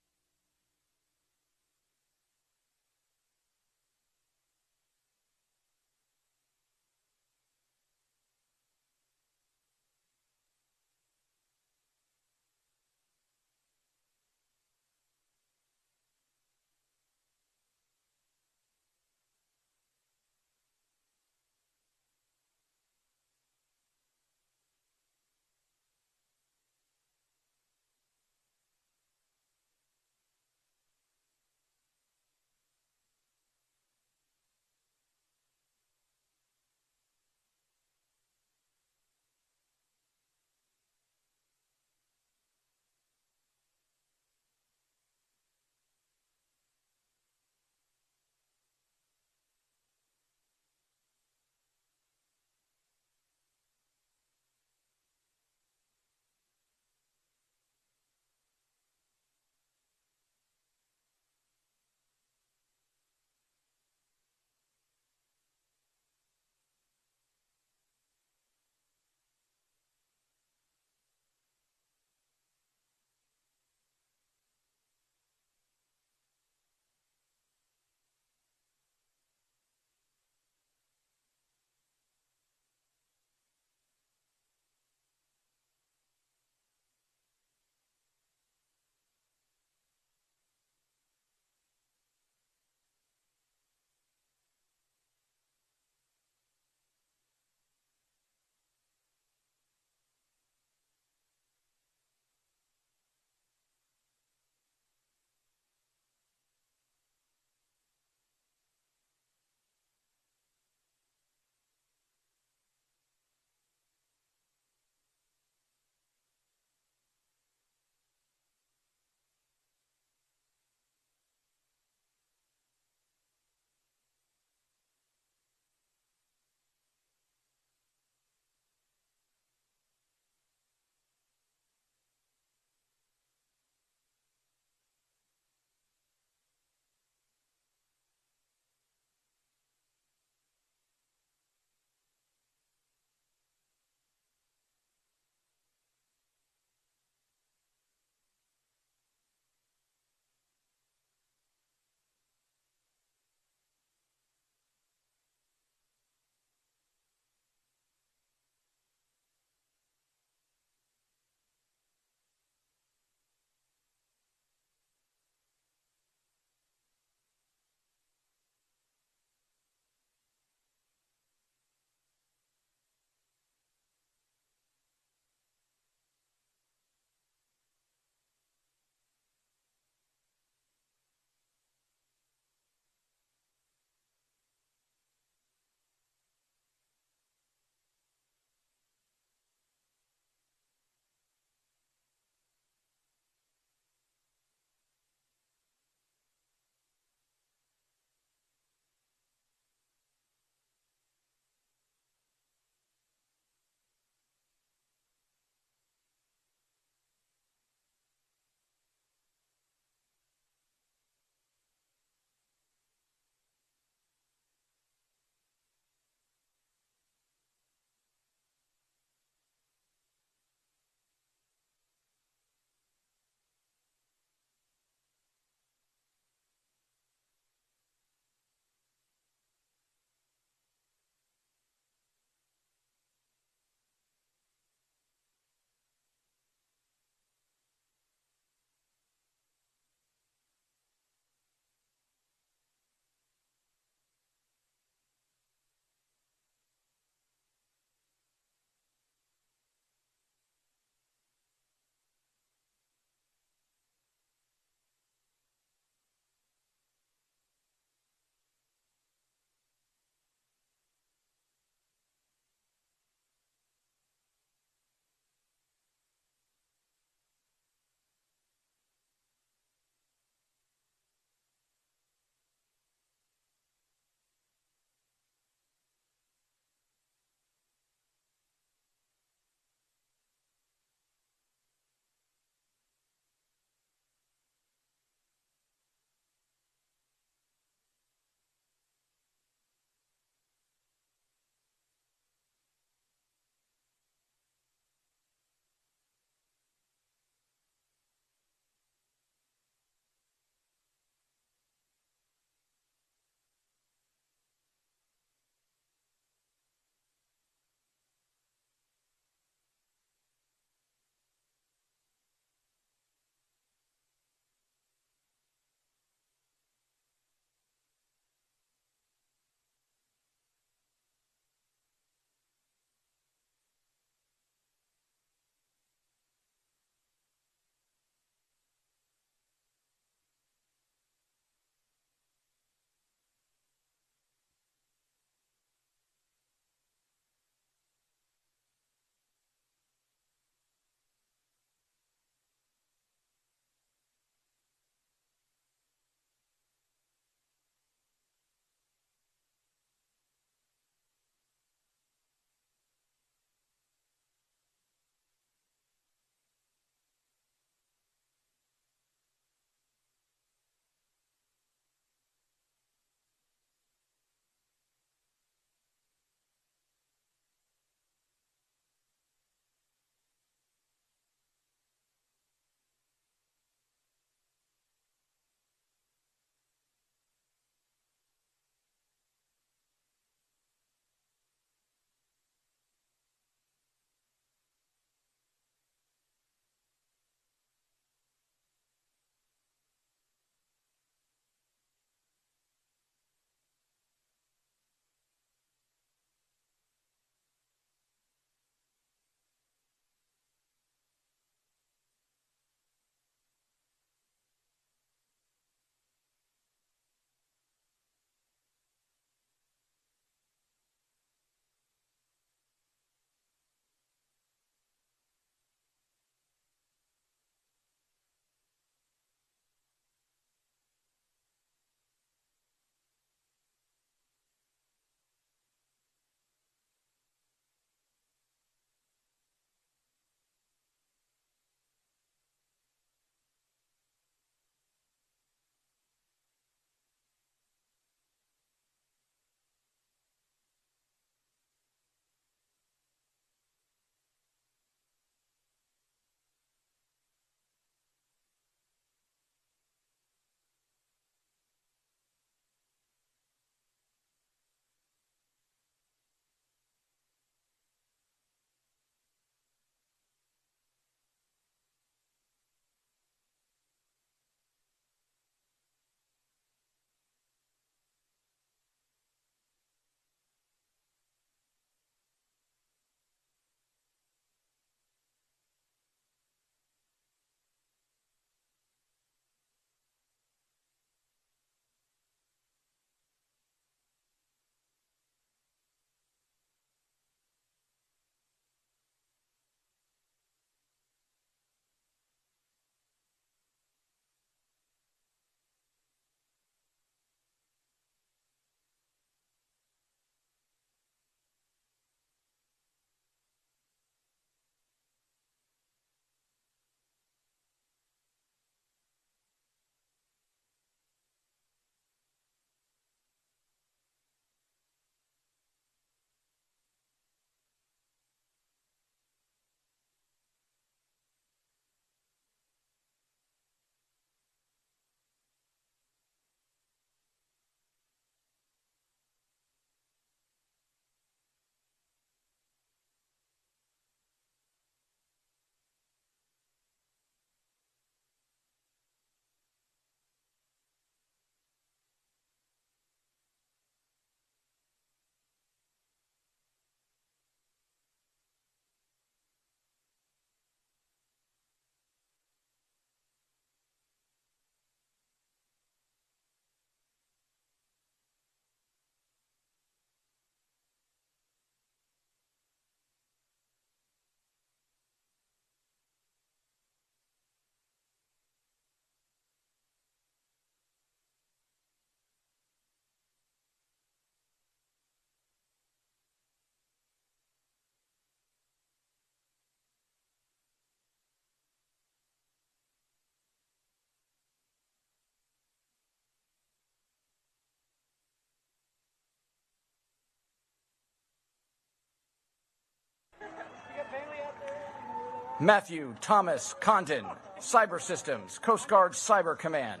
Matthew Thomas Condon, Cyber Systems, Coast Guard Cyber Command.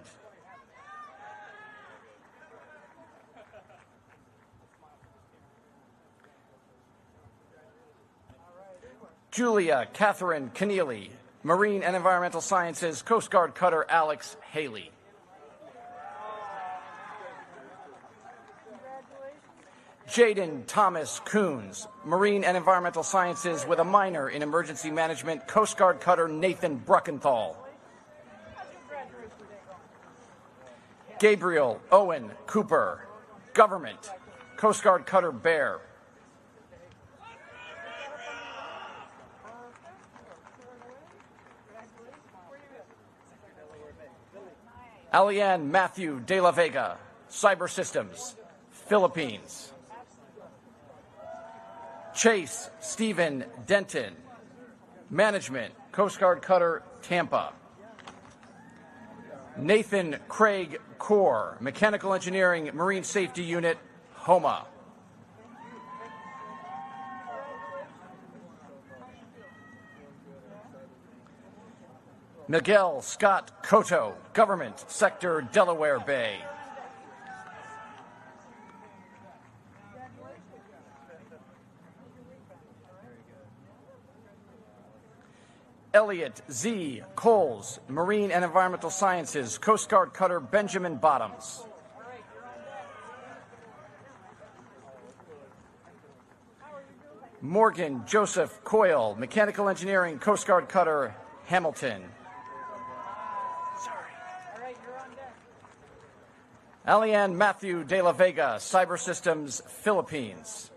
Julia Catherine Keneally, Marine and Environmental Sciences, Coast Guard Cutter Alex Haley. Jaden Thomas Coons, Marine and Environmental Sciences with a minor in Emergency Management, Coast Guard Cutter Nathan Bruckenthal. Gabriel Owen Cooper, Government, Coast Guard Cutter Bear. Alianne Matthew De La Vega, Cyber Systems, Philippines. Chase Stephen Denton, Management, Coast Guard Cutter Tampa. Nathan Craig Core, Mechanical Engineering, Marine Safety Unit, Homa. Miguel Scott Cotto, Government, Sector Delaware Bay. Elliot Z. Coles, Marine and Environmental Sciences, Coast Guard Cutter Benjamin Bottoms. Morgan Joseph Coyle, Mechanical Engineering, Coast Guard Cutter Hamilton. Alianne Matthew De La Vega, Cyber Systems, Philippines.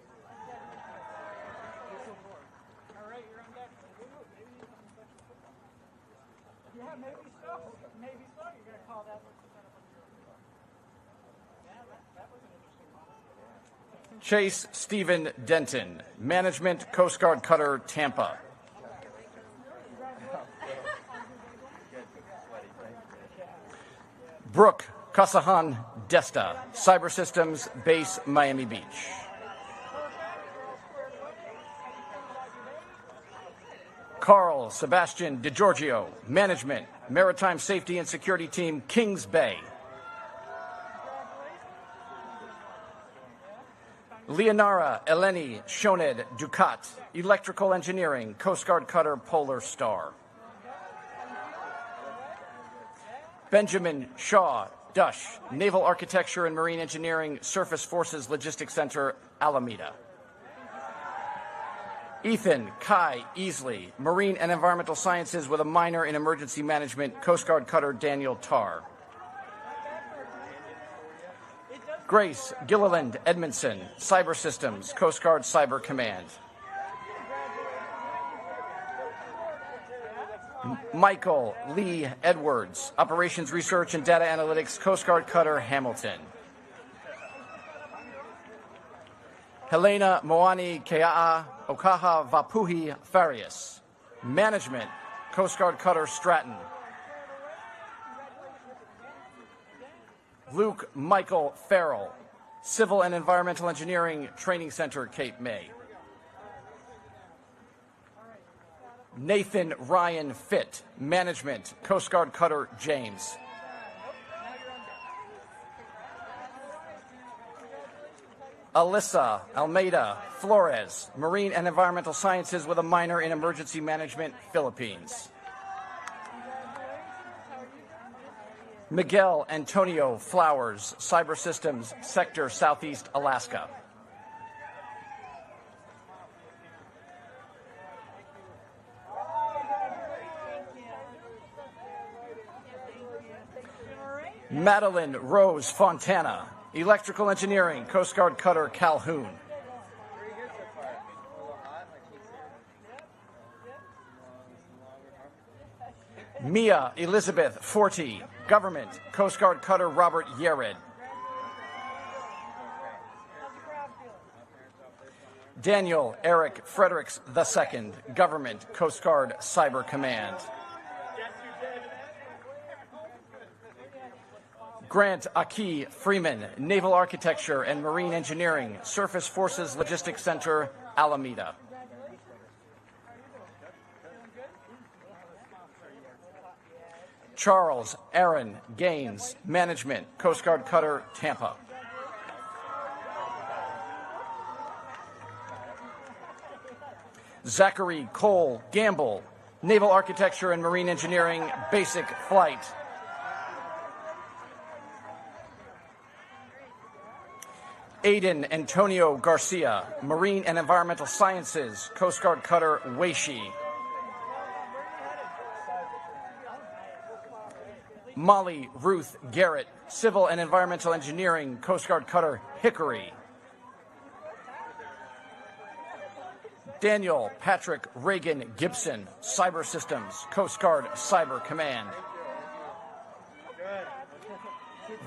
Chase Stephen Denton, Management, Coast Guard Cutter Tampa. Brooke Kasahan Desta, Cyber Systems, Base Miami Beach. Carl Sebastian DiGiorgio, Management, Maritime Safety and Security Team, Kings Bay. Leonara Eleni Shoned Ducat, Electrical Engineering, Coast Guard Cutter Polar Star. Benjamin Shaw Dush, Naval Architecture and Marine Engineering, Surface Forces Logistics Center, Alameda. Ethan Kai Easley, Marine and Environmental Sciences with a minor in Emergency Management, Coast Guard Cutter Daniel Tarr. Grace Gilliland Edmondson, Cyber Systems, Coast Guard Cyber Command. Michael Lee Edwards, Operations Research and Data Analytics, Coast Guard Cutter Hamilton. Helena Moani Kea'a Okaha Vapuhi Farias, Management, Coast Guard Cutter Stratton. Luke Michael Farrell, Civil and Environmental Engineering Training Center, Cape May. Nathan Ryan Fitt, Management, Coast Guard Cutter James. Alyssa Almeida Flores, Marine and Environmental Sciences with a minor in Emergency Management, Philippines. Miguel Antonio Flowers, Cyber Systems, Sector Southeast Alaska. Madeline Rose Fontana, Electrical Engineering, Coast Guard Cutter Calhoun. Mia Elizabeth Forty, Government, Coast Guard Cutter Robert Yared. Daniel Eric Fredericks II, Government, Coast Guard Cyber Command. Grant Aki Freeman, Naval Architecture and Marine Engineering, Surface Forces Logistics Center, Alameda. Charles Aaron Gaines, Management, Coast Guard Cutter, Tampa. Zachary Cole Gamble, Naval Architecture and Marine Engineering, Basic Flight. Aiden Antonio Garcia, Marine and Environmental Sciences, Coast Guard Cutter, Weishi. Molly Ruth Garrett, Civil and Environmental Engineering, Coast Guard Cutter, Hickory. Daniel Patrick Reagan Gibson, Cyber Systems, Coast Guard Cyber Command.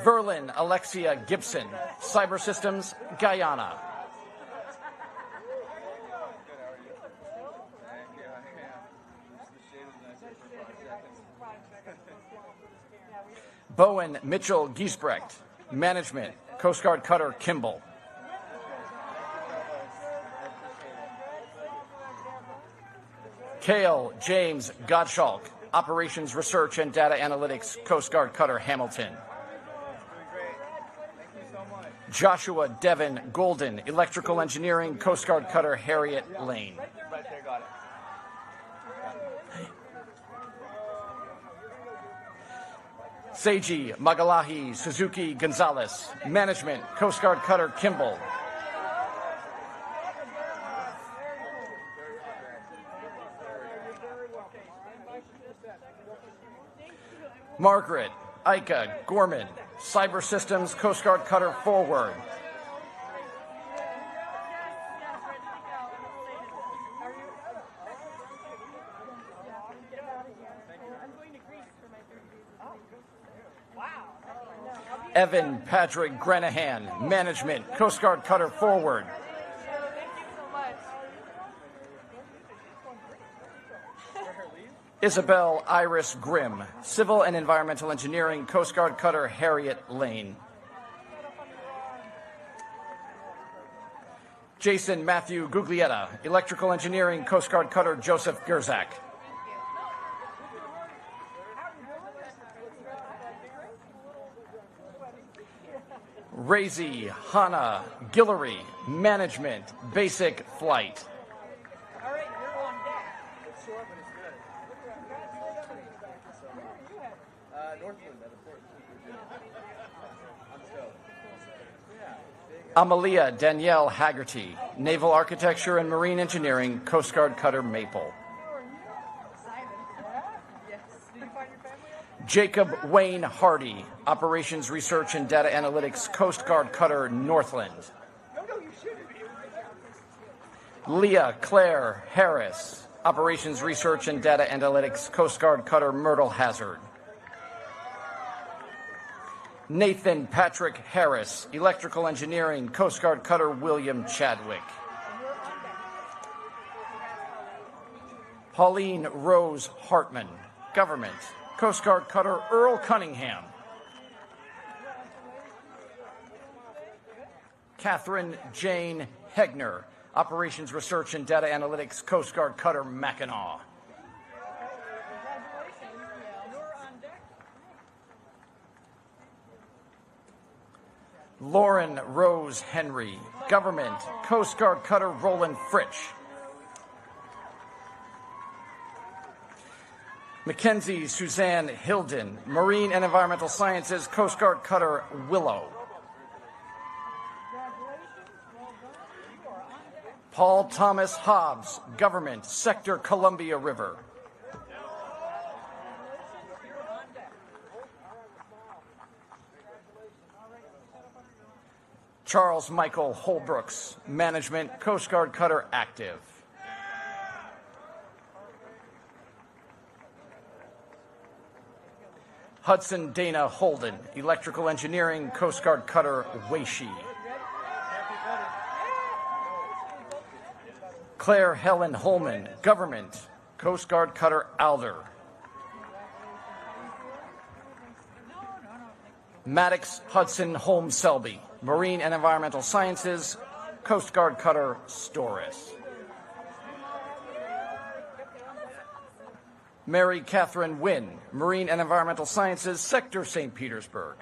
Verlin Alexia Gibson, Cyber Systems, Guyana. Bowen Mitchell Giesbrecht, Management, Coast Guard Cutter, Kimball. Cale James Gottschalk, Operations Research and Data Analytics, Coast Guard Cutter, Hamilton. Joshua Devin Golden, Electrical Engineering, Coast Guard Cutter, Harriet Lane. Seiji Magalahi Suzuki Gonzalez, Management, Coast Guard Cutter, Kimball. Margaret Ika Gorman, Cyber Systems, Coast Guard Cutter, Forward. Evan Patrick Granahan, Management, Coast Guard Cutter, Forward. Isabel Iris Grimm, Civil and Environmental Engineering, Coast Guard Cutter, Harriet Lane. Jason Matthew Guglietta, Electrical Engineering, Coast Guard Cutter, Joseph Gerzak. Razy Hannah Guillory, Management, Basic Flight. Amalia Danielle Haggerty, Naval Architecture and Marine Engineering, Coast Guard Cutter, Maple. Jacob Wayne Hardy, Operations Research and Data Analytics, Coast Guard Cutter, Northland. Leah Claire Harris, Operations Research and Data Analytics, Coast Guard Cutter, Myrtle Hazard. Nathan Patrick Harris, Electrical Engineering, Coast Guard Cutter, William Chadwick. Pauline Rose Hartman, Government, Coast Guard Cutter, Earl Cunningham. Catherine Jane Hegner, Operations Research and Data Analytics, Coast Guard Cutter, Mackinac. Lauren Rose Henry, Government, Coast Guard Cutter, Roland Fritsch. Mackenzie Suzanne Hilden, Marine and Environmental Sciences, Coast Guard Cutter, Willow. Paul Thomas Hobbs, Government, Sector Columbia River. Charles Michael Holbrooks, Management, Coast Guard Cutter, Active. Hudson Dana Holden, Electrical Engineering, Coast Guard Cutter, Weishi. Claire Helen Holman, Government, Coast Guard Cutter, Alder. Maddox Hudson Holmes Selby, Marine and Environmental Sciences, Coast Guard Cutter, Storis. Mary Catherine Wynn, Marine and Environmental Sciences, Sector St. Petersburg.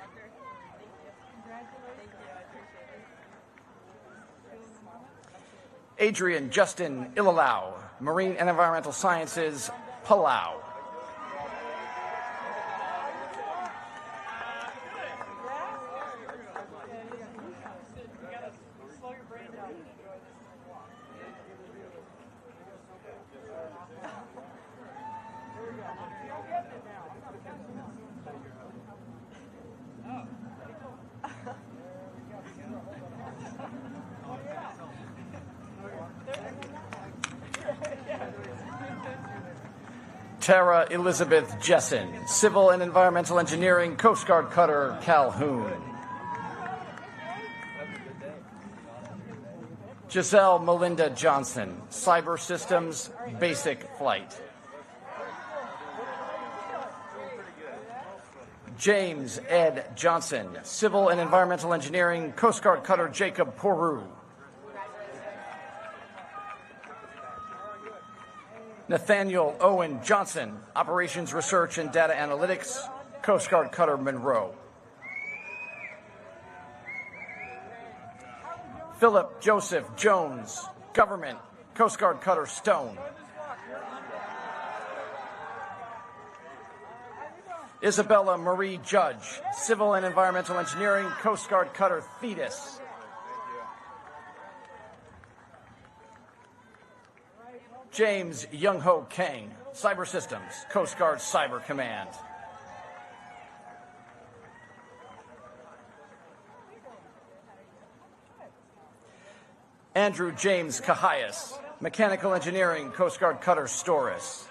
Adrian Justin Ilalau, Marine and Environmental Sciences, Palau. Tara Elizabeth Jessen, Civil and Environmental Engineering, Coast Guard Cutter, Calhoun. Giselle Melinda Johnson, Cyber Systems, Basic Flight. James Ed Johnson, Civil and Environmental Engineering, Coast Guard Cutter, Jacob Poru. Nathaniel Owen Johnson, Operations Research and Data Analytics, Coast Guard Cutter Monroe. Philip Joseph Jones, Government, Coast Guard Cutter Stone. Isabella Marie Judge, Civil and Environmental Engineering, Coast Guard Cutter Thetis. James Young-Ho Kang, Cyber Systems, Coast Guard Cyber Command. Andrew James Cahias, Mechanical Engineering, Coast Guard Cutter Storis.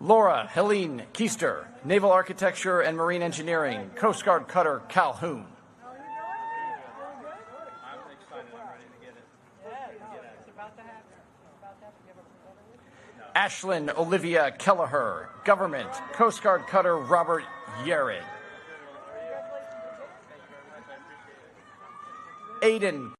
Laura Helene Keister, Naval Architecture and Marine Engineering, Coast Guard Cutter Calhoun. Ashlyn Olivia Kelleher, Government, Coast Guard Cutter Robert Yared. Aiden